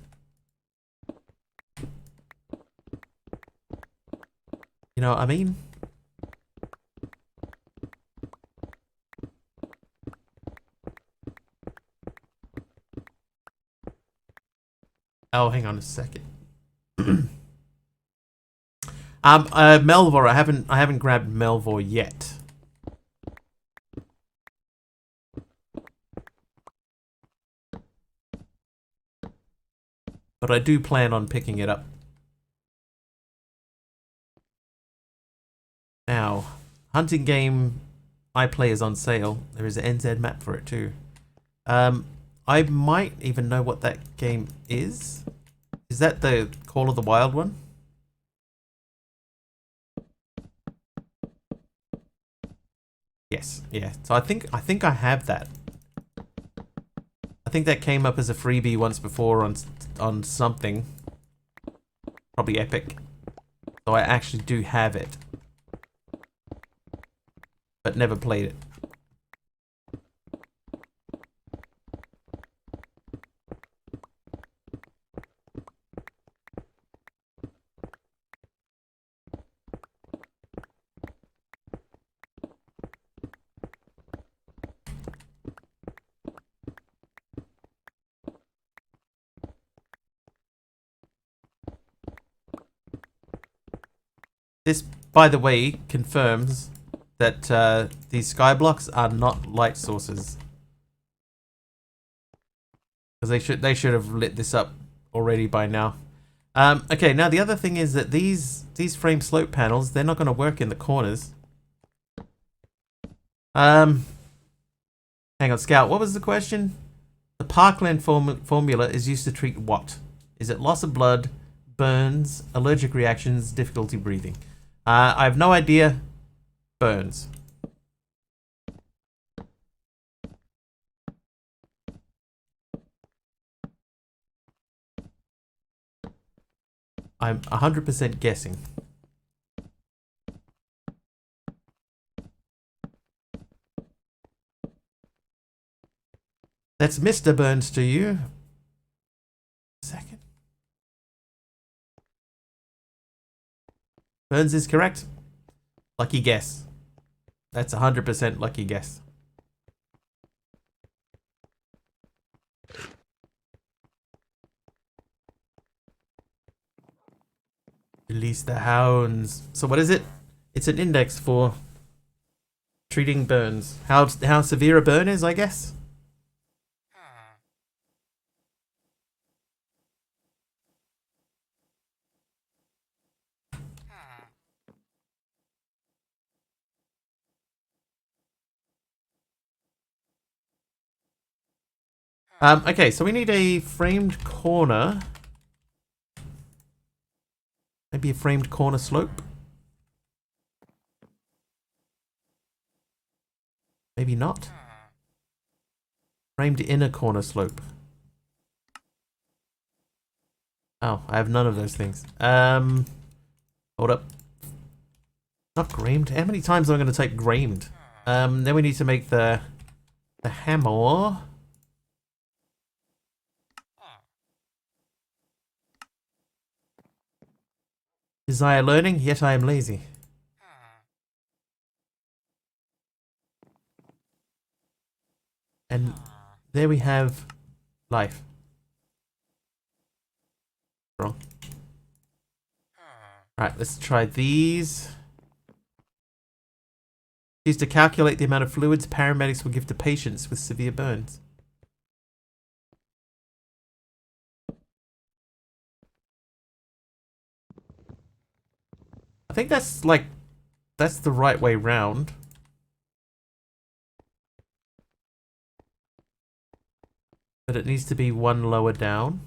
You know what I mean? Oh, hang on a second. Melvor. I haven't grabbed Melvor yet. But I do plan on picking it up. Now, hunting game iPlay is on sale. There is an NZ map for it too. I might even know what that game is. Is that the Call of the Wild one? Yes, yeah. So I think I have that. I think that came up as a freebie once before on something. Probably Epic. So I actually do have it. But never played it. This, by the way, confirms that these skyblocks are not light sources. Because they should have lit this up already by now. Okay, now the other thing is that these frame slope panels, they're not going to work in the corners. Hang on, Scout, what was the question? The Parkland formula is used to treat what? Is it loss of blood, burns, allergic reactions, difficulty breathing? I have no idea. Burns. I'm 100% guessing. That's Mr. Burns to you. Second. Burns is correct. Lucky guess. That's 100% lucky guess. Release the hounds. So what is it? It's an index for treating burns. How severe a burn is, I guess. Okay, so we need a framed corner. Maybe a framed corner slope. Maybe not. Framed inner corner slope. Oh, I have none of those things. Hold up. Not gramed. How many times am I going to type gramed? Then we need to make the hammer. Desire learning, yet I am lazy. And there we have life. Wrong. Alright, let's try these. Used to calculate the amount of fluids paramedics will give to patients with severe burns. I think that's the right way round. But it needs to be one lower down.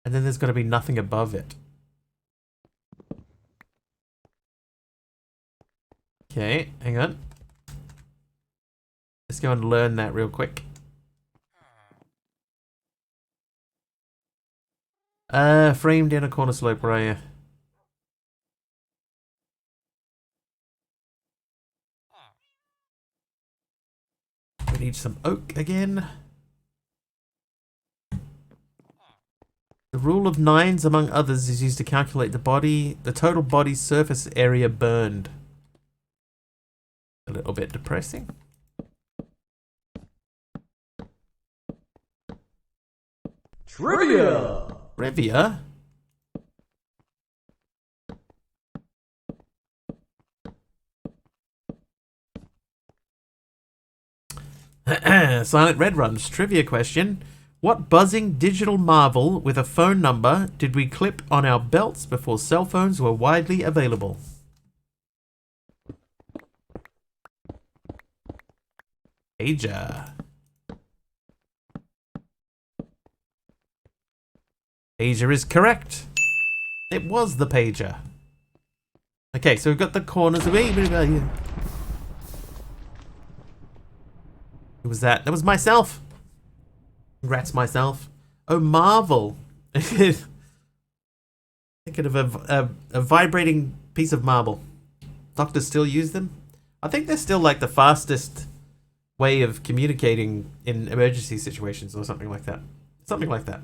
And then there's got to be nothing above it. Okay, hang on. Let's go and learn that real quick. Framed inner corner slope, where are you? We need some oak again. The rule of nines, among others, is used to calculate the total body surface area burned. A little bit depressing. Trivia. Trivia? Silent Red Run's trivia question. What buzzing digital marvel with a phone number did we clip on our belts before cell phones were widely available? Pager. Pager is correct. It was the pager. Okay, so we've got the corners of it. Who was that? That was myself. Congrats, myself. Oh, Marvel. Thinking of a vibrating piece of marble. Doctors still use them? I think they're still like the fastest way of communicating in emergency situations or something like that. Something like that.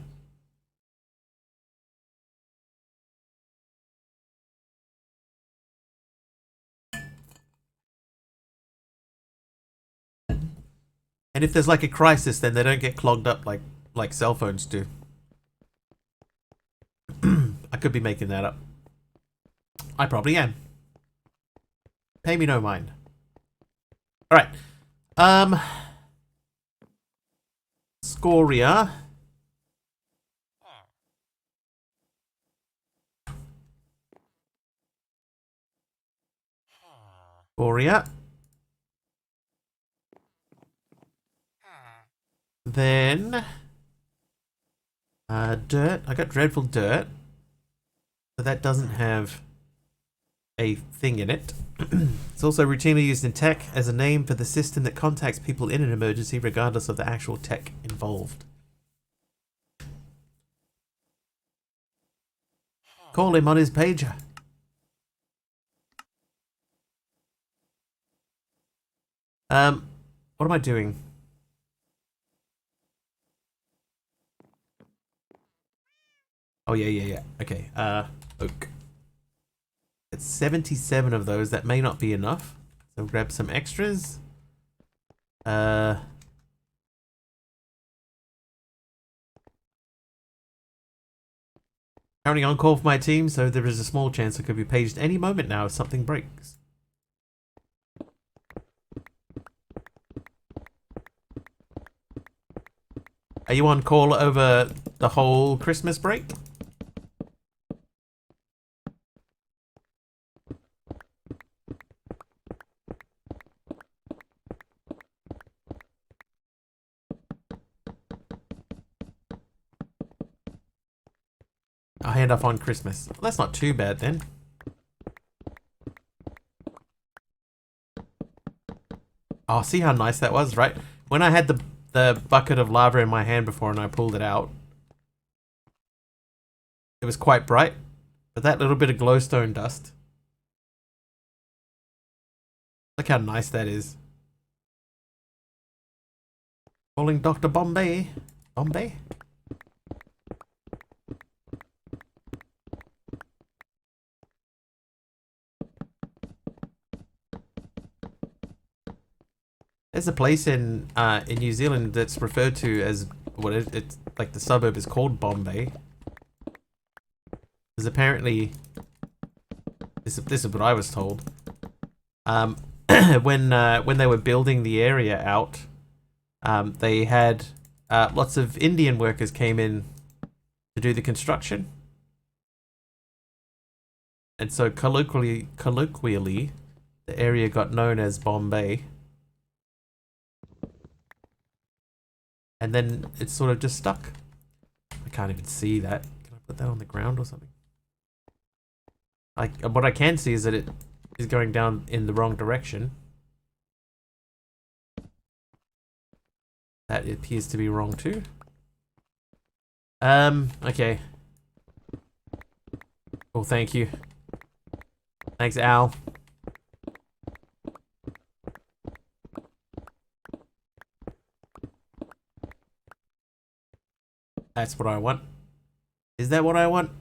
And if there's like a crisis, then they don't get clogged up like cell phones do. I could be making that up. I probably am. Pay me no mind. All right. Scoria. Scoria. Then dirt. I got dreadful dirt. But that doesn't have a thing in it. It's also routinely used in tech as a name for the system that contacts people in an emergency regardless of the actual tech involved. Call him on his pager. What am I doing? Oh yeah. Okay. Oak. It's 77 of those. That may not be enough. So grab some extras. Counting on call for my team, so there is a small chance I could be paged any moment now if something breaks. Are you on call over the whole Christmas break? I'll hand off on Christmas. Well, that's not too bad then. Oh, see how nice that was, right? When I had the bucket of lava in my hand before and I pulled it out, it was quite bright. But that little bit of glowstone dust. Look how nice that is. Calling Dr. Bombay. Bombay? There's a place in New Zealand that's referred to as it's like the suburb is called Bombay. Because apparently, this is what I was told. When they were building the area out, they had lots of Indian workers came in to do the construction, and so colloquially, the area got known as Bombay. And then it's sort of just stuck. I can't even see that. Can I put that on the ground or something? What I can see is that it is going down in the wrong direction. That appears to be wrong too. Okay. Oh, thank you. Thanks, Al. That's what I want. Is that what I want?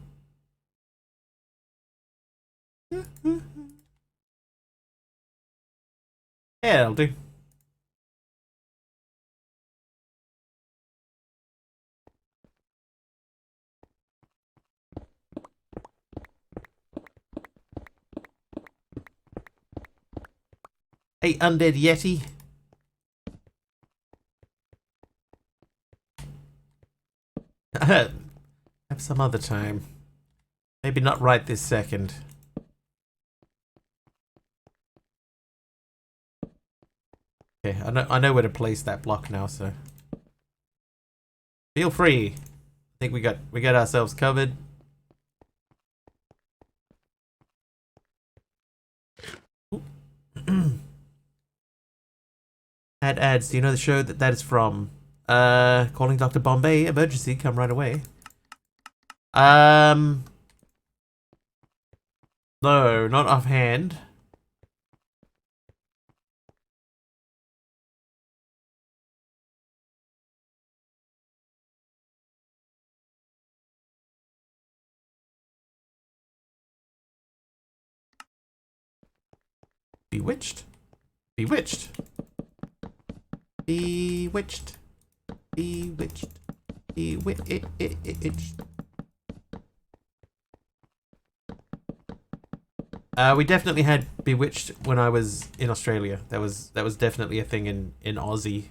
Yeah, that'll do. Hey, undead yeti. Have some other time. Maybe not right this second. Okay, I know where to place that block now, so feel free. I think we got ourselves covered. Ads. Do you know the show that is from? Calling Dr. Bombay. Emergency. Come right away. No, not offhand. Bewitched. Bewitched. Bewitched. Bewitched. Bewitched. We definitely had Bewitched when I was in Australia. That was definitely a thing in Aussie.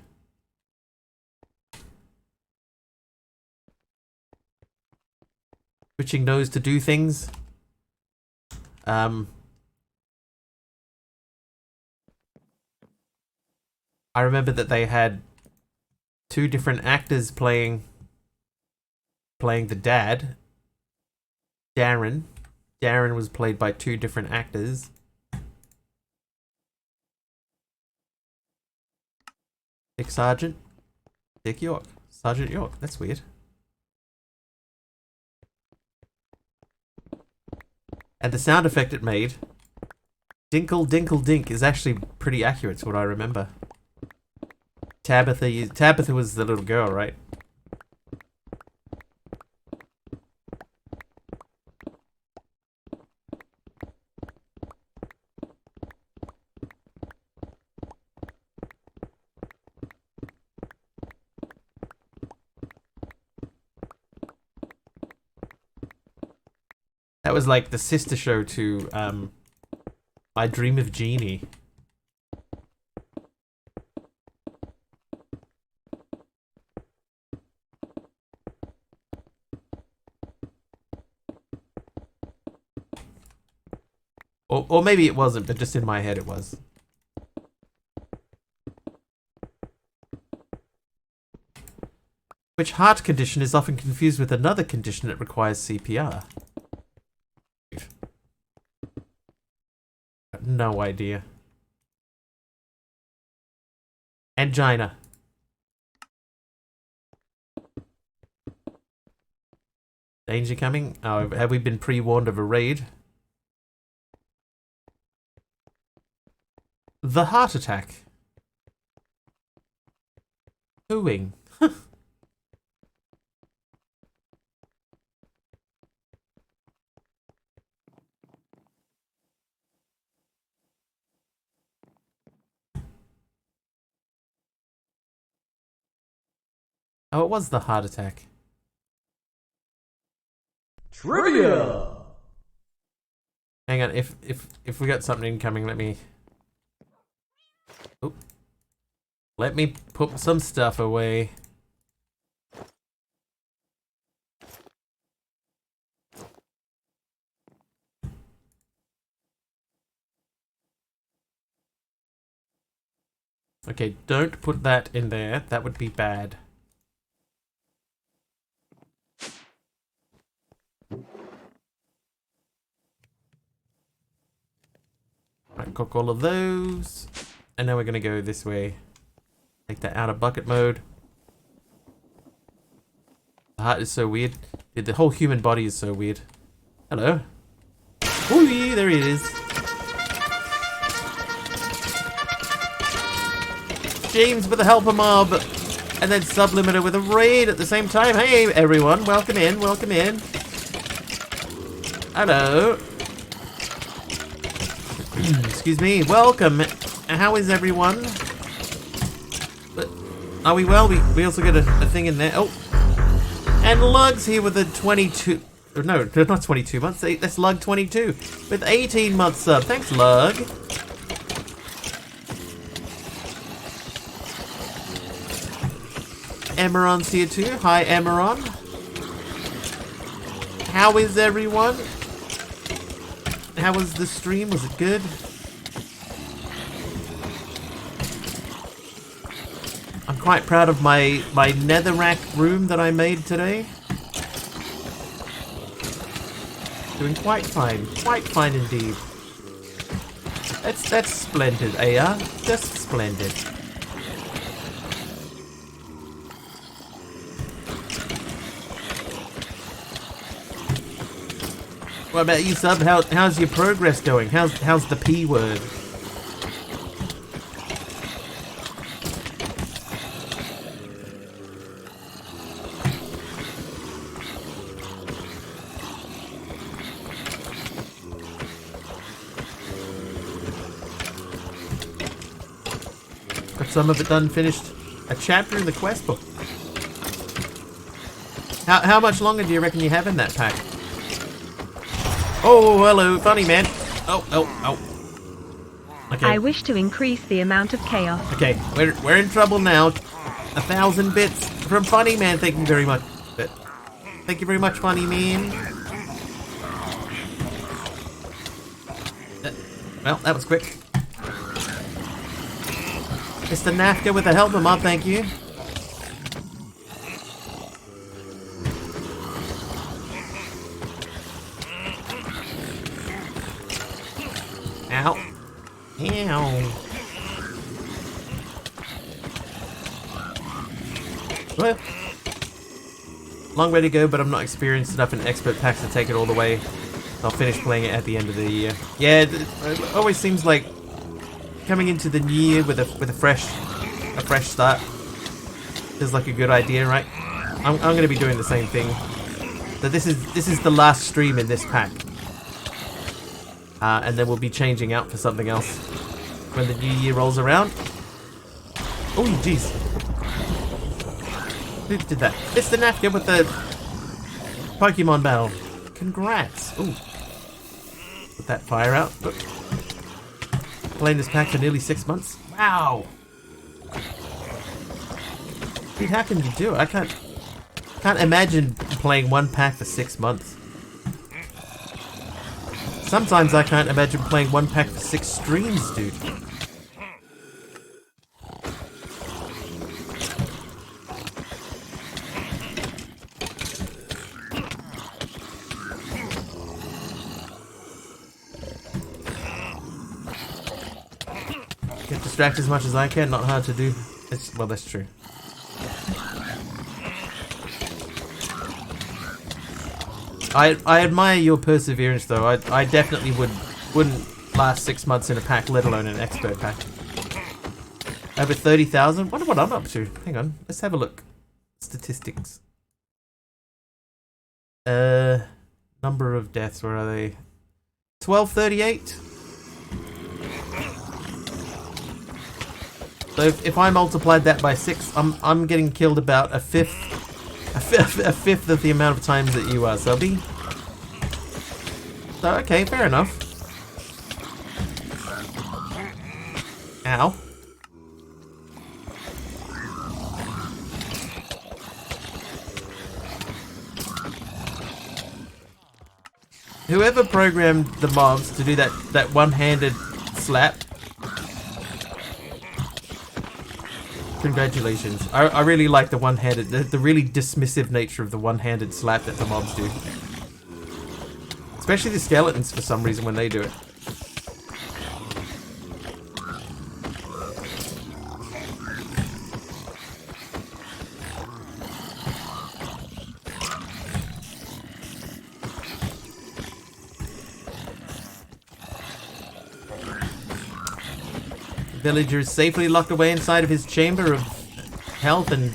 Switching those to do things. I remember that they had two different actors playing the dad. Darren. Darren was played by two different actors. Dick Sargent. Dick York. Sergeant York. That's weird. And the sound effect it made, Dinkle Dinkle Dink, is actually pretty accurate to what I remember. Tabitha was the little girl, right? That was like the sister show to I Dream of Jeannie. Or maybe it wasn't, but just in my head it was. Which heart condition is often confused with another condition that requires CPR? No idea. Angina. Danger coming? Oh, have we been pre-warned of a raid? The heart attack. Hooing. Oh, it was the heart attack. Trivia! Hang on, if we got something incoming, let me... Oh. Let me put some stuff away. Okay, don't put that in there. That would be bad. Right, cook all of those. And now we're going to go this way. Take that out of bucket mode. The heart is so weird. Dude, the whole human body is so weird. Hello. Ooh, there it is. James with a helper mob. And then Sublimiter with a raid at the same time. Hey, everyone. Welcome in. Welcome in. Hello. Excuse me. Welcome. How is everyone? But are we well? We also got a thing in there. Oh. And Lug's here with a 22... No, not 22 months. That's Lug 22 with 18 months sub. Thanks, Lug. Emeron's here too. Hi, Emeron. How is everyone? How was the stream? Was it good? I'm quite proud of my netherrack room that I made today. Doing quite fine indeed. That's splendid, AR. Just splendid. What about you, Sub? How's your progress going? How's the P word? Got some of it done, finished a chapter in the quest book. How much longer do you reckon you have in that pack? Oh, hello, funny man. Oh. Okay. I wish to increase the amount of chaos. Okay, we're in trouble now. 1,000 bits from Funny Man. Thank you very much. Thank you very much, Funny Man. Well, that was quick. Mr. Nafka with the help him up, thank you. Ow. Ow. Well, long way to go, but I'm not experienced enough in expert packs to take it all the way. I'll finish playing it at the end of the year. Yeah, it always seems like coming into the new year with a fresh start is like a good idea, right? I'm going to be doing the same thing. So this is the last stream in this pack. And then we'll be changing out for something else when the new year rolls around. Oh, jeez. Who did that? Mr. Nafka with the Pokemon battle. Congrats. Ooh. Put that fire out. Look. Playing this pack for nearly 6 months. Wow. Dude, how can you do it? I can't imagine playing one pack for 6 months. Sometimes I can't imagine playing one pack for 6 streams, dude. Get distracted as much as I can, not hard to do. Well, that's true. I admire your perseverance, though. I definitely wouldn't last 6 months in a pack, let alone an expert pack. Over 30,000? Wonder what I'm up to. Hang on, let's have a look. Statistics. Number of deaths. Where are they? 1238. So if I multiplied that by 6, I'm getting killed about a fifth of the amount of times that you are, Subby. So, okay, fair enough. Ow. Whoever programmed the mobs to do that one-handed slap, congratulations. I really like the one-handed, the really dismissive nature of the one-handed slap that the mobs do. Especially the skeletons for some reason when they do it. Villager is safely locked away inside of his chamber of health and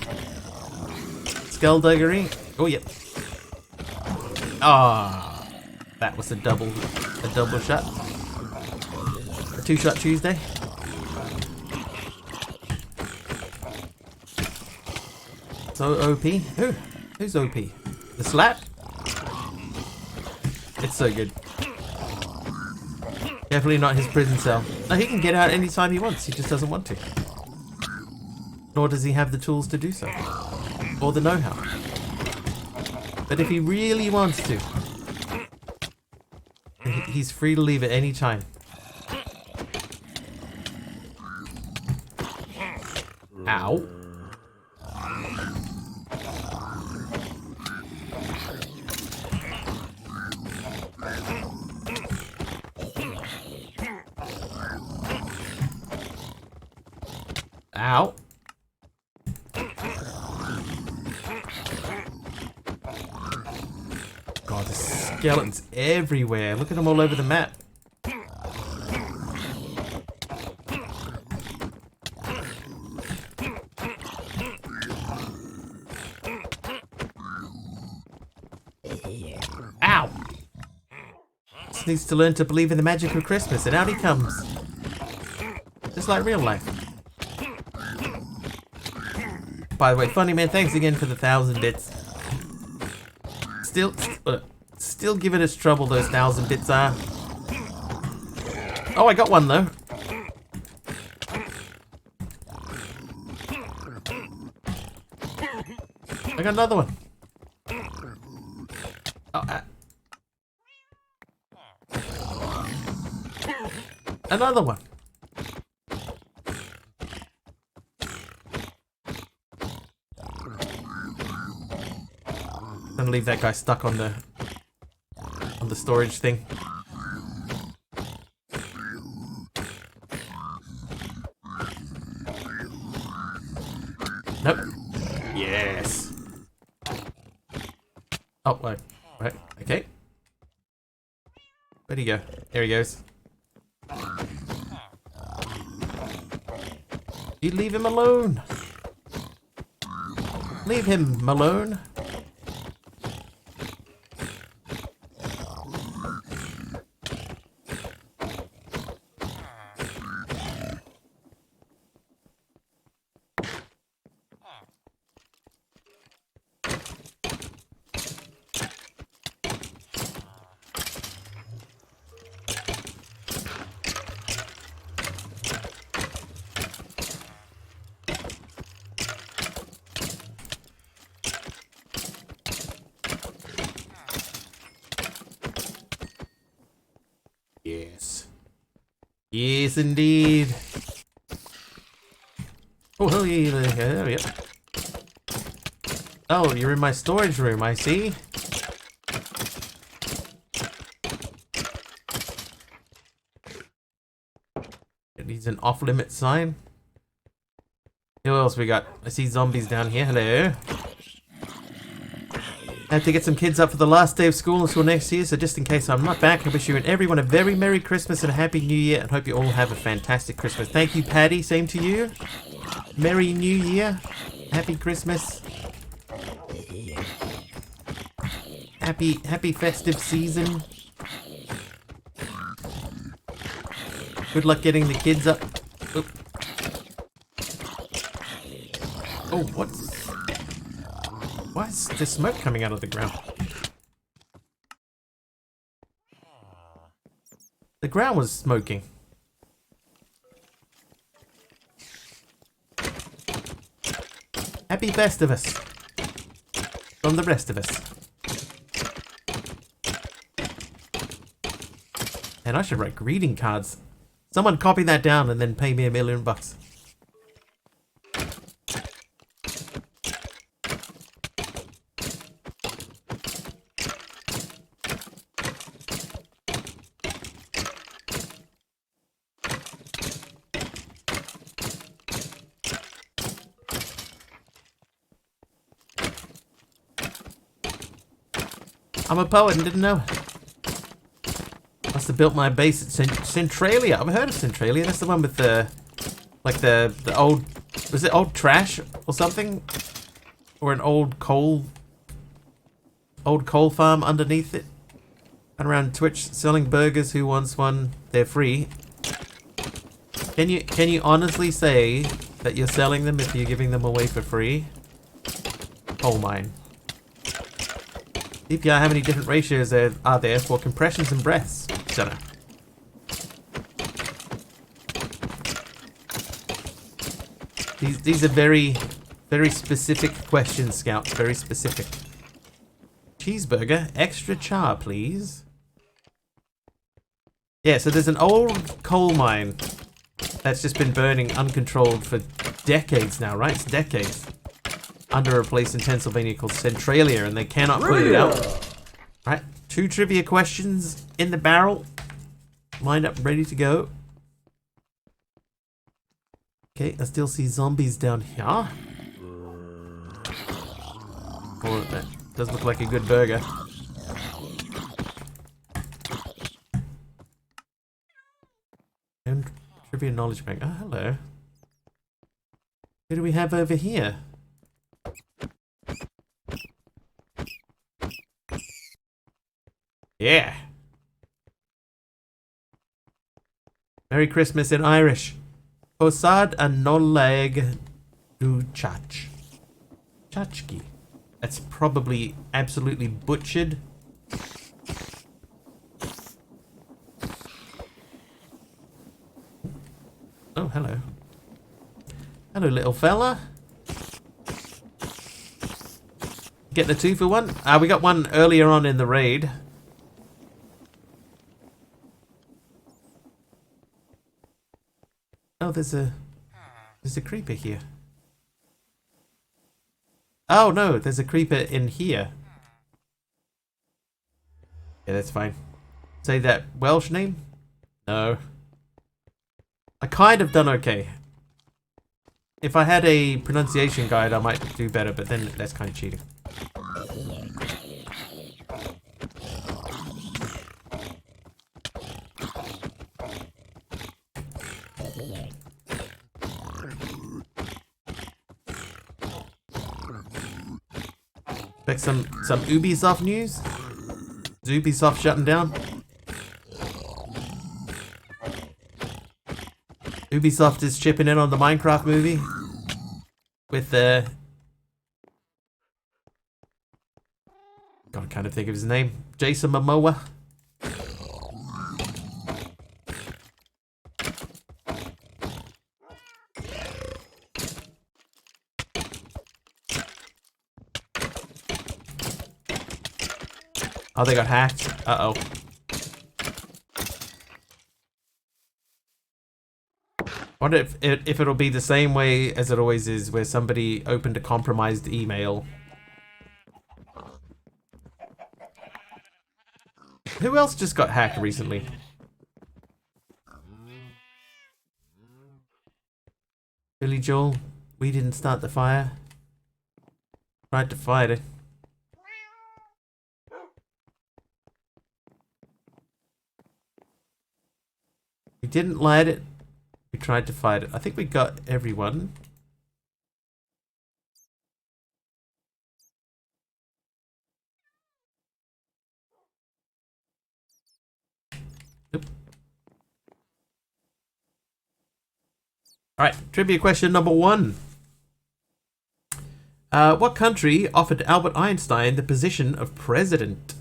skullduggery. Oh, yep. Ah, that was a double shot. A 2-shot Tuesday. So OP. Who's OP? The slap? It's so good. Definitely not his prison cell. No, he can get out anytime he wants, he just doesn't want to. Nor does he have the tools to do so. or the know-how. But if he really wants to, he's free to leave at any time. Ow. Ow. God, there's skeletons everywhere. Look at them all over the map. Ow! Just needs to learn to believe in the magic of Christmas, and out he comes. Just like real life. By the way, Funny Man, thanks again for the 1,000 bits. Still giving us trouble, those 1,000 bits are. Oh, I got one though. I got another one. Oh, another one. Gonna leave that guy stuck on the storage thing. Nope. Yes. Oh, wait. Right. Okay. Where'd he go? There he goes. You leave him alone. Leave him alone. Yes. Yes, indeed. Oh, hell yeah. There we go. Oh, you're in my storage room, I see. It needs an off-limit sign. Who else we got? I see zombies down here. Hello. I have to get some kids up for the last day of school until next year, so just in case I'm not back, I wish you and everyone a very Merry Christmas and a Happy New Year, and hope you all have a fantastic Christmas. Thank you, Patty. Same to you. Merry New Year. Happy Christmas. Happy festive season. Good luck getting the kids up. Oop. Oh, what's... Why is there smoke coming out of the ground? The ground was smoking. Happy Festivus from the rest of us. And I should write greeting cards. Someone copy that down and then pay me $1 million. I'm a poet and didn't know it. Must have built my base at Centralia. I've heard of Centralia. That's the one with the, like the old, was it old trash or something? Or an old coal farm underneath it? And around Twitch selling burgers. Who wants one? They're free. Can you honestly say that you're selling them if you're giving them away for free? Coal mine. DPI, how many different ratios are there for compressions and breaths? Don't know. These are very Very specific questions, Scouts. Very specific. Cheeseburger, extra char, please. Yeah, so there's an old coal mine that's just been burning uncontrolled for decades now, right? It's decades. Under a place in Pennsylvania called Centralia, and they cannot put it out. Right, 2 trivia questions in the barrel. Lined up, ready to go. Okay, I still see zombies down here. Oh, that does look like a good burger. And trivia knowledge bank. Oh, hello. What do we have over here? Yeah. Merry Christmas in Irish. Osad a noleg du chach. Chachki. That's probably absolutely butchered. Oh, hello. Hello, little fella. Getting a 2 for 1? We got one earlier on in the raid. Oh, there's a creeper here. Oh no, there's a creeper in here. Yeah, that's fine. Say that Welsh name? No. I kind of done okay. If I had a pronunciation guide, I might do better, but then that's kind of cheating. Expect some Ubisoft news? Is Ubisoft shutting down? Ubisoft is chipping in on the Minecraft movie with God, I can't think of his name. Jason Momoa. Oh, they got hacked. Uh-oh. Wonder if it'll be the same way as it always is, where somebody opened a compromised email. Who else just got hacked recently? Billy Joel, we didn't start the fire. Tried to fight it. We didn't light it. We tried to fight it. I think we got everyone. Nope. Alright, trivia question number 1. What country offered Albert Einstein the position of president?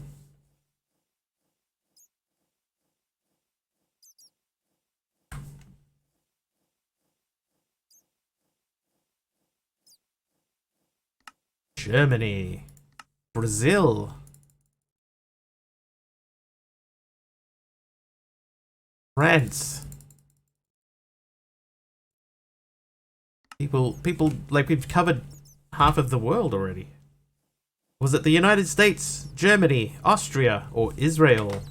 Germany. Brazil. France. People, like, we've covered half of the world already. Was it the United States, Germany, Austria, or Israel?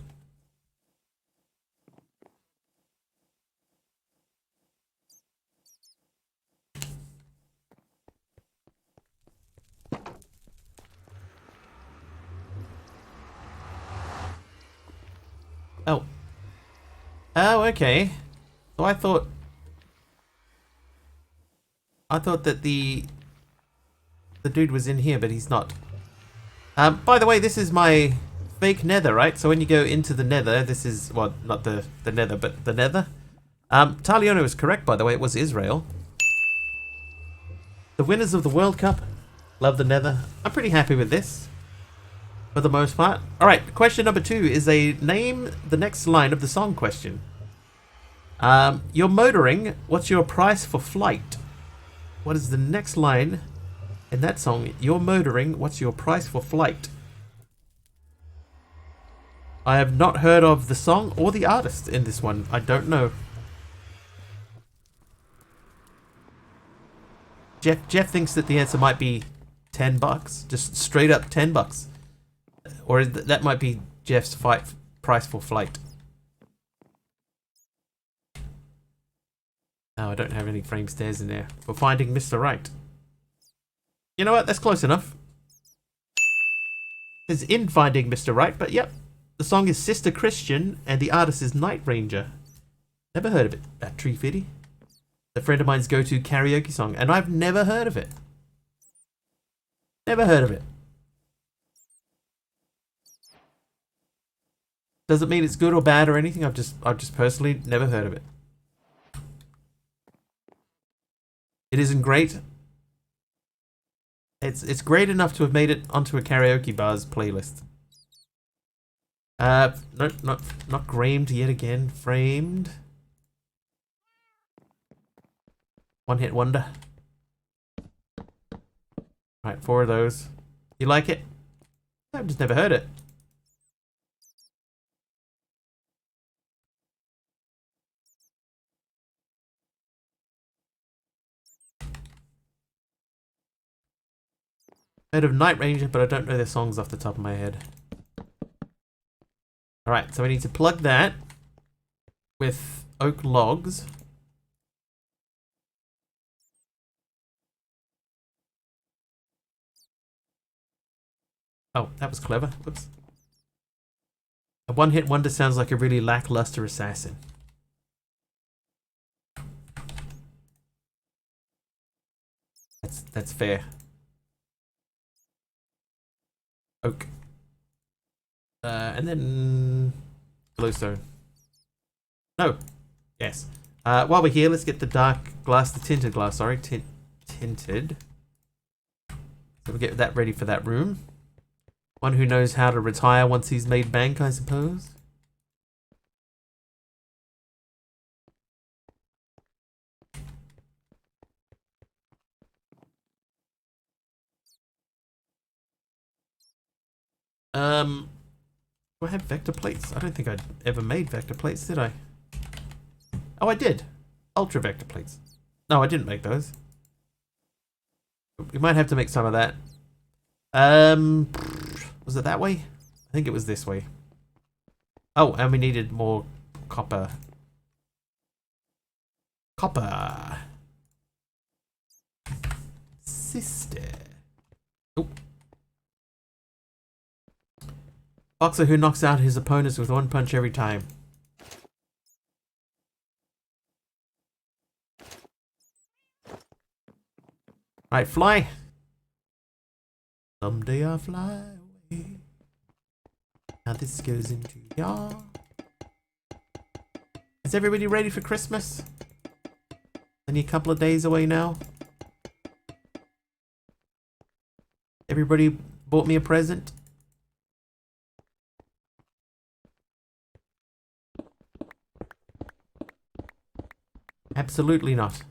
Oh. Oh, okay. So I thought that the dude was in here, but he's not. By the way, this is my fake nether, right? So when you go into the nether, this is, well, not the nether, but the nether. Taliono is correct, by the way. It was Israel. The winners of the World Cup. Love the nether. I'm pretty happy with this, for the most part. Alright, question number 2 is a name the next line of the song question. You're motoring. What's your price for flight? What is the next line In that song, you're motoring. What's your price for flight? I have not heard of the song or the artist in this one. I don't know. Jeff thinks that the answer might be $10, just straight up $10, or that might be Jeff's price for flight. No, I don't have any frame stairs in there for finding Mr. Right. You know what? That's close enough. It's in Finding Mr. Right, but yep. The song is Sister Christian, and the artist is Night Ranger. Never heard of it. That Tree Fitty. A friend of mine's go-to karaoke song, and I've never heard of it. Never heard of it. Doesn't mean it's good or bad or anything. I've just personally never heard of it. It isn't great. It's great enough to have made it onto a karaoke bar's playlist. No, not Gramed yet again. Framed. One hit wonder. Right, 4 of those. You like it? I've just never heard it. Heard of Night Ranger, but I don't know their songs off the top of my head. Alright, so we need to plug that with oak logs. Oh, that was clever. Whoops. A one-hit wonder sounds like a really lackluster assassin. That's fair. Oak. And then glowstone. No. Yes. While we're here, let's get the dark glass, the tinted glass, sorry. Tinted. So we'll get that ready for that room. One who knows how to retire once he's made bank, I suppose. Do I have vector plates? I don't think I ever made vector plates, did I? Oh, I did. Ultra vector plates. No, I didn't make those. We might have to make some of that. Was it that way? I think it was this way. Oh, and we needed more copper. Copper. Sister. Oh. Boxer who knocks out his opponents with one punch every time. Right, fly. Someday I'll fly away. Now this goes into y'all. Is everybody ready for Christmas? Only a couple of days away now. Everybody bought me a present? Absolutely not.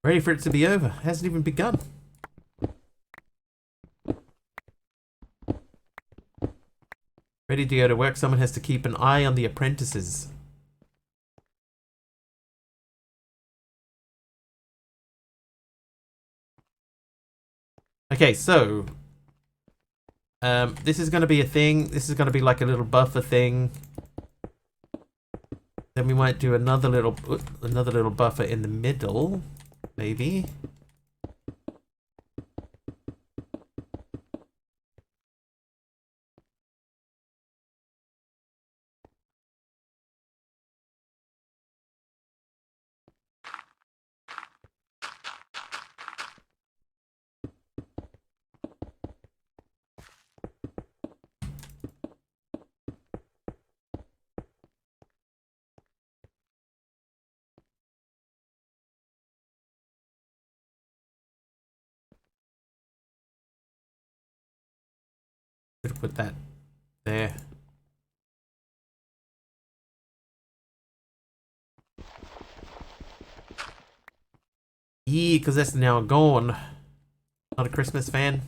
Ready for it to be over. It hasn't even begun. Ready to go to work. Someone has to keep an eye on the apprentices. Okay, so this is going to be a thing. This is going to be like a little buffer thing. Then we might do another little buffer in the middle, maybe. Should have put that there. Yeah, because that's now gone. Not a Christmas fan.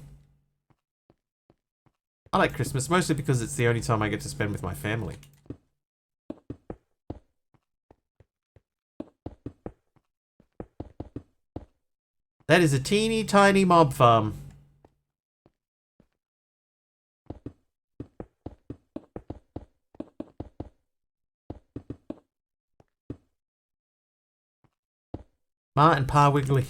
I like Christmas mostly because it's the only time I get to spend with my family. That is a teeny tiny mob farm. Ma and Pa Wiggly.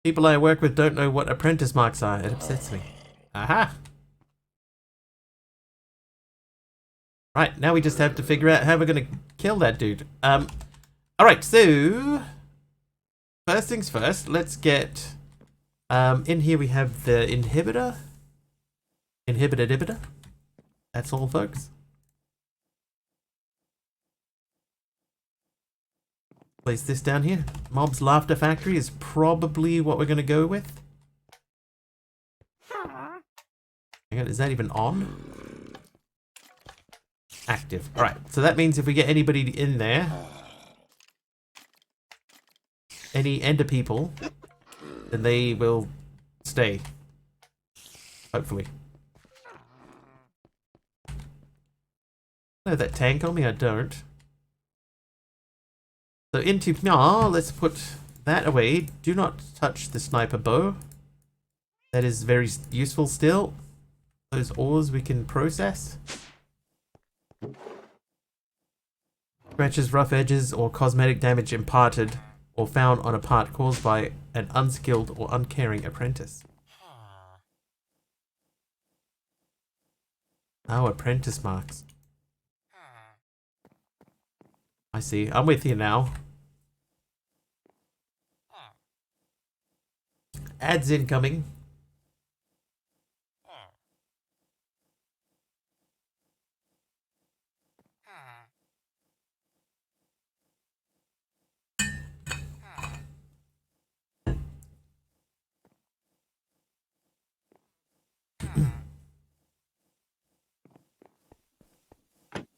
People I work with don't know what apprentice marks are. It upsets me. Aha! Right, now we just have to figure out how we're gonna kill that dude. Alright, so first things first, let's get in here we have the inhibitor. Inhibitor. That's all, folks. Place this down here. Mob's Laughter Factory is probably what we're going to go with. Hang on, is that even on? Active. Alright, so that means if we get anybody in there, any ender people, then they will stay. Hopefully. I have that tank on me? I don't. So into let's put that away. Do not touch the sniper bow. That is very useful still. Those ores we can process. Scratches, rough edges, or cosmetic damage imparted or found on a part caused by an unskilled or uncaring apprentice. Oh, apprentice marks. I see. I'm with you now. Ads incoming.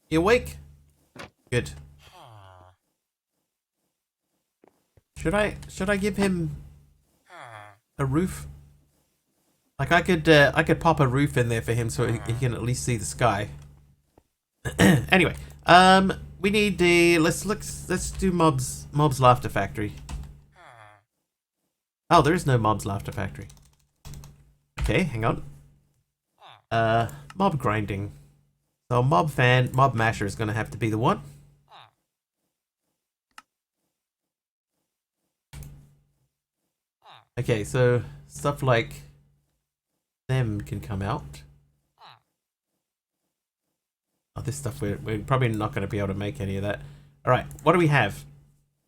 You awake? Good. Should I give him a roof? Like I could pop a roof in there for him so he can at least see the sky. Anyway, we need the let's do mob's Laughter Factory. Oh, there is no mob's Laughter Factory. Okay, hang on. Mob grinding. So mob masher is gonna have to be the one. Okay, so stuff like them can come out. Oh, this stuff we're probably not going to be able to make any of that. All right, what do we have?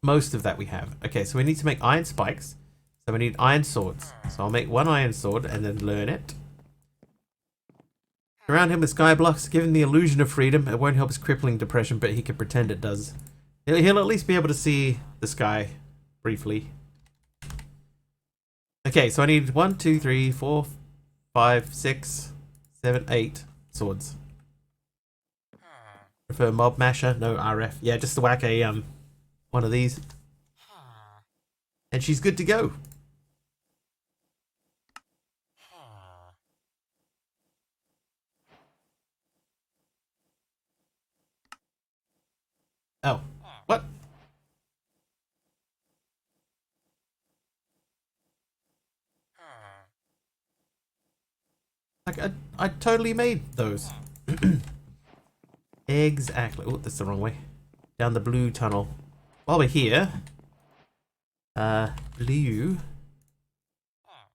Most of that we have. Okay, so we need to make iron spikes. So we need iron swords. So I'll make one iron sword and then learn it. Surround him with sky blocks, give him the illusion of freedom. It won't help his crippling depression, but he can pretend it does. He'll at least be able to see the sky briefly. Okay, so I need 1, 2, 3, 4, 5, 6, 7, 8 swords. Prefer mob masher, no RF. Yeah, just to whack a one of these. And she's good to go. Oh, what? Like I totally made those. Exactly. Oh, that's the wrong way. Down the blue tunnel. While we're here, blue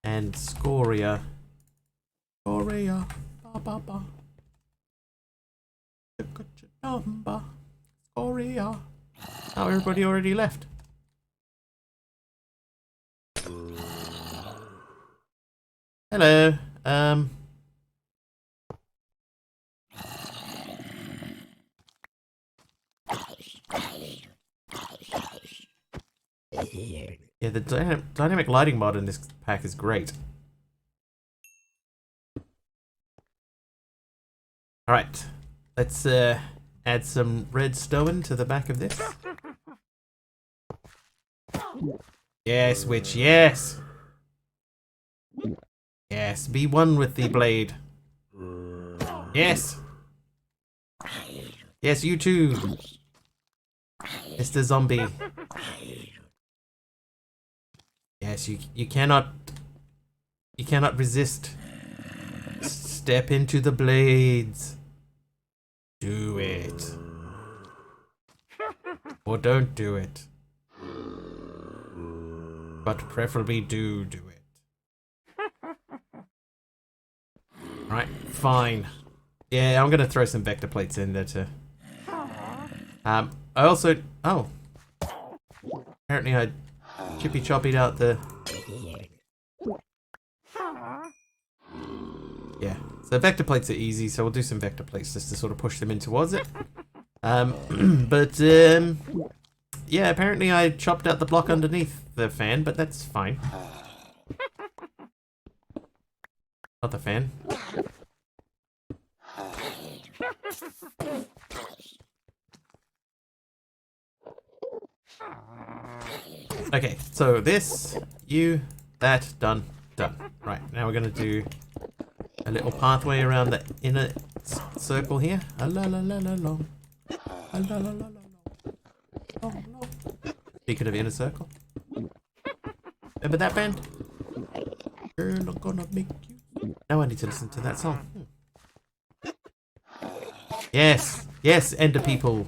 and scoria. Scoria. Ba ba ba. Look at your number. Scoria. Oh, everybody already left. Hello. Yeah, the dynamic lighting mod in this pack is great. Alright, let's add some redstone to the back of this. Yes, witch, yes! Yes, be one with the blade. Yes! Yes, you too! Mr. Zombie. Yes, you cannot resist. Step into the blades. Do it. Or don't do it. But preferably do it. Right, fine. Yeah, I'm gonna throw some vector plates in there too. I also... Oh. Apparently I chippy choppied out the... Yeah. So vector plates are easy, so we'll do some vector plates just to sort of push them in towards it. Yeah, apparently I chopped out the block underneath the fan, but that's fine. Not the fan. Okay, so this, you, that, done. Right, now we're gonna do a little pathway around the inner circle here. Speaking of inner circle. Remember that band? Girl, I'm gonna make you. Now I need to listen to that song. Yes, yes, Ender people.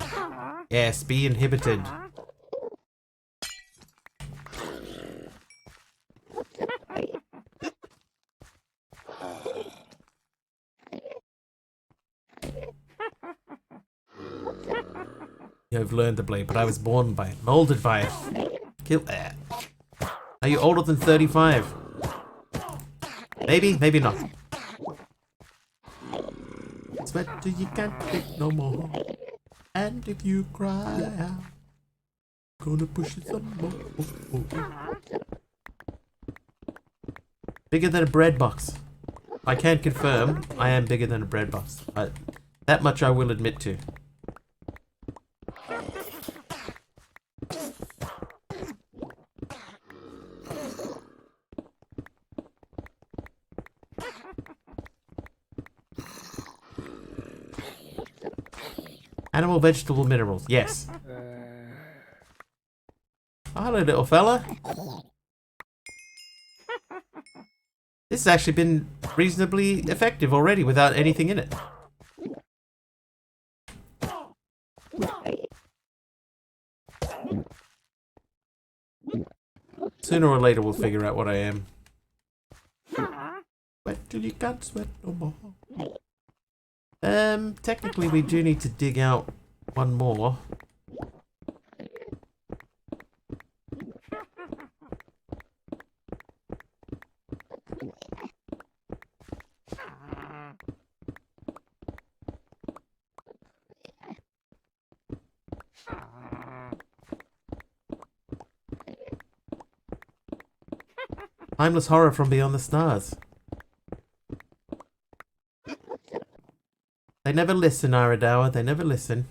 Yes, be inhibited. You've learned the blade, but I was born by it, molded by it. Kill that. Are you older than 35? Maybe, maybe not. Sweat till you can't take no more. And if you cry out, gonna push it some more. Bigger than a bread box. I can confirm I am bigger than a bread box. That much I will admit to. Animal, vegetable, minerals. Yes. Oh, hello, little fella. This has actually been reasonably effective already without anything in it. Sooner or later we'll figure out what I am. Sweat till you can't sweat no more. Technically we do need to dig out one more. Timeless horror from beyond the stars. They never listen, Iridawa. They never listen.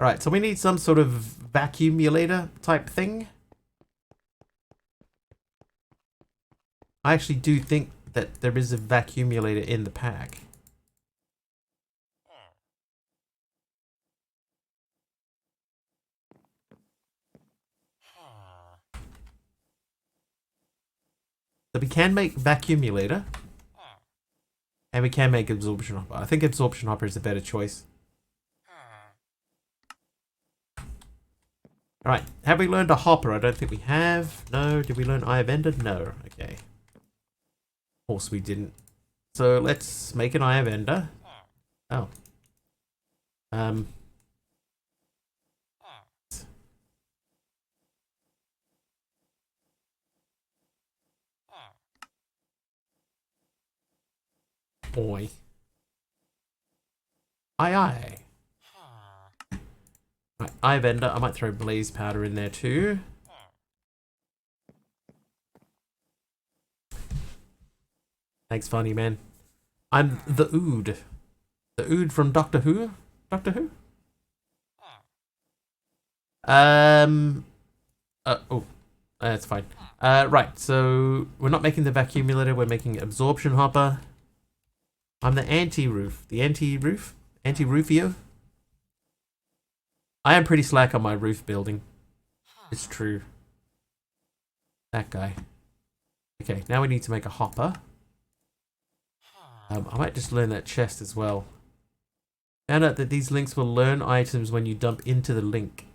Alright, so we need some sort of vacuumulator type thing. I actually do think that there is a vacuumulator in the pack. So we can make vacuumulator. And we can make absorption hopper. I think absorption hopper is a better choice. Alright, have we learned a hopper? I don't think we have. No. Did we learn eye of ender? No. Okay. Of course we didn't. So let's make an eye of ender. Oh. Oi. Aye aye. Right, eye vendor. I might throw blaze powder in there too. Thanks, funny man. I'm the Ood. The Ood from Doctor Who? Doctor Who? That's fine. Right, so we're not making the vacuumulator, we're making absorption hopper. I'm the anti-roof. The anti-roof? Anti-roofio? I am pretty slack on my roof building. It's true. That guy. Okay, now we need to make a hopper. I might just learn that chest as well. Found out that these links will learn items when you dump into the link.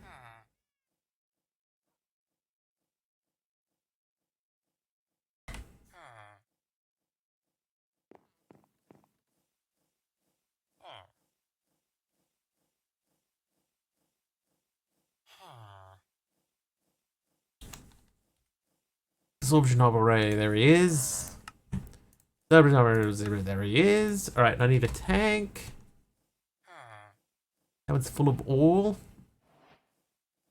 Absorption hopper array, there he is. Absorption hopper, there he is. Alright, I need a tank. That one's full of oil.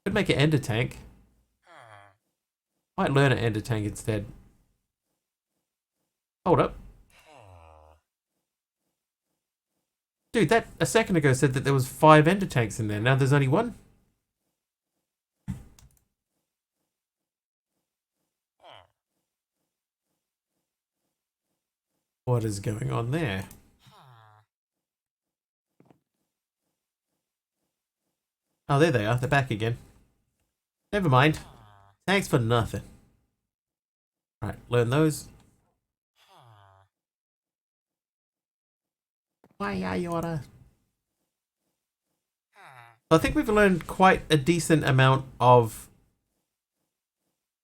Could make an ender tank. Might learn an ender tank instead. Hold up. Dude, that a second ago said that there was 5 ender tanks in there. Now there's only 1. What is going on there? Oh, there they are. They're back again. Never mind. Thanks for nothing. Right, learn those. Why are you on a... I think we've learned quite a decent amount of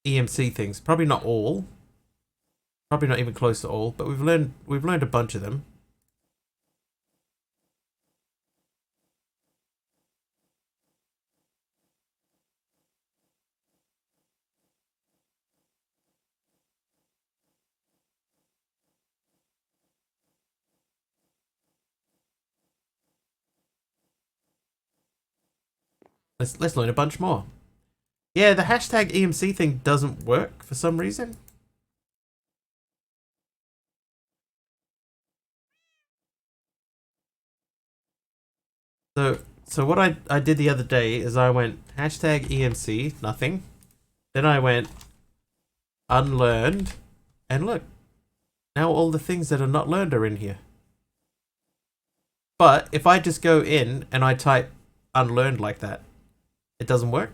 EMC things. Probably not all. Probably not even close to all, but we've learned a bunch of them. Let's learn a bunch more. Yeah, the hashtag EMC thing doesn't work for some reason. So what I did the other day is I went hashtag EMC, nothing. Then I went unlearned, and look, now all the things that are not learned are in here. But if I just go in and I type unlearned like that, it doesn't work.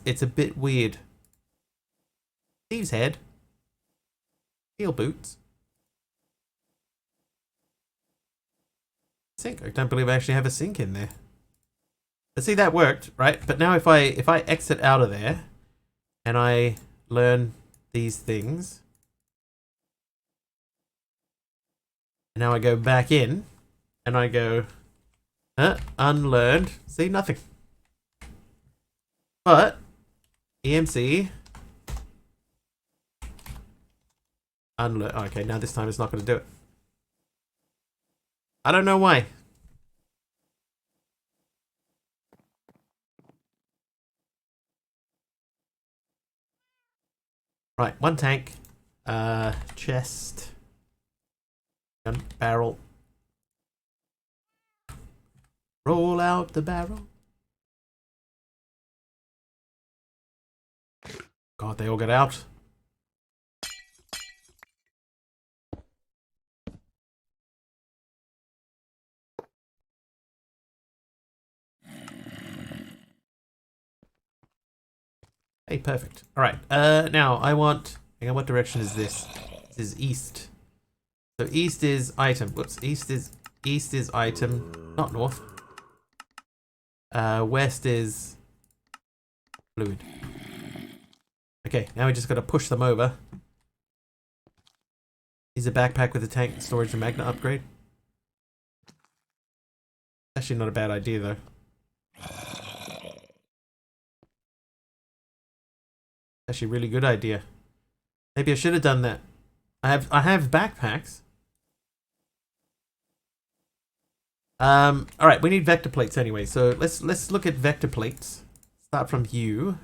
It's a bit weird. Thieves' head. Heel boots. Sink. I don't believe I actually have a sink in there. But see, that worked, right? But now if I exit out of there and I learn these things, and now I go back in and I go unlearned. See, nothing. But EMC unlearn. Okay, now this time it's not going to do it. I don't know why. Right, 1 tank, chest, gun barrel. Roll out the barrel. God, they all get out. Hey, perfect. All right. Now I want. Hang on. What direction is this? This is east. So east is item. Whoops. East is item. Not north. West is fluid. Okay. Now we just got to push them over. Is a backpack with a tank, storage, and magnet upgrade. Actually, not a bad idea though. Actually, a really good idea. Maybe I should have done that. I have backpacks. All right, we need vector plates anyway. So let's look at vector plates. Start from you.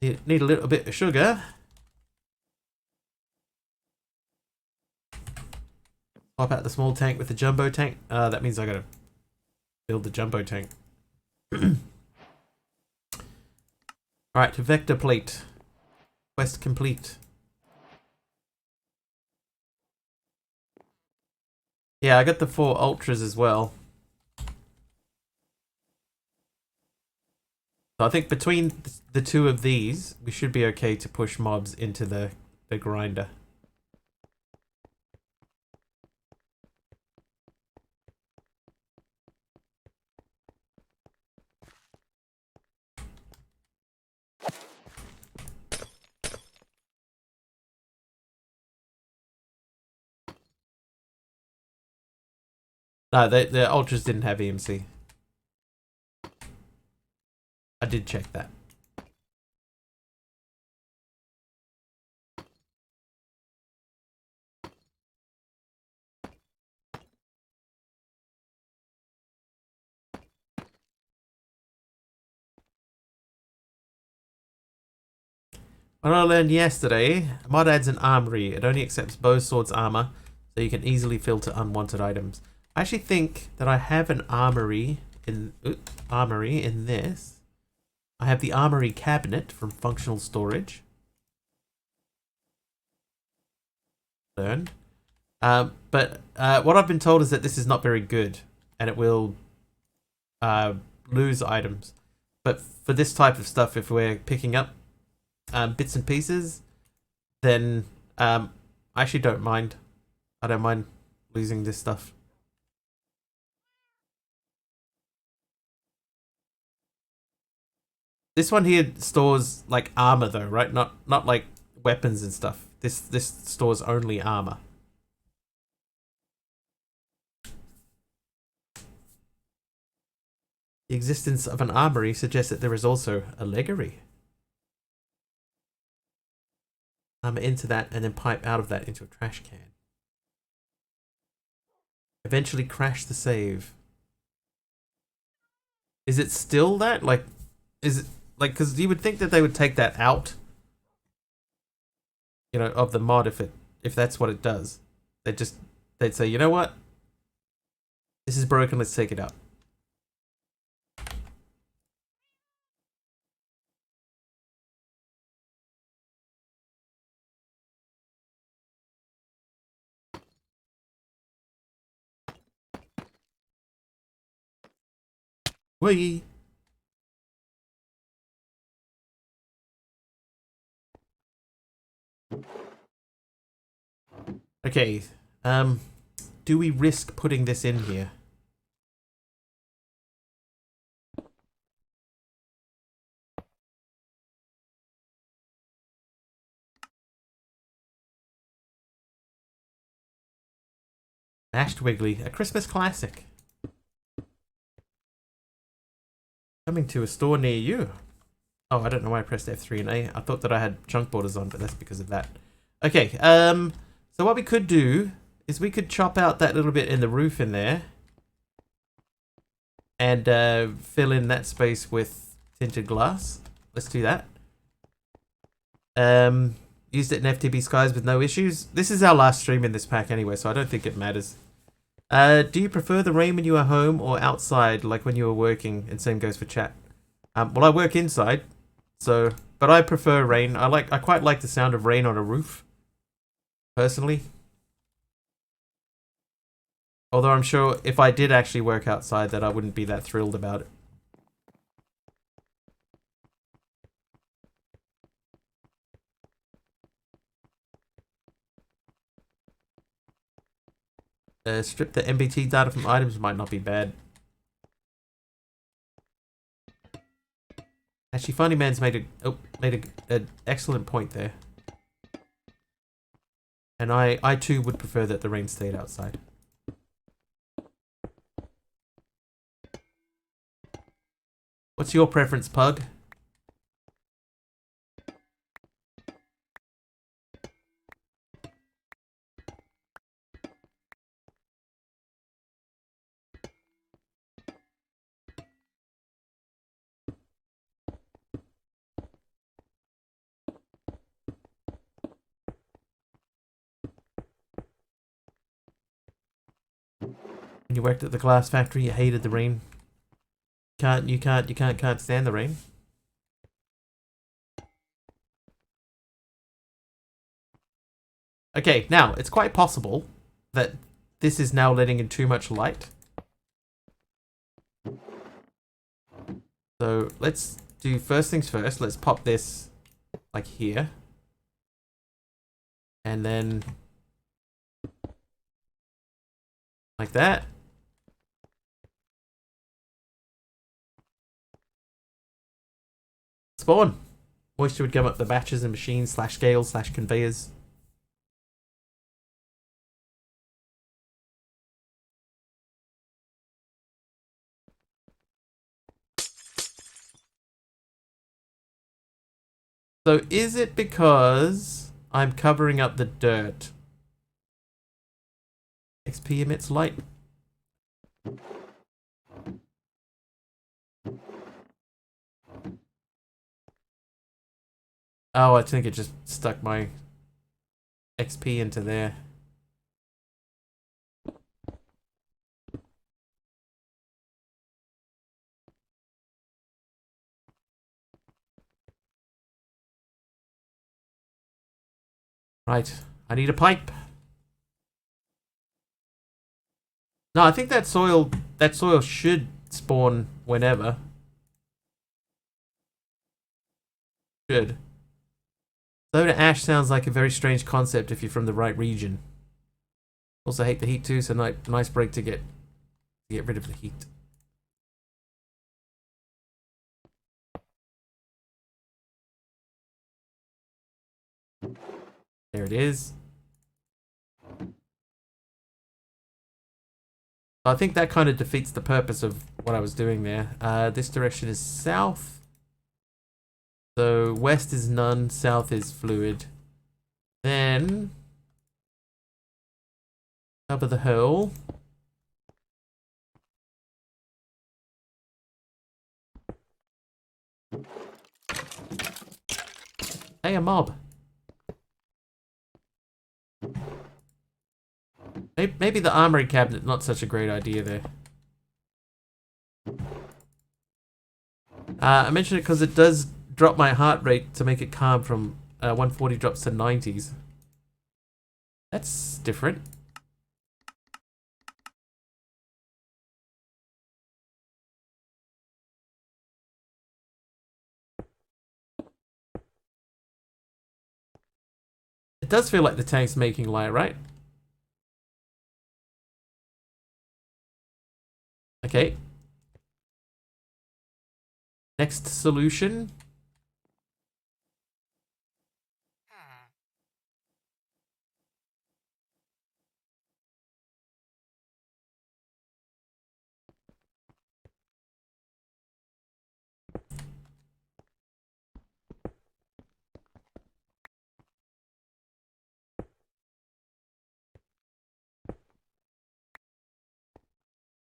Need a little bit of sugar. Swap out the small tank with the jumbo tank. That means I gotta build the jumbo tank. Alright, vector plate. Quest complete. Yeah, I got the 4 ultras as well. So I think between the 2 of these, we should be okay to push mobs into the grinder. No, the ultras didn't have EMC. I did check that. What I learned yesterday, mod adds an armory. It only accepts bows, swords, armor, so you can easily filter unwanted items. I actually think that I have an armory in this. I have the armory cabinet from functional storage. Learned. But what I've been told is that this is not very good, and it will lose items. But for this type of stuff, if we're picking up bits and pieces, then I actually don't mind. I don't mind losing this stuff. This one here stores like armor though, right? Not like weapons and stuff. This stores only armor. The existence of an armory suggests that there is also a leggery. Armor into that and then pipe out of that into a trash can. Eventually crash the save. Is it still that? Like, is it like, because you would think that they would take that out, you know, of the mod if that's what it does. They'd say, you know what? This is broken, let's take it out. Whee! Okay, do we risk putting this in here? Mashed Wiggly, a Christmas classic. Coming to a store near you. Oh, I don't know why I pressed F3 and A. I thought that I had chunk borders on, but that's because of that. Okay, so what we could do is we could chop out that little bit in the roof in there and fill in that space with tinted glass. Let's do that. Used it in FTB skies with no issues. This is our last stream in this pack anyway, so I don't think it matters. Do you prefer the rain when you are home or outside, like when you are working? And same goes for chat. Well, I work inside, so but I prefer rain. I quite like the sound of rain on a roof, personally. Although I'm sure if I did actually work outside, that I wouldn't be that thrilled about it. Strip the MBT data from items might not be bad. Actually, Funny Man's made an excellent point there. And I too would prefer that the rain stayed outside. What's your preference, Pug? When you worked at the glass factory, you hated the rain. You can't stand the rain. Okay, now, it's quite possible that this is now letting in too much light. So, let's do first things first. Let's pop this, like, here. And then... like that. Spawn. Moisture would come up the batches and machines / scales / conveyors. So is it because I'm covering up the dirt? XP emits light. Oh, I think it just stuck my XP into there. Right, I need a pipe. No, I think that soil should spawn whenever. Should. Soda ash sounds like a very strange concept if you're from the right region. Also hate the heat too, so nice break to get rid of the heat. There it is. I think that kind of defeats the purpose of what I was doing there. This direction is south. So west is none, south is fluid. Then cover the hole. Hey, a mob. Maybe the armory cabinet, not such a great idea there. I mention it because it does drop my heart rate to make it calm from 140 drops to 90s. That's different. It does feel like the tank's making light, right? Okay. Next solution.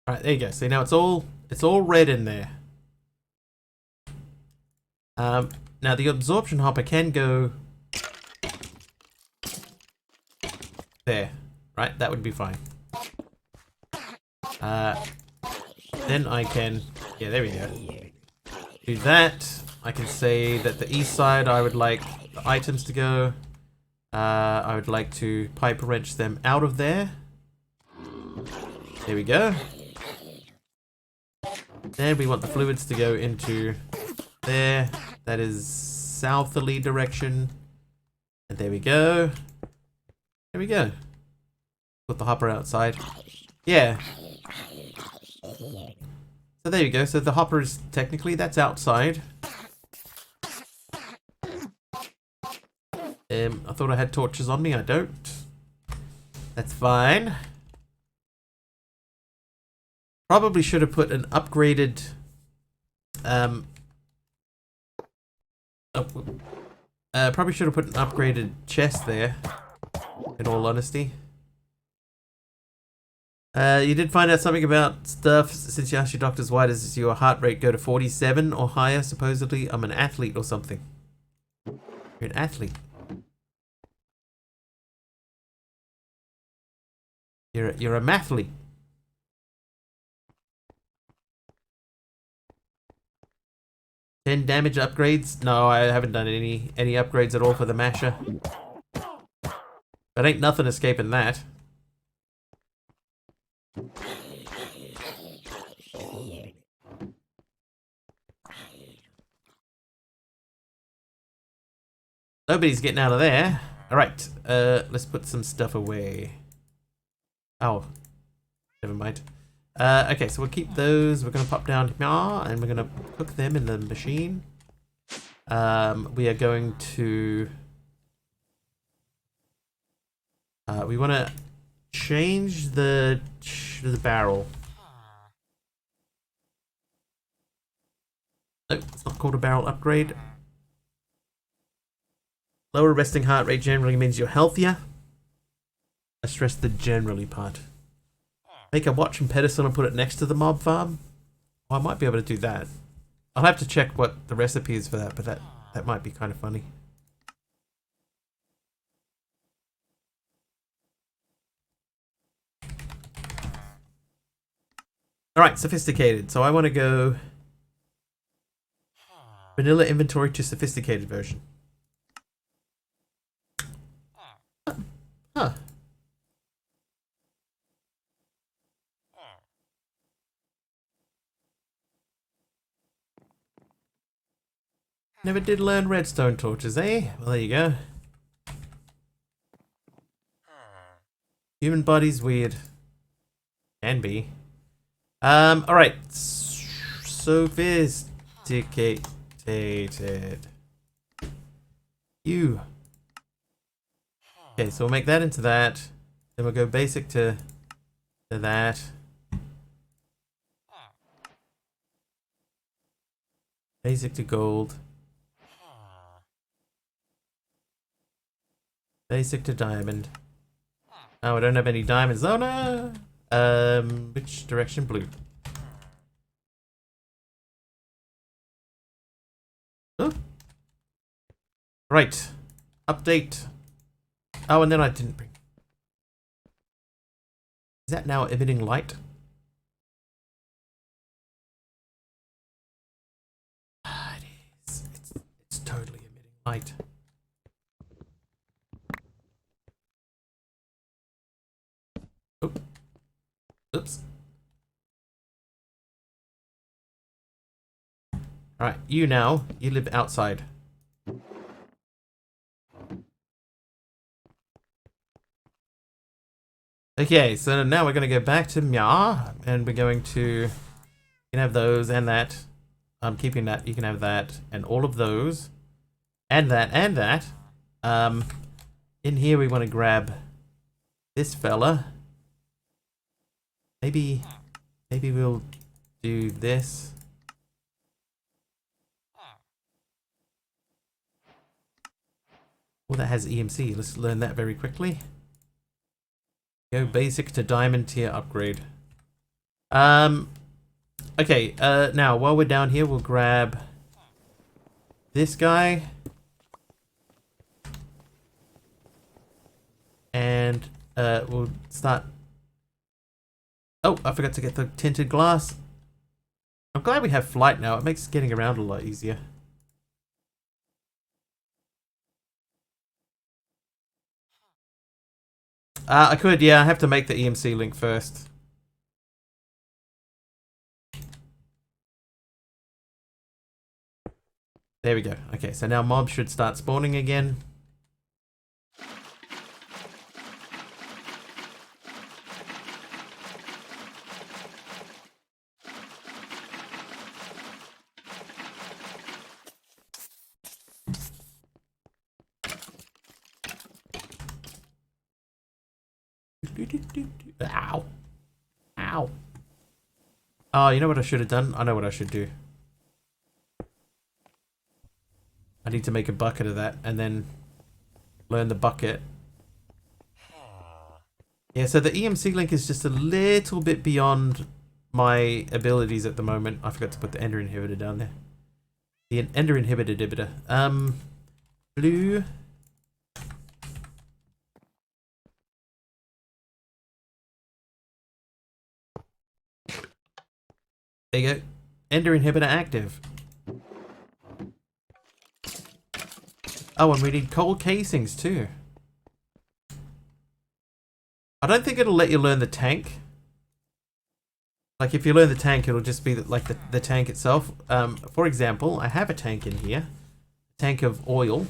Alright, there you go. See, now it's all red in there. Now the absorption hopper can go there, right? That would be fine. Then I can, yeah, there we go. Do that. I can say that the east side, I would like the items to go. I would like to pipe wrench them out of there. There we go. Then we want the fluids to go into there. That is southerly direction. And there we go. There we go. Put the hopper outside. Yeah. So there you go. So the hopper is technically, that's outside. I thought I had torches on me. I don't. That's fine. Probably should have put an upgraded probably should have put an upgraded chest there, in all honesty. You did find out something about stuff since you asked your doctors why does your heart rate go to 47 or higher, supposedly. I'm an athlete or something. You're an athlete. You're a mathlete. 10 damage upgrades. No, I haven't done any upgrades at all for the masher. But ain't nothing escaping that. Nobody's getting out of there. Alright, let's put some stuff away. Oh, never mind. Okay, so we'll keep those. We're going to pop down here and we're going to cook them in the machine. We are going to... we want to change the barrel. Nope, it's not called a barrel upgrade. Lower resting heart rate generally means you're healthier. I stress the generally part. Make a watching pedestal and put it next to the mob farm. Well, I might be able to do that. I'll have to check what the recipe is for that, but that might be kind of funny. Alright, sophisticated. So I want to go vanilla inventory to sophisticated version. Huh. Never did learn redstone torches, eh? Well, there you go. Human body's weird. Can be. Alright. Sophisticated. You. Okay, so we'll make that into that. Then we'll go basic to that. Basic to gold. Basic to diamond. Oh, I don't have any diamonds. Oh no! Which direction? Blue. Oh. Right. Update. Oh, and then I didn't bring... Is that now emitting light? Ah, it is. It's totally emitting light. Oh. Oops. Alright, you live outside. Okay, so now we're going to go back to Mya, and we're going to... You can have those and that. I'm keeping that. You can have that and all of those. And that and that. In here we want to grab this fella. Maybe we'll do this. Well, that has EMC. Let's learn that very quickly. Go basic to diamond tier upgrade. Okay, now while we're down here, we'll grab this guy. And we'll start... Oh, I forgot to get the tinted glass. I'm glad we have flight now. It makes getting around a lot easier. I could, yeah. I have to make the EMC link first. There we go. Okay, so now mobs should start spawning again. Ow. Ow. Oh, you know what I should have done? I know what I should do. I need to make a bucket of that and then learn the bucket. Yeah, so the EMC link is just a little bit beyond my abilities at the moment. I forgot to put the ender inhibitor down there. The ender inhibitor. Blue. There you go. Ender inhibitor active. Oh, and we need coal casings too. I don't think it'll let you learn the tank. Like if you learn the tank, it'll just be like the tank itself. For example, I have a tank in here. A tank of oil.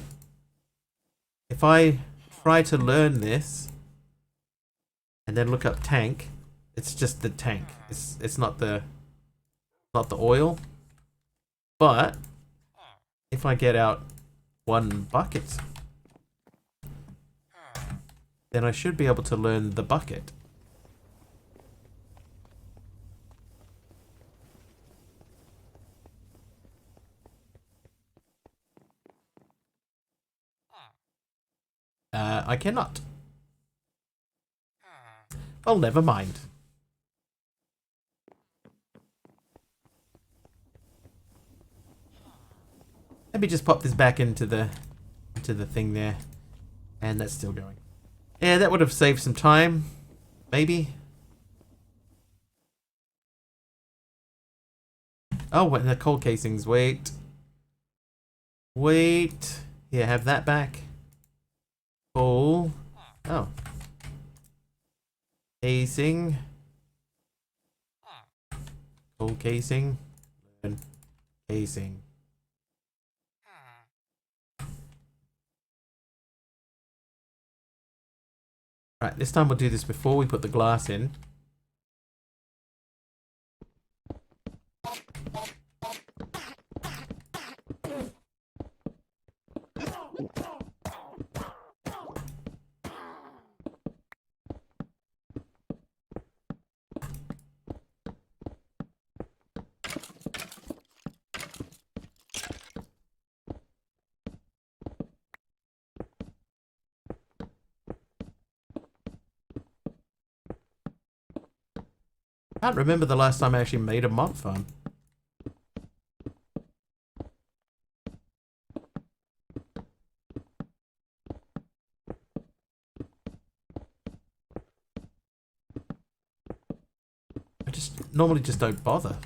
If I try to learn this and then look up tank, it's just the tank. It's not the oil. But if I get out one bucket, then I should be able to learn the bucket. I cannot. Well, never mind. Let me just pop this back into the thing there. And that's still going. Yeah, that would have saved some time. Maybe. Oh, and the coal casings. Wait. Wait. Here, have that back. Coal. Oh. Casing. Coal casing. And casing. Right, this time we'll do this before we put the glass in. I can't remember the last time I actually made a mob farm. I just normally just don't bother.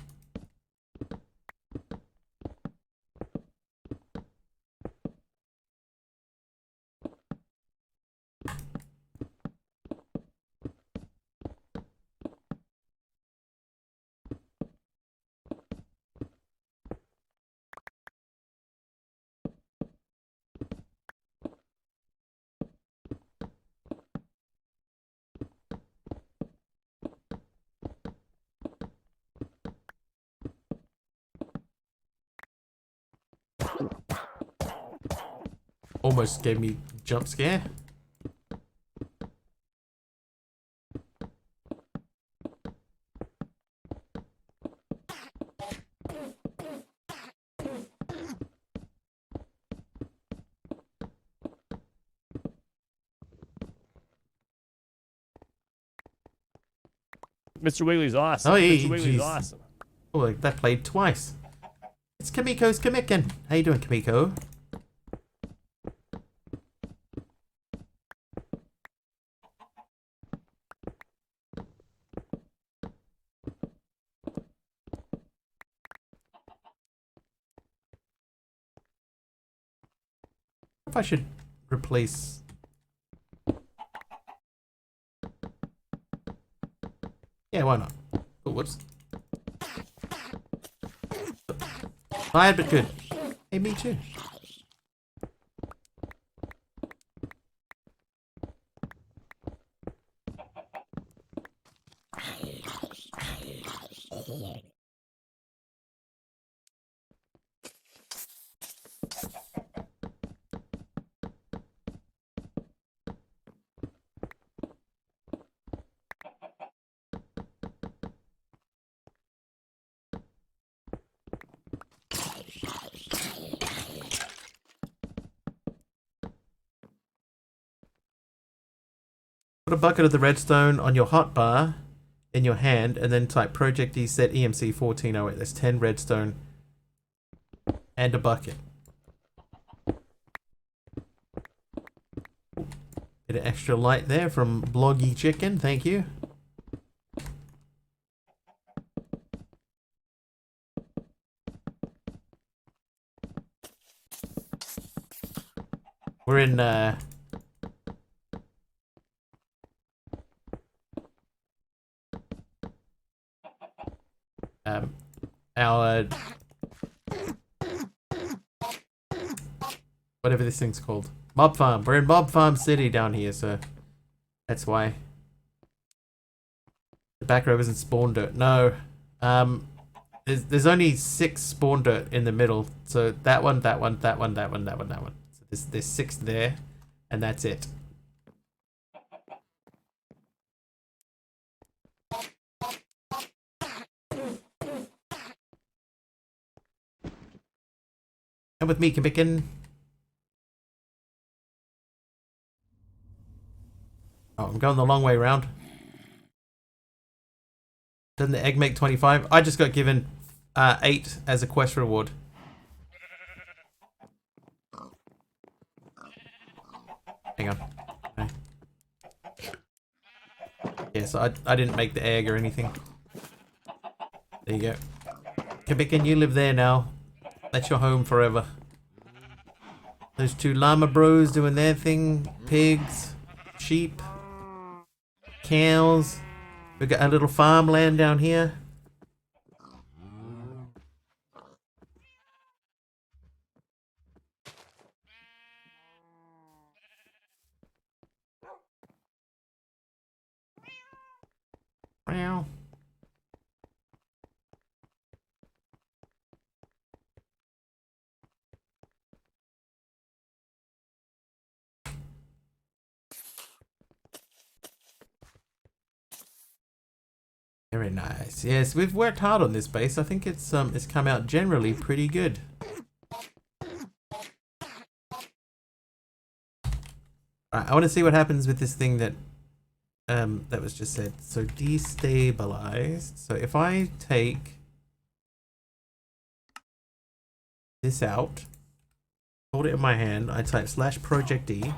Almost gave me a jump scare. Mr. Wiggly's awesome. Oh, yeah, Mr. Wiggly's geez. awesome. Oh, that played twice. It's Kamiko's Kamikin. How you doing, Kamiko? If I should replace. Yeah, why not? Oh, whoops. Tired but good. Hey, me too. Put a bucket of the redstone on your hotbar in your hand and then type Project E set EMC 1408. That's 10 redstone and a bucket. Bit of extra light there from Bloggy Chicken, thank you. We're in our whatever this thing's called. Mob Farm. We're in Mob Farm City down here, so that's why. The back row isn't spawn dirt. No. There's only 6 spawn dirt in the middle. So that one, that one, that one, that one, that one, that one. So there's 6 there, and that's it. Come with me, Kimbikin. Oh, I'm going the long way round. Doesn't the egg make 25? I just got given 8 as a quest reward. Hang on. Okay. Yeah, so I didn't make the egg or anything. There you go. Kimbikin, you live there now. That's your home forever. Those 2 llama bros doing their thing. Pigs. Sheep. Cows. We got a little farmland down here. Meow. Very nice. Yes, we've worked hard on this base. I think it's come out generally pretty good. Alright, I want to see what happens with this thing that that was just said. So destabilized. So if I take this out, hold it in my hand, I type /project E,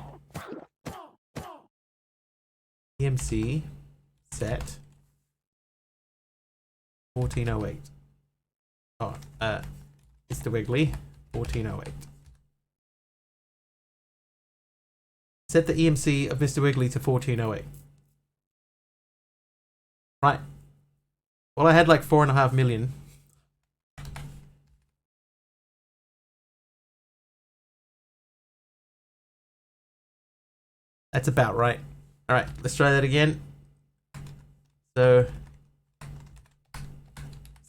EMC, set 1408. Oh, Mr. Wiggly, 1408. Set the EMC of Mr. Wiggly to 1408. Right. Well, I had like 4.5 million. That's about right. Alright, let's try that again. So,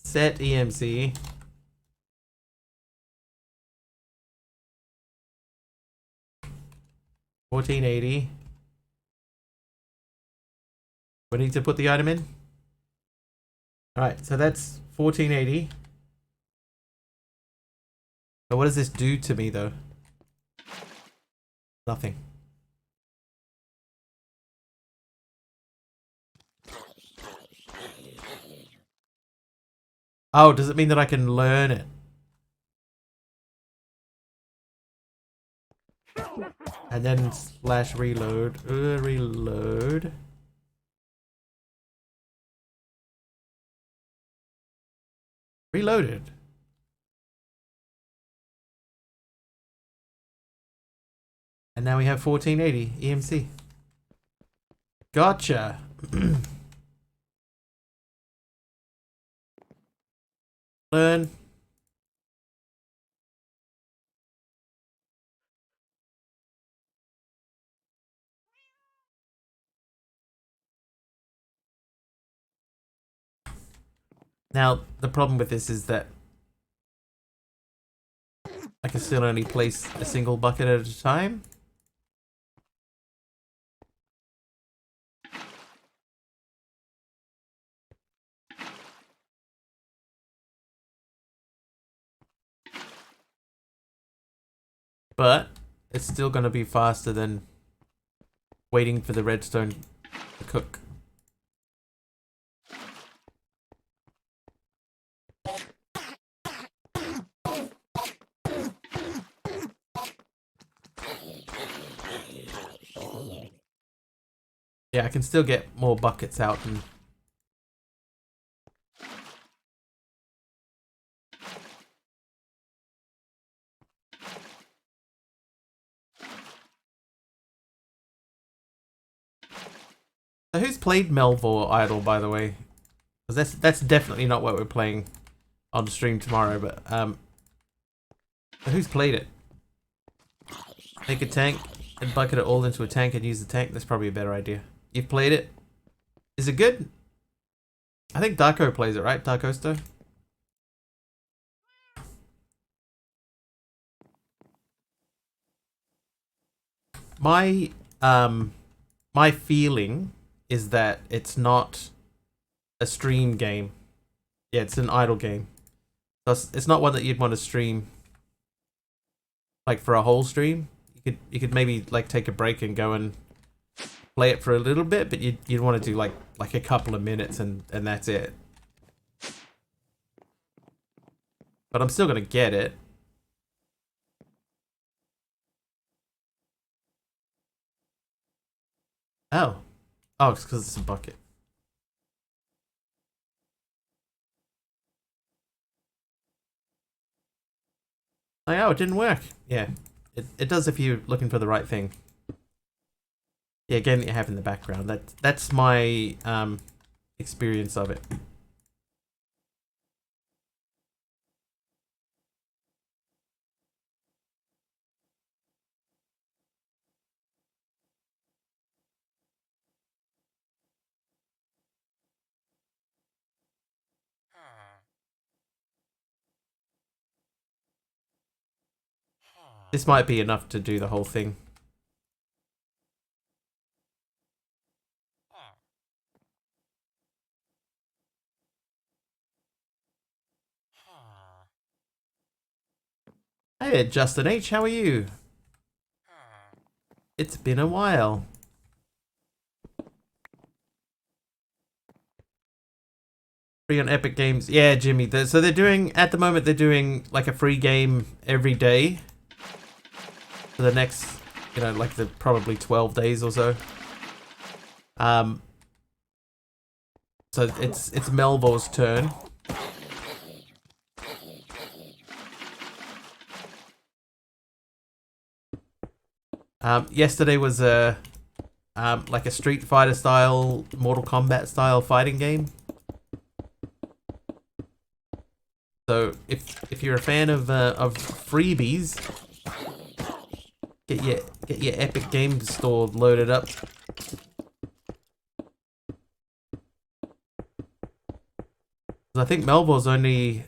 set EMC. $14.80. We need to put the item in. Alright, so that's $14.80. But what does this do to me though? Nothing. Oh, does it mean that I can learn it? And then /reload. Reload. Reloaded. And now we have 1480 EMC. Gotcha. Learn. Now, the problem with this is that I can still only place a single bucket at a time. But it's still going to be faster than waiting for the redstone to cook. Yeah, I can still get more buckets out and So who's played Melvor Idol, by the way? Because that's definitely not what we're playing on stream tomorrow. But so who's played it? Make a tank and bucket it all into a tank and use the tank. That's probably a better idea. You've played it. Is it good? I think Darko plays it, right? Darkosto? My my feeling is that it's not a stream game. Yeah, it's an idle game. So it's not one that you'd want to stream like for a whole stream. You could maybe like take a break and go and play it for a little bit, but you'd want to do like a couple of minutes and that's it. But I'm still gonna get it. Oh. Oh, it's because it's a bucket. Like, oh, it didn't work. Yeah. It does if you're looking for the right thing. Yeah, game that you have in the background. That's my experience of it. This might be enough to do the whole thing. Hey, Justin H, how are you? It's been a while. Free on Epic Games. Yeah, Jimmy. So they're doing, at the moment, they're doing like a free game every day for the next, like the probably 12 days or so. So it's Melvor's turn. Yesterday was like a Street Fighter style, Mortal Kombat style fighting game. So if you're a fan of freebies, get your Epic Games Store loaded up. I think Melvor's only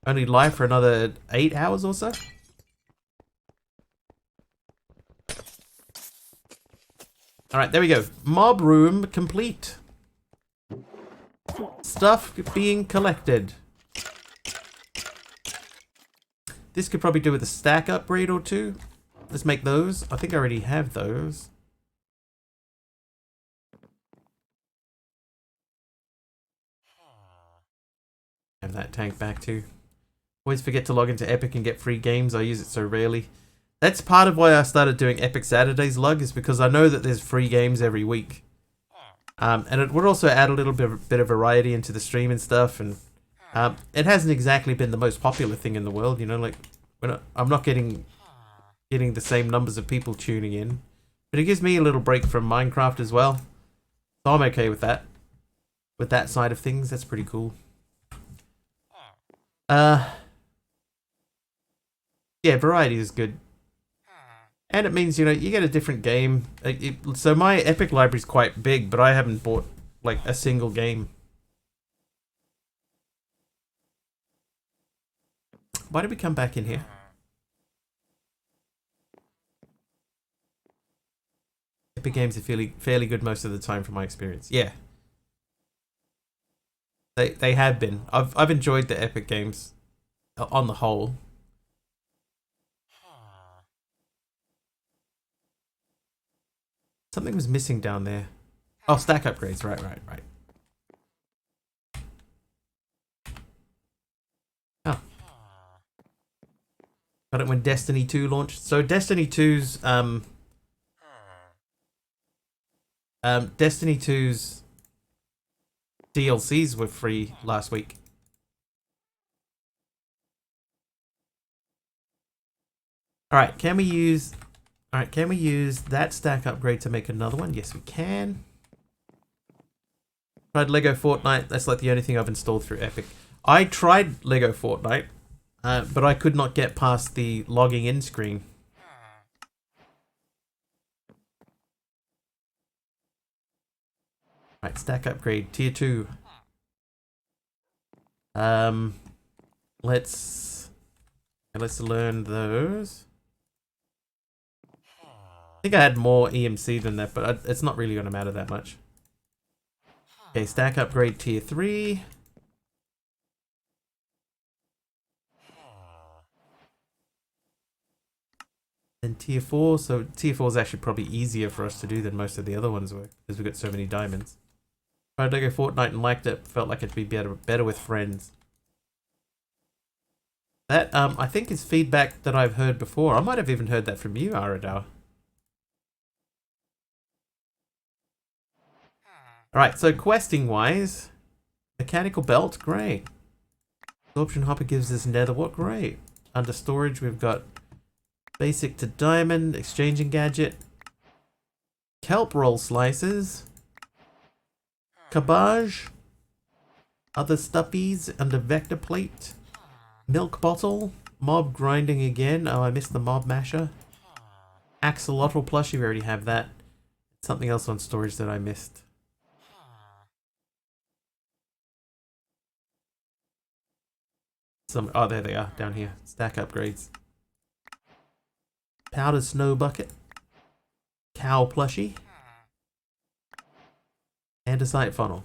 live for another 8 hours or so. Alright, there we go. Mob room complete. Stuff being collected. This could probably do with a stack upgrade or two. Let's make those. I think I already have those. Have that tank back too. Always forget to log into Epic and get free games. I use it so rarely. That's part of why I started doing Epic Saturdays lug, is because I know that there's free games every week. And it would also add a little bit of variety into the stream and stuff. And it hasn't exactly been the most popular thing in the world, like I'm not getting the same numbers of people tuning in. But it gives me a little break from Minecraft as well. So I'm okay with that. With that side of things, that's pretty cool. Yeah, variety is good. And it means, you get a different game. So my Epic library is quite big, but I haven't bought, like, a single game. Why did we come back in here? Epic games are fairly good most of the time from my experience. Yeah. They have been. I've enjoyed the Epic games on the whole. Something was missing down there. Oh, stack upgrades. Right. Oh. Got it when Destiny 2 launched. So Destiny 2's Destiny 2's DLCs were free last week. Alright, can we use that stack upgrade to make another one? Yes, we can. Tried Lego Fortnite. That's like the only thing I've installed through Epic. I tried Lego Fortnite, but I could not get past the logging in screen. Right, stack upgrade, tier 2. Let's learn those. I think I had more EMC than that, but it's not really going to matter that much. Okay, stack upgrade tier 3. Then tier 4, so tier 4 is actually probably easier for us to do than most of the other ones were, because we've got so many diamonds. Tried Lego Fortnite and liked it, felt like it'd be better with friends. That, I think is feedback that I've heard before. I might have even heard that from you, Aradar. Alright, so questing wise, mechanical belt, great. Absorption hopper gives us nether wart, great. Under storage we've got basic to diamond, exchanging gadget, kelp roll slices, cabbage, other stuffies under vector plate, milk bottle, mob grinding again. Oh, I missed the mob masher. Axolotl plushie, we already have that. Something else on storage that I missed. Oh, there they are, down here. Stack upgrades. Powdered snow bucket. Cow plushie. Andesite funnel.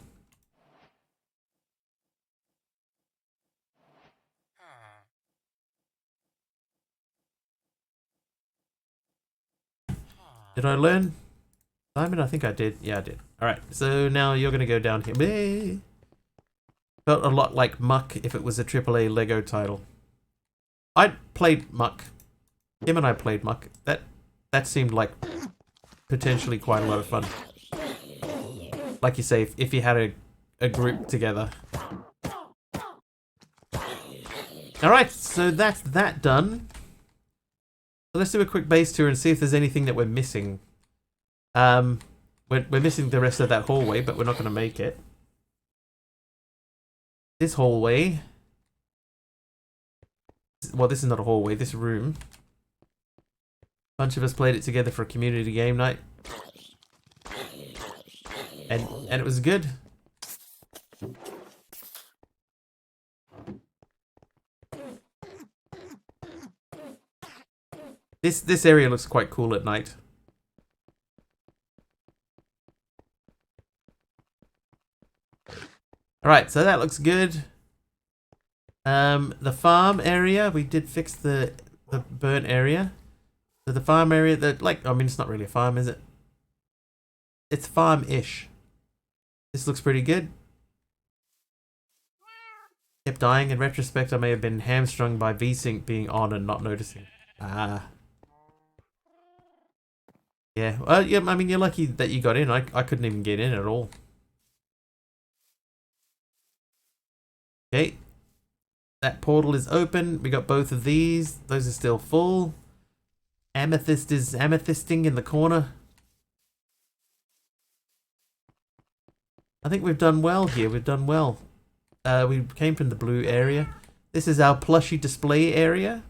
Did I learn diamond? I think I did. Yeah, I did. Alright, so now you're going to go down here. Whee! Felt a lot like Muck if it was a AAA Lego title. I played Muck. Him and I played Muck. That seemed like potentially quite a lot of fun. Like you say, if you had a group together. Alright, so that's that done. So let's do a quick base tour and see if there's anything that we're missing. We're missing the rest of that hallway, but we're not going to make it. This hallway. Well, this is not a hallway, this room. A bunch of us played it together for a community game night. And it was good. This area looks quite cool at night. Alright, so that looks good. The farm area, we did fix the burnt area. So the farm area, I mean, it's not really a farm, is it? It's farm-ish. This looks pretty good. Kept dying. In retrospect, I may have been hamstrung by VSync being on and not noticing. Ah. Yeah, well, yeah, I mean, you're lucky that you got in. I couldn't even get in at all. Okay. That portal is open. We got both of these. Those are still full. Amethyst is amethysting in the corner. I think we've done well here. We've done well. We came from the blue area. This is our plushie display area.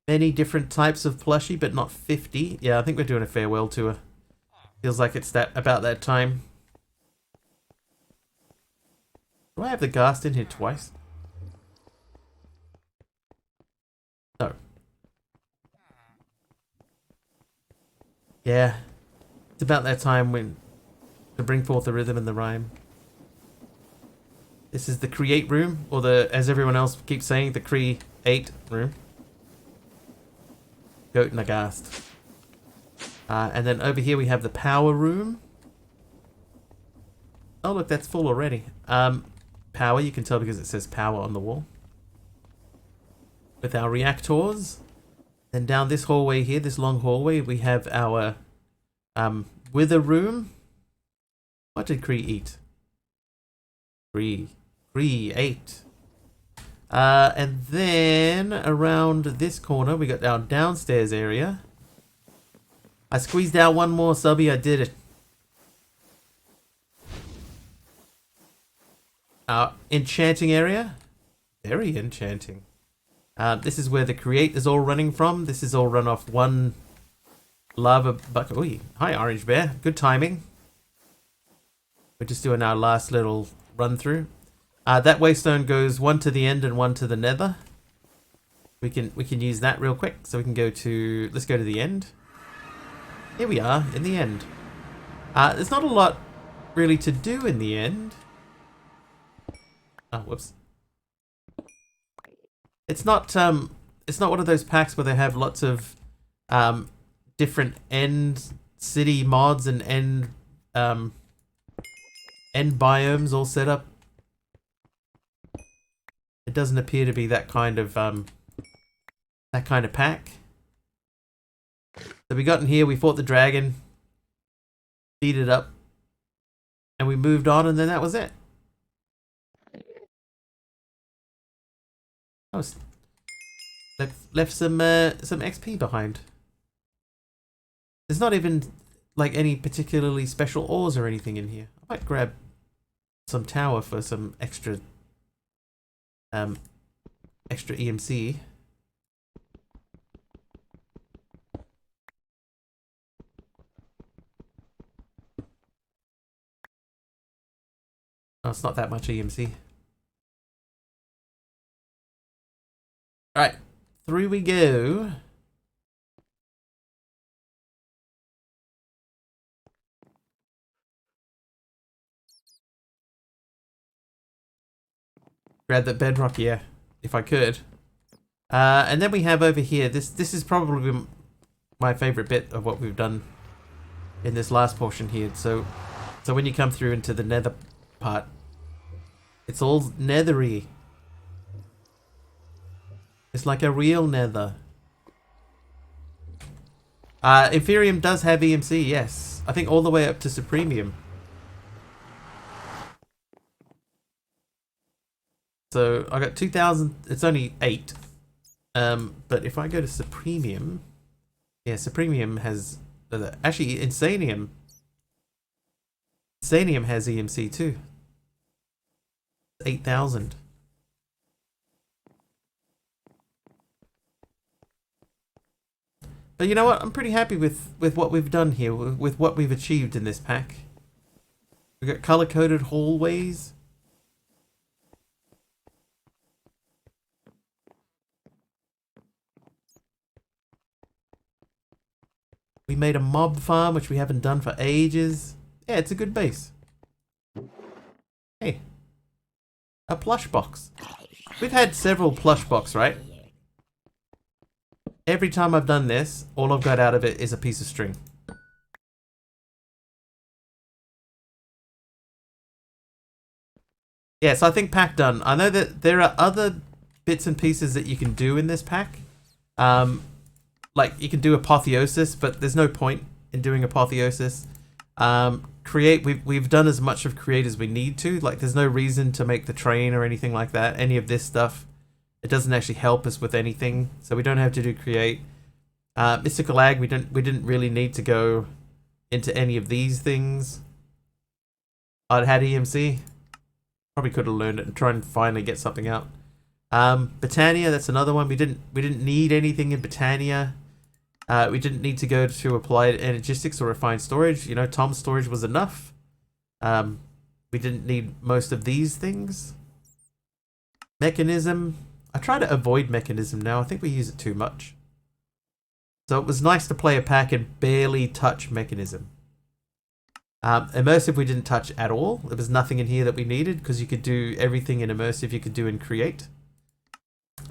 Many different types of plushie, but not 50. Yeah, I think we're doing a farewell tour. Feels like it's about that time. Do I have the ghast in here twice? No. Yeah. It's about that time when to bring forth the rhythm and the rhyme. This is the create room, or as everyone else keeps saying, the create room. Goat and a ghast. And then over here we have the power room. Oh look, that's full already. Power, you can tell because it says power on the wall. With our reactors. Then down this hallway here, this long hallway, we have our wither room. What did Cree eat? Cree ate. And then around this corner, we got our downstairs area. I squeezed out one more subby, I did it. Our enchanting area. Very enchanting. This is where the create is all running from. This is all run off one lava bucket. Ooh, hi, Orange Bear. Good timing. We're just doing our last little run through. That waystone goes one to the end and one to the nether. We can use that real quick. So we can go to, let's go to the end. Here we are in the end. There's not a lot really to do in the end. Oh, whoops. It's not one of those packs where they have lots of different end city mods and end biomes all set up. It doesn't appear to be that kind of pack. So we got in here, we fought the dragon, beat it up, and we moved on, and then that was it. I was left some XP behind. There's not even like any particularly special ores or anything in here. I might grab some tower for some extra EMC. Oh, it's not that much EMC. Alright, through we go. Grab the bedrock, yeah, if I could. And then we have over here, this is probably my favorite bit of what we've done in this last portion here. So when you come through into the nether part, it's all nethery. It's like a real nether. Inferium does have EMC, yes. I think all the way up to Supremium. So I got 2,000, it's only 8. But if I go to Supremium, yeah, Supremium has, actually Insanium has EMC too. 8,000. But you know what? I'm pretty happy with what we've done here, with what we've achieved in this pack. We've got color-coded hallways. We made a mob farm, which we haven't done for ages. Yeah, it's a good base. Hey. A plush box. We've had several plush box, right? Every time I've done this, all I've got out of it is a piece of string. Yeah, so I think pack done. I know that there are other bits and pieces that you can do in this pack. Like you can do apotheosis, but there's no point in doing apotheosis. Create, we've done as much of create as we need to. Like there's no reason to make the train or anything like that. Any of this stuff. It doesn't actually help us with anything, so we don't have to do create. Mystical Ag, we didn't really need to go into any of these things. I'd had EMC. Probably could have learned it and try and finally get something out. Botania, that's another one. We didn't need anything in Botania. We didn't need to go to applied energistics or refined storage. You know, Tom's storage was enough. We didn't need most of these things. Mechanism. I try to avoid mechanism now. I think we use it too much. So it was nice to play a pack and barely touch mechanism. Immersive we didn't touch at all. There was nothing in here that we needed because you could do everything in immersive you could do in create.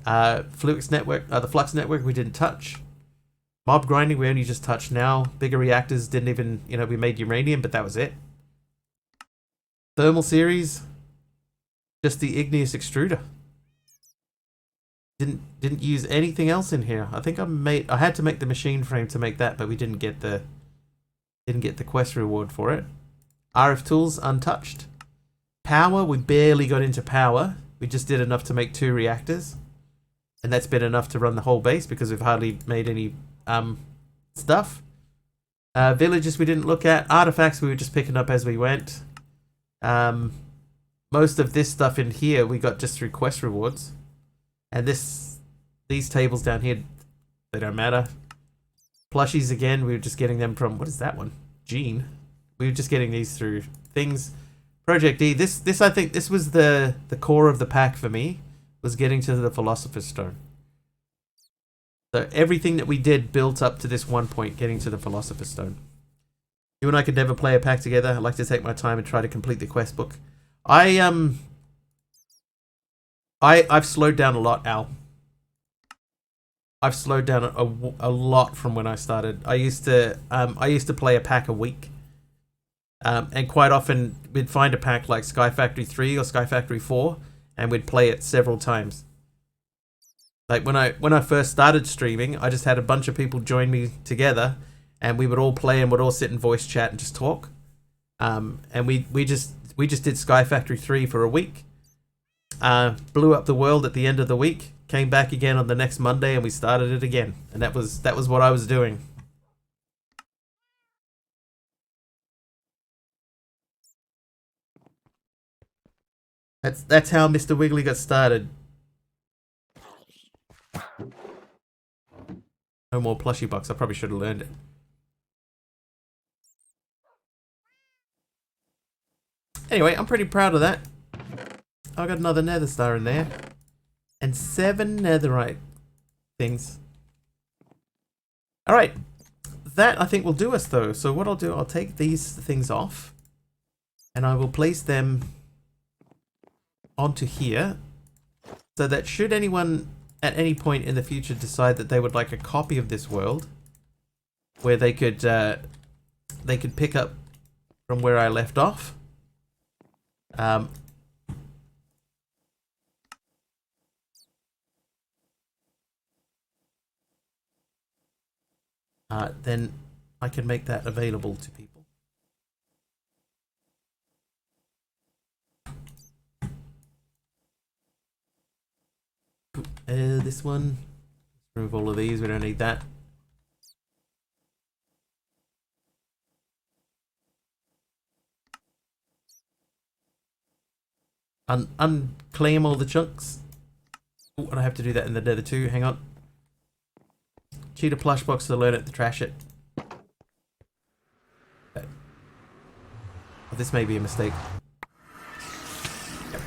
Flux network, the flux network we didn't touch. Mob grinding we only just touched now. Bigger reactors didn't even, you know, we made uranium, but that was it. Thermal series, just the igneous extruder. Didn't use anything else in here. I think I had to make the machine frame to make that, but we didn't get the quest reward for it. RF tools untouched. Power, we barely got into power. We just did enough to make 2 reactors. And that's been enough to run the whole base because we've hardly made any stuff. Villages we didn't look at. Artifacts we were just picking up as we went. most of this stuff in here we got just through quest rewards. And these tables down here, they don't matter. Plushies again, we were just getting them from, what is that one? Gene. We were just getting these through things. Project E, this I think this was the core of the pack for me, was getting to the Philosopher's Stone. So everything that we did built up to this one point, getting to the Philosopher's Stone. You and I could never play a pack together. I like to take my time and try to complete the quest book. I've slowed down a lot, Al. I've slowed down a lot from when I started. I used to play a pack a week. And quite often we'd find a pack like Sky Factory 3 or Sky Factory 4 and we'd play it several times. Like when I first started streaming, I just had a bunch of people join me together and we would all play and would all sit and voice chat and just talk. And we just did Sky Factory 3 for a week. Blew up the world at the end of the week, came back again on the next Monday and we started it again. And that was what I was doing. That's how Mr. Wiggly got started. No more plushie box. I probably should have learned it. Anyway, I'm pretty proud of that. I got another nether star in there. And 7 netherite things. Alright. That I think will do us though. So what I'll do, I'll take these things off. And I will place them onto here. So that should anyone at any point in the future decide that they would like a copy of this world. Where they could pick up from where I left off. Then I can make that available to people. This one, remove all of these, we don't need that. Unclaim all the chunks. Oh, and I have to do that in the nether too, hang on. Cheetah plush box to learn it to trash it. Okay. Oh, this may be a mistake. Yep.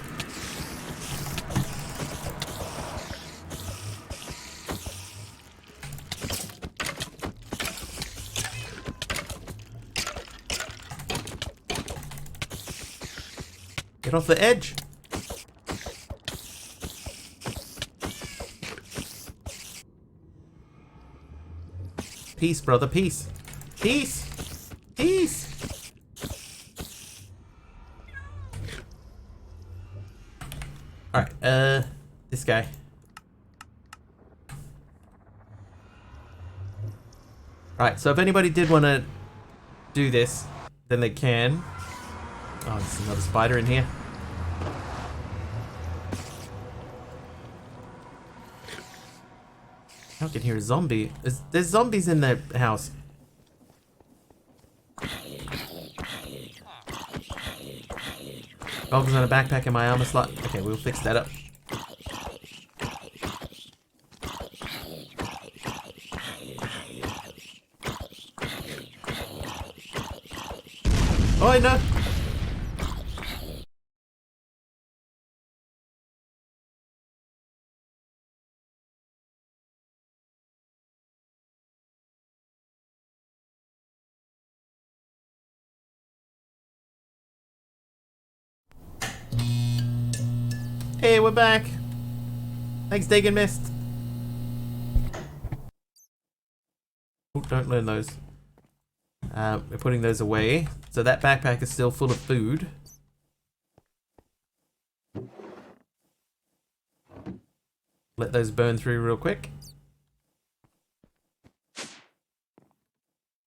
Get off the edge. Peace, brother, peace. Peace! Peace! Alright, this guy. Alright, so if anybody did want to do this, then they can. Oh, there's another spider in here. I can hear a zombie. There's zombies in the house. Goggles and a backpack in my armor slot. Okay, we'll fix that up. Oh, no! Hey, we're back. Thanks, Deacon Mist. Oh, don't learn those. We're putting those away. So that backpack is still full of food. Let those burn through real quick.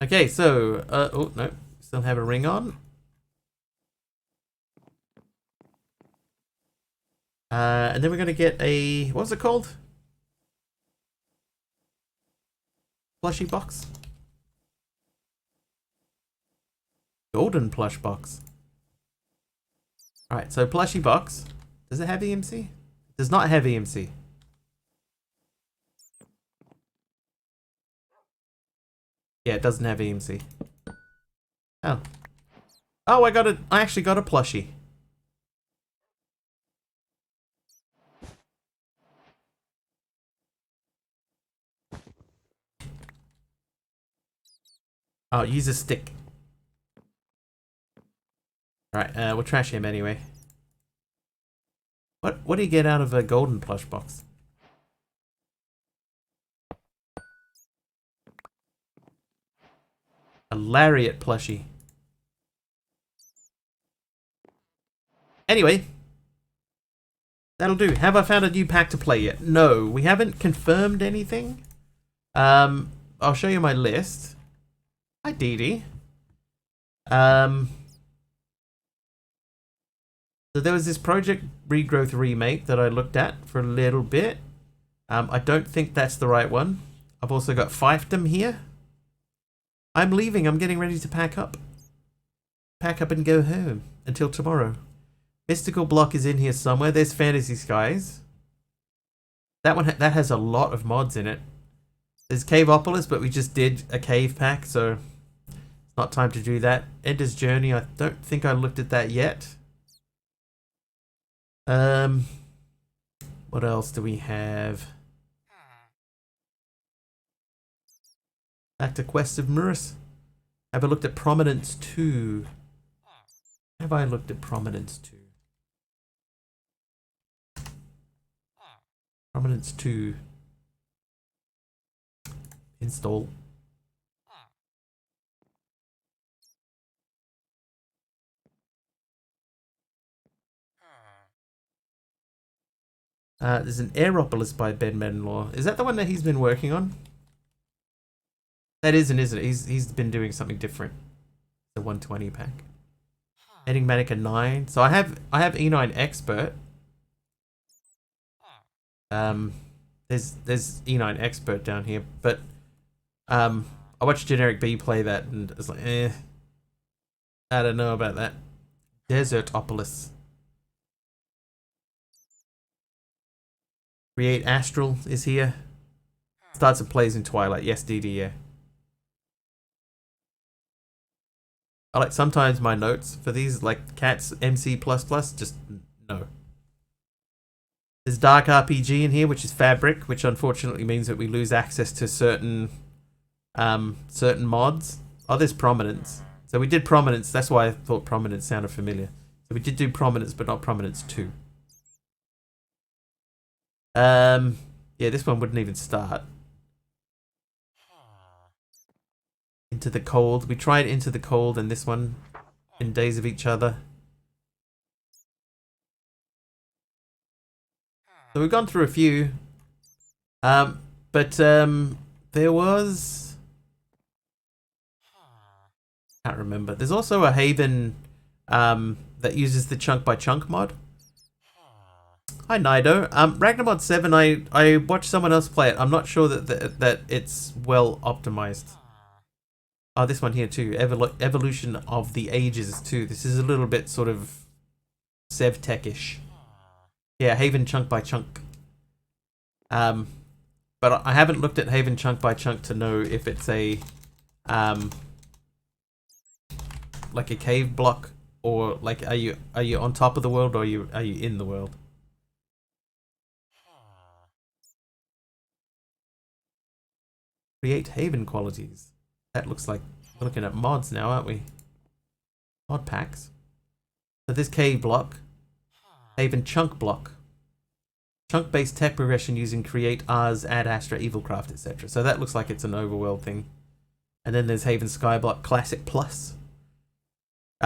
Okay, so, oh, no. Still have a ring on. And then we're going to get a, what's it called? Plushie box? Golden plush box. Alright, so plushie box. Does it have EMC? It does not have EMC. Yeah, it doesn't have EMC. Oh. Oh, I actually got a plushie. Oh, use a stick. Alright, we'll trash him anyway. What do you get out of a golden plush box? A lariat plushie. Anyway. That'll do. Have I found a new pack to play yet? No, we haven't confirmed anything. I'll show you my list. Hi, Dee Dee. So there was this Project Regrowth remake that I looked at for a little bit. I don't think that's the right one. I've also got Fiefdom here. I'm leaving. I'm getting ready to pack up. Pack up and go home until tomorrow. Mystical Block is in here somewhere. There's Fantasy Skies. That one that has a lot of mods in it. There's Caveopolis, but we just did a cave pack, so it's not time to do that. Ender's Journey, I don't think I looked at that yet. What else do we have? Back to Quest of Murus. Have I looked at Prominence 2? Have I looked at Prominence 2? Prominence 2. Install. There's an Aeropolis by Ben Menlaw. Is that the one that he's been working on? That isn't it? He's been doing something different. The 120 pack. Enigmatica 9. So I have E9 Expert. There's E9 Expert down here, but I watched Generic B play that and it's like, I don't know about that. Desertopolis. Create Astral is here. Starts and plays in Twilight. Yes, DD, yeah. I like sometimes my notes for these, like Cats MC++, just no. There's Dark RPG in here, which is Fabric, which unfortunately means that we lose access to certain mods. Oh, there's Prominence. So we did Prominence. That's why I thought Prominence sounded familiar. So we did do Prominence, but not Prominence 2. Yeah, this one wouldn't even start. Into the Cold. We tried Into the Cold and this one in Days of Each Other. So we've gone through a few. But there was... can't remember. There's also a Haven that uses the chunk by chunk mod. Hi Nido. Ragnarmod 7, I watched someone else play it. I'm not sure that it's well optimized. Oh, this one here too. Evolution of the Ages too. This is a little bit sort of Sevtech-ish. Yeah, Haven chunk by chunk. But I haven't looked at Haven chunk by chunk to know if it's a like a cave block or like are you on top of the world or are you in the world? Create Haven qualities. That looks like we're looking at mods now, aren't we? Mod packs. So this cave block. Haven chunk block. Chunk based tech progression using create Ars, Ad Astra, Evilcraft, etc. So that looks like it's an overworld thing. And then there's Haven Skyblock Classic Plus.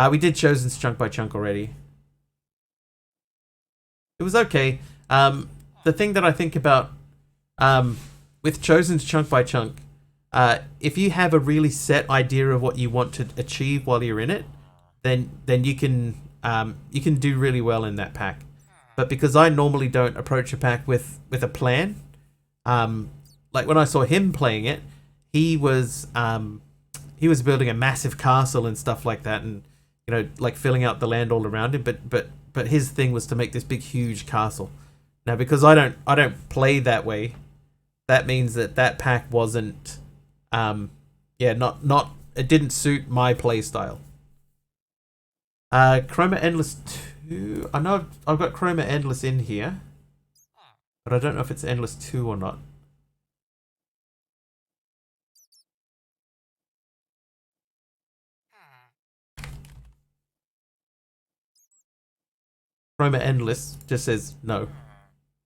We did Chosen's chunk by chunk already. It was okay. The thing that I think about with Chosen's chunk by chunk, if you have a really set idea of what you want to achieve while you're in it, then you can do really well in that pack. But because I normally don't approach a pack with a plan, like when I saw him playing it, he was building a massive castle and stuff like that, and you know, like filling out the land all around him. But but his thing was to make this big, huge castle. Now, because I don't play that way, that means that pack wasn't, not it didn't suit my play style. Chroma Endless 2. I know I've got Chroma Endless in here, but I don't know if it's Endless 2 or not. Chroma Endless just says no.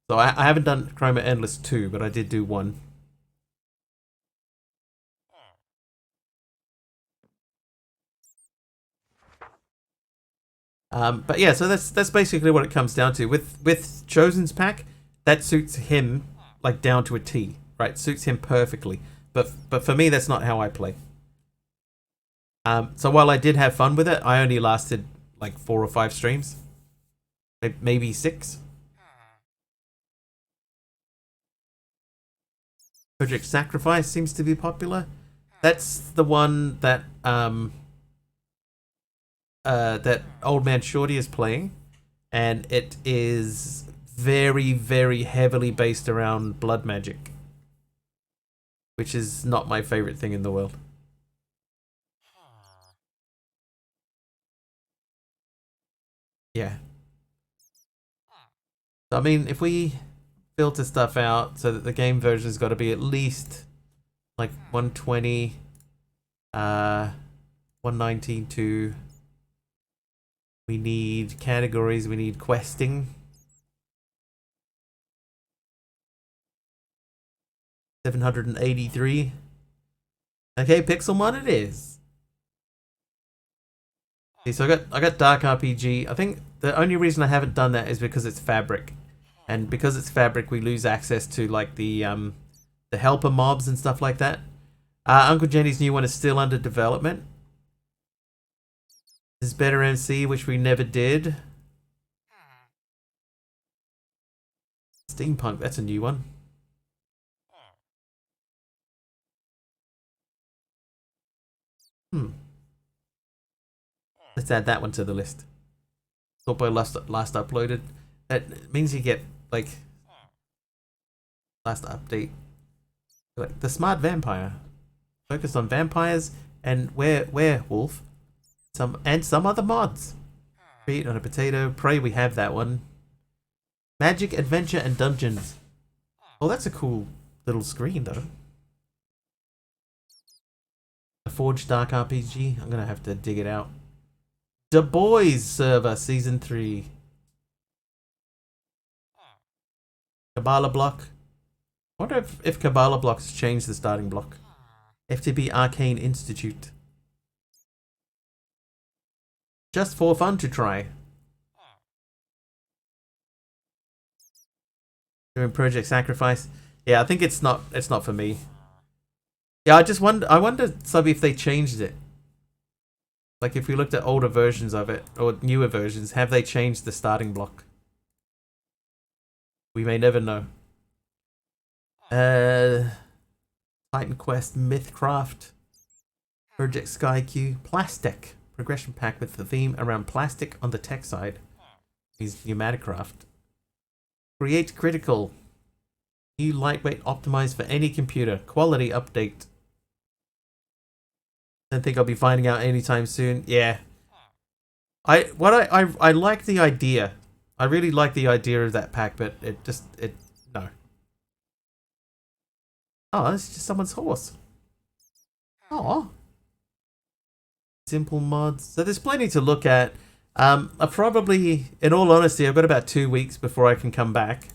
So I haven't done Chroma Endless 2, but I did do 1. But yeah, so that's basically what it comes down to. With Chosen's pack, that suits him like down to a T, right? Suits him perfectly. But for me, that's not how I play. So while I did have fun with it, I only lasted like 4 or 5 streams, maybe 6. Project Sacrifice seems to be popular. That's the one that that Old Man Shorty is playing, and it is very, very heavily based around blood magic, which is not my favorite thing in the world. Yeah. So, I mean, if we filter stuff out so that the game version's got to be at least like 120, 119 to... We need categories, we need questing. 783. Okay, Pixelmon it is. Okay, so I got Dark RPG. I think the only reason I haven't done that is because it's Fabric. And because it's Fabric, we lose access to like the helper mobs and stuff like that. Uncle Jenny's new one is still under development. This is Better MC, which we never did. Steampunk, that's a new one. Let's add that one to the list. Thought by last uploaded. That means you get like last update. Like the Smart Vampire, focused on vampires and werewolf, some other mods. Create on a potato. Prey, we have that one. Magic, adventure, and dungeons. Oh, that's a cool little screen though. A Forged Dark RPG. I'm gonna have to dig it out. The Boys server season 3. Kabbalah block. I wonder if Kabbalah blocks changed the starting block. FTB Arcane Institute. Just for fun to try. Doing Project Sacrifice. Yeah, I think it's not for me. Yeah, I wonder Subby if they changed it. Like if we looked at older versions of it or newer versions, have they changed the starting block? We may never know. Titan Quest, Mythcraft, Project SkyQ, Plastic. Progression pack with the theme around plastic on the tech side. Is Pneumaticraft. Create Critical. New lightweight optimized for any computer. Quality update. Don't think I'll be finding out anytime soon. Yeah. I like the idea. I really like the idea of that pack, but no. Oh, it's just someone's horse. Oh. Simple mods. So there's plenty to look at. I probably, in all honesty, I've got about 2 weeks before I can come back.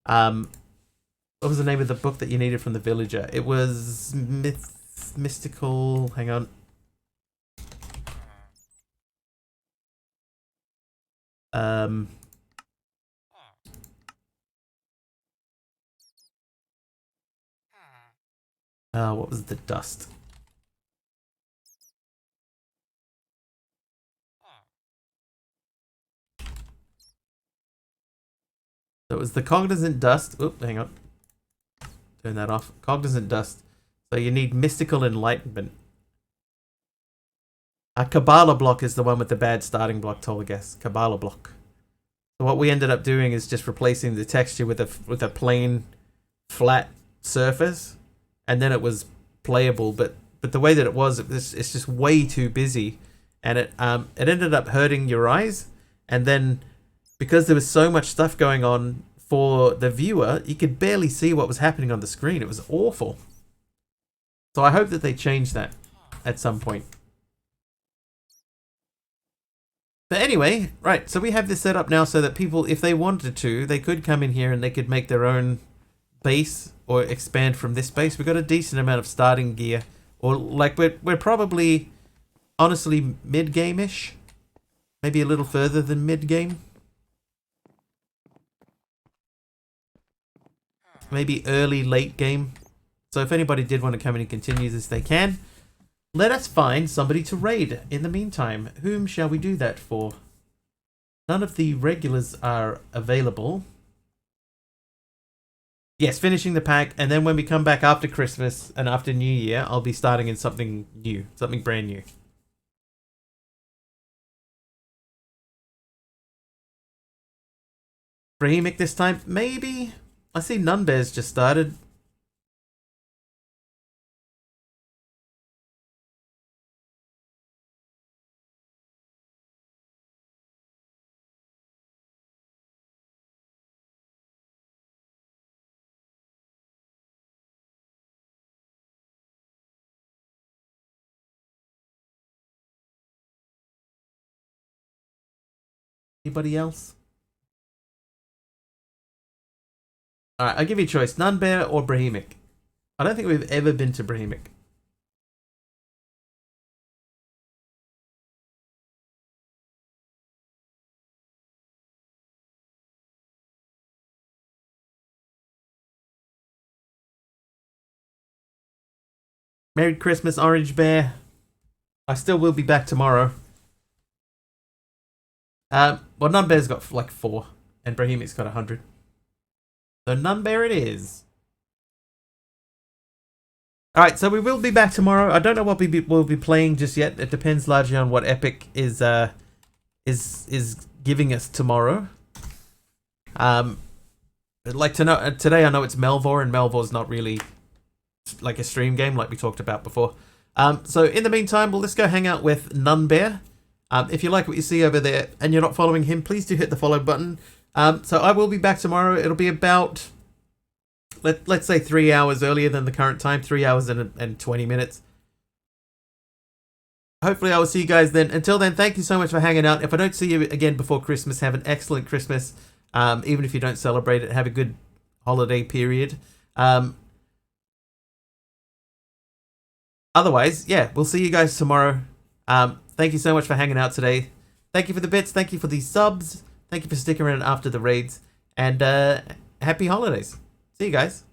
What was the name of the book that you needed from the villager? It was mystical. Hang on. What was the dust? So it was the cognizant dust. Oop, hang on. Turn that off. Cognizant dust. So you need mystical enlightenment. A Kabbalah block is the one with the bad starting block, Tolgass. Kabbalah block. So what we ended up doing is just replacing the texture with a plain flat surface, and then it was playable. But the way that it's just way too busy, and it ended up hurting your eyes. And then because there was so much stuff going on for the viewer, you could barely see what was happening on the screen. It was awful. So I hope that they change that at some point. But anyway, right, so we have this set up now so that people, if they wanted to, they could come in here and they could make their own base or expand from this base. We've got a decent amount of starting gear. Or like we're probably honestly mid-game-ish. Maybe a little further than mid-game. Maybe early, late game. So if anybody did want to come in and continue this, they can. Let us find somebody to raid. In the meantime, whom shall we do that for? None of the regulars are available. Yes, finishing the pack, and then when we come back after Christmas and after New Year, I'll be starting in something new, something brand new. Brahimic this time? Maybe? I see Nunbear's just started. Anybody else? Alright, I'll give you a choice. Nunbear or Brahimic. I don't think we've ever been to Brahimic. Merry Christmas, Orange Bear. I still will be back tomorrow. Well, Nunbear's got like 4, and Brahimic's got 100. So Nunbear it is. Alright, so we will be back tomorrow. I don't know what we'll be playing just yet. It depends largely on what Epic is giving us tomorrow. Like today I know it's Melvor, and Melvor's not really like a stream game like we talked about before. So in the meantime, we'll just go hang out with Nunbear. If you like what you see over there and you're not following him, please do hit the follow button. So I will be back tomorrow. It'll be about, let's say 3 hours earlier than the current time, 3 hours and 20 minutes. Hopefully I will see you guys then. Until then, thank you so much for hanging out. If I don't see you again before Christmas, have an excellent Christmas. Even if you don't celebrate it, have a good holiday period. Otherwise, yeah, we'll see you guys tomorrow. Thank you so much for hanging out today. Thank you for the bits. Thank you for the subs. Thank you for sticking around after the raids. And happy holidays. See you guys.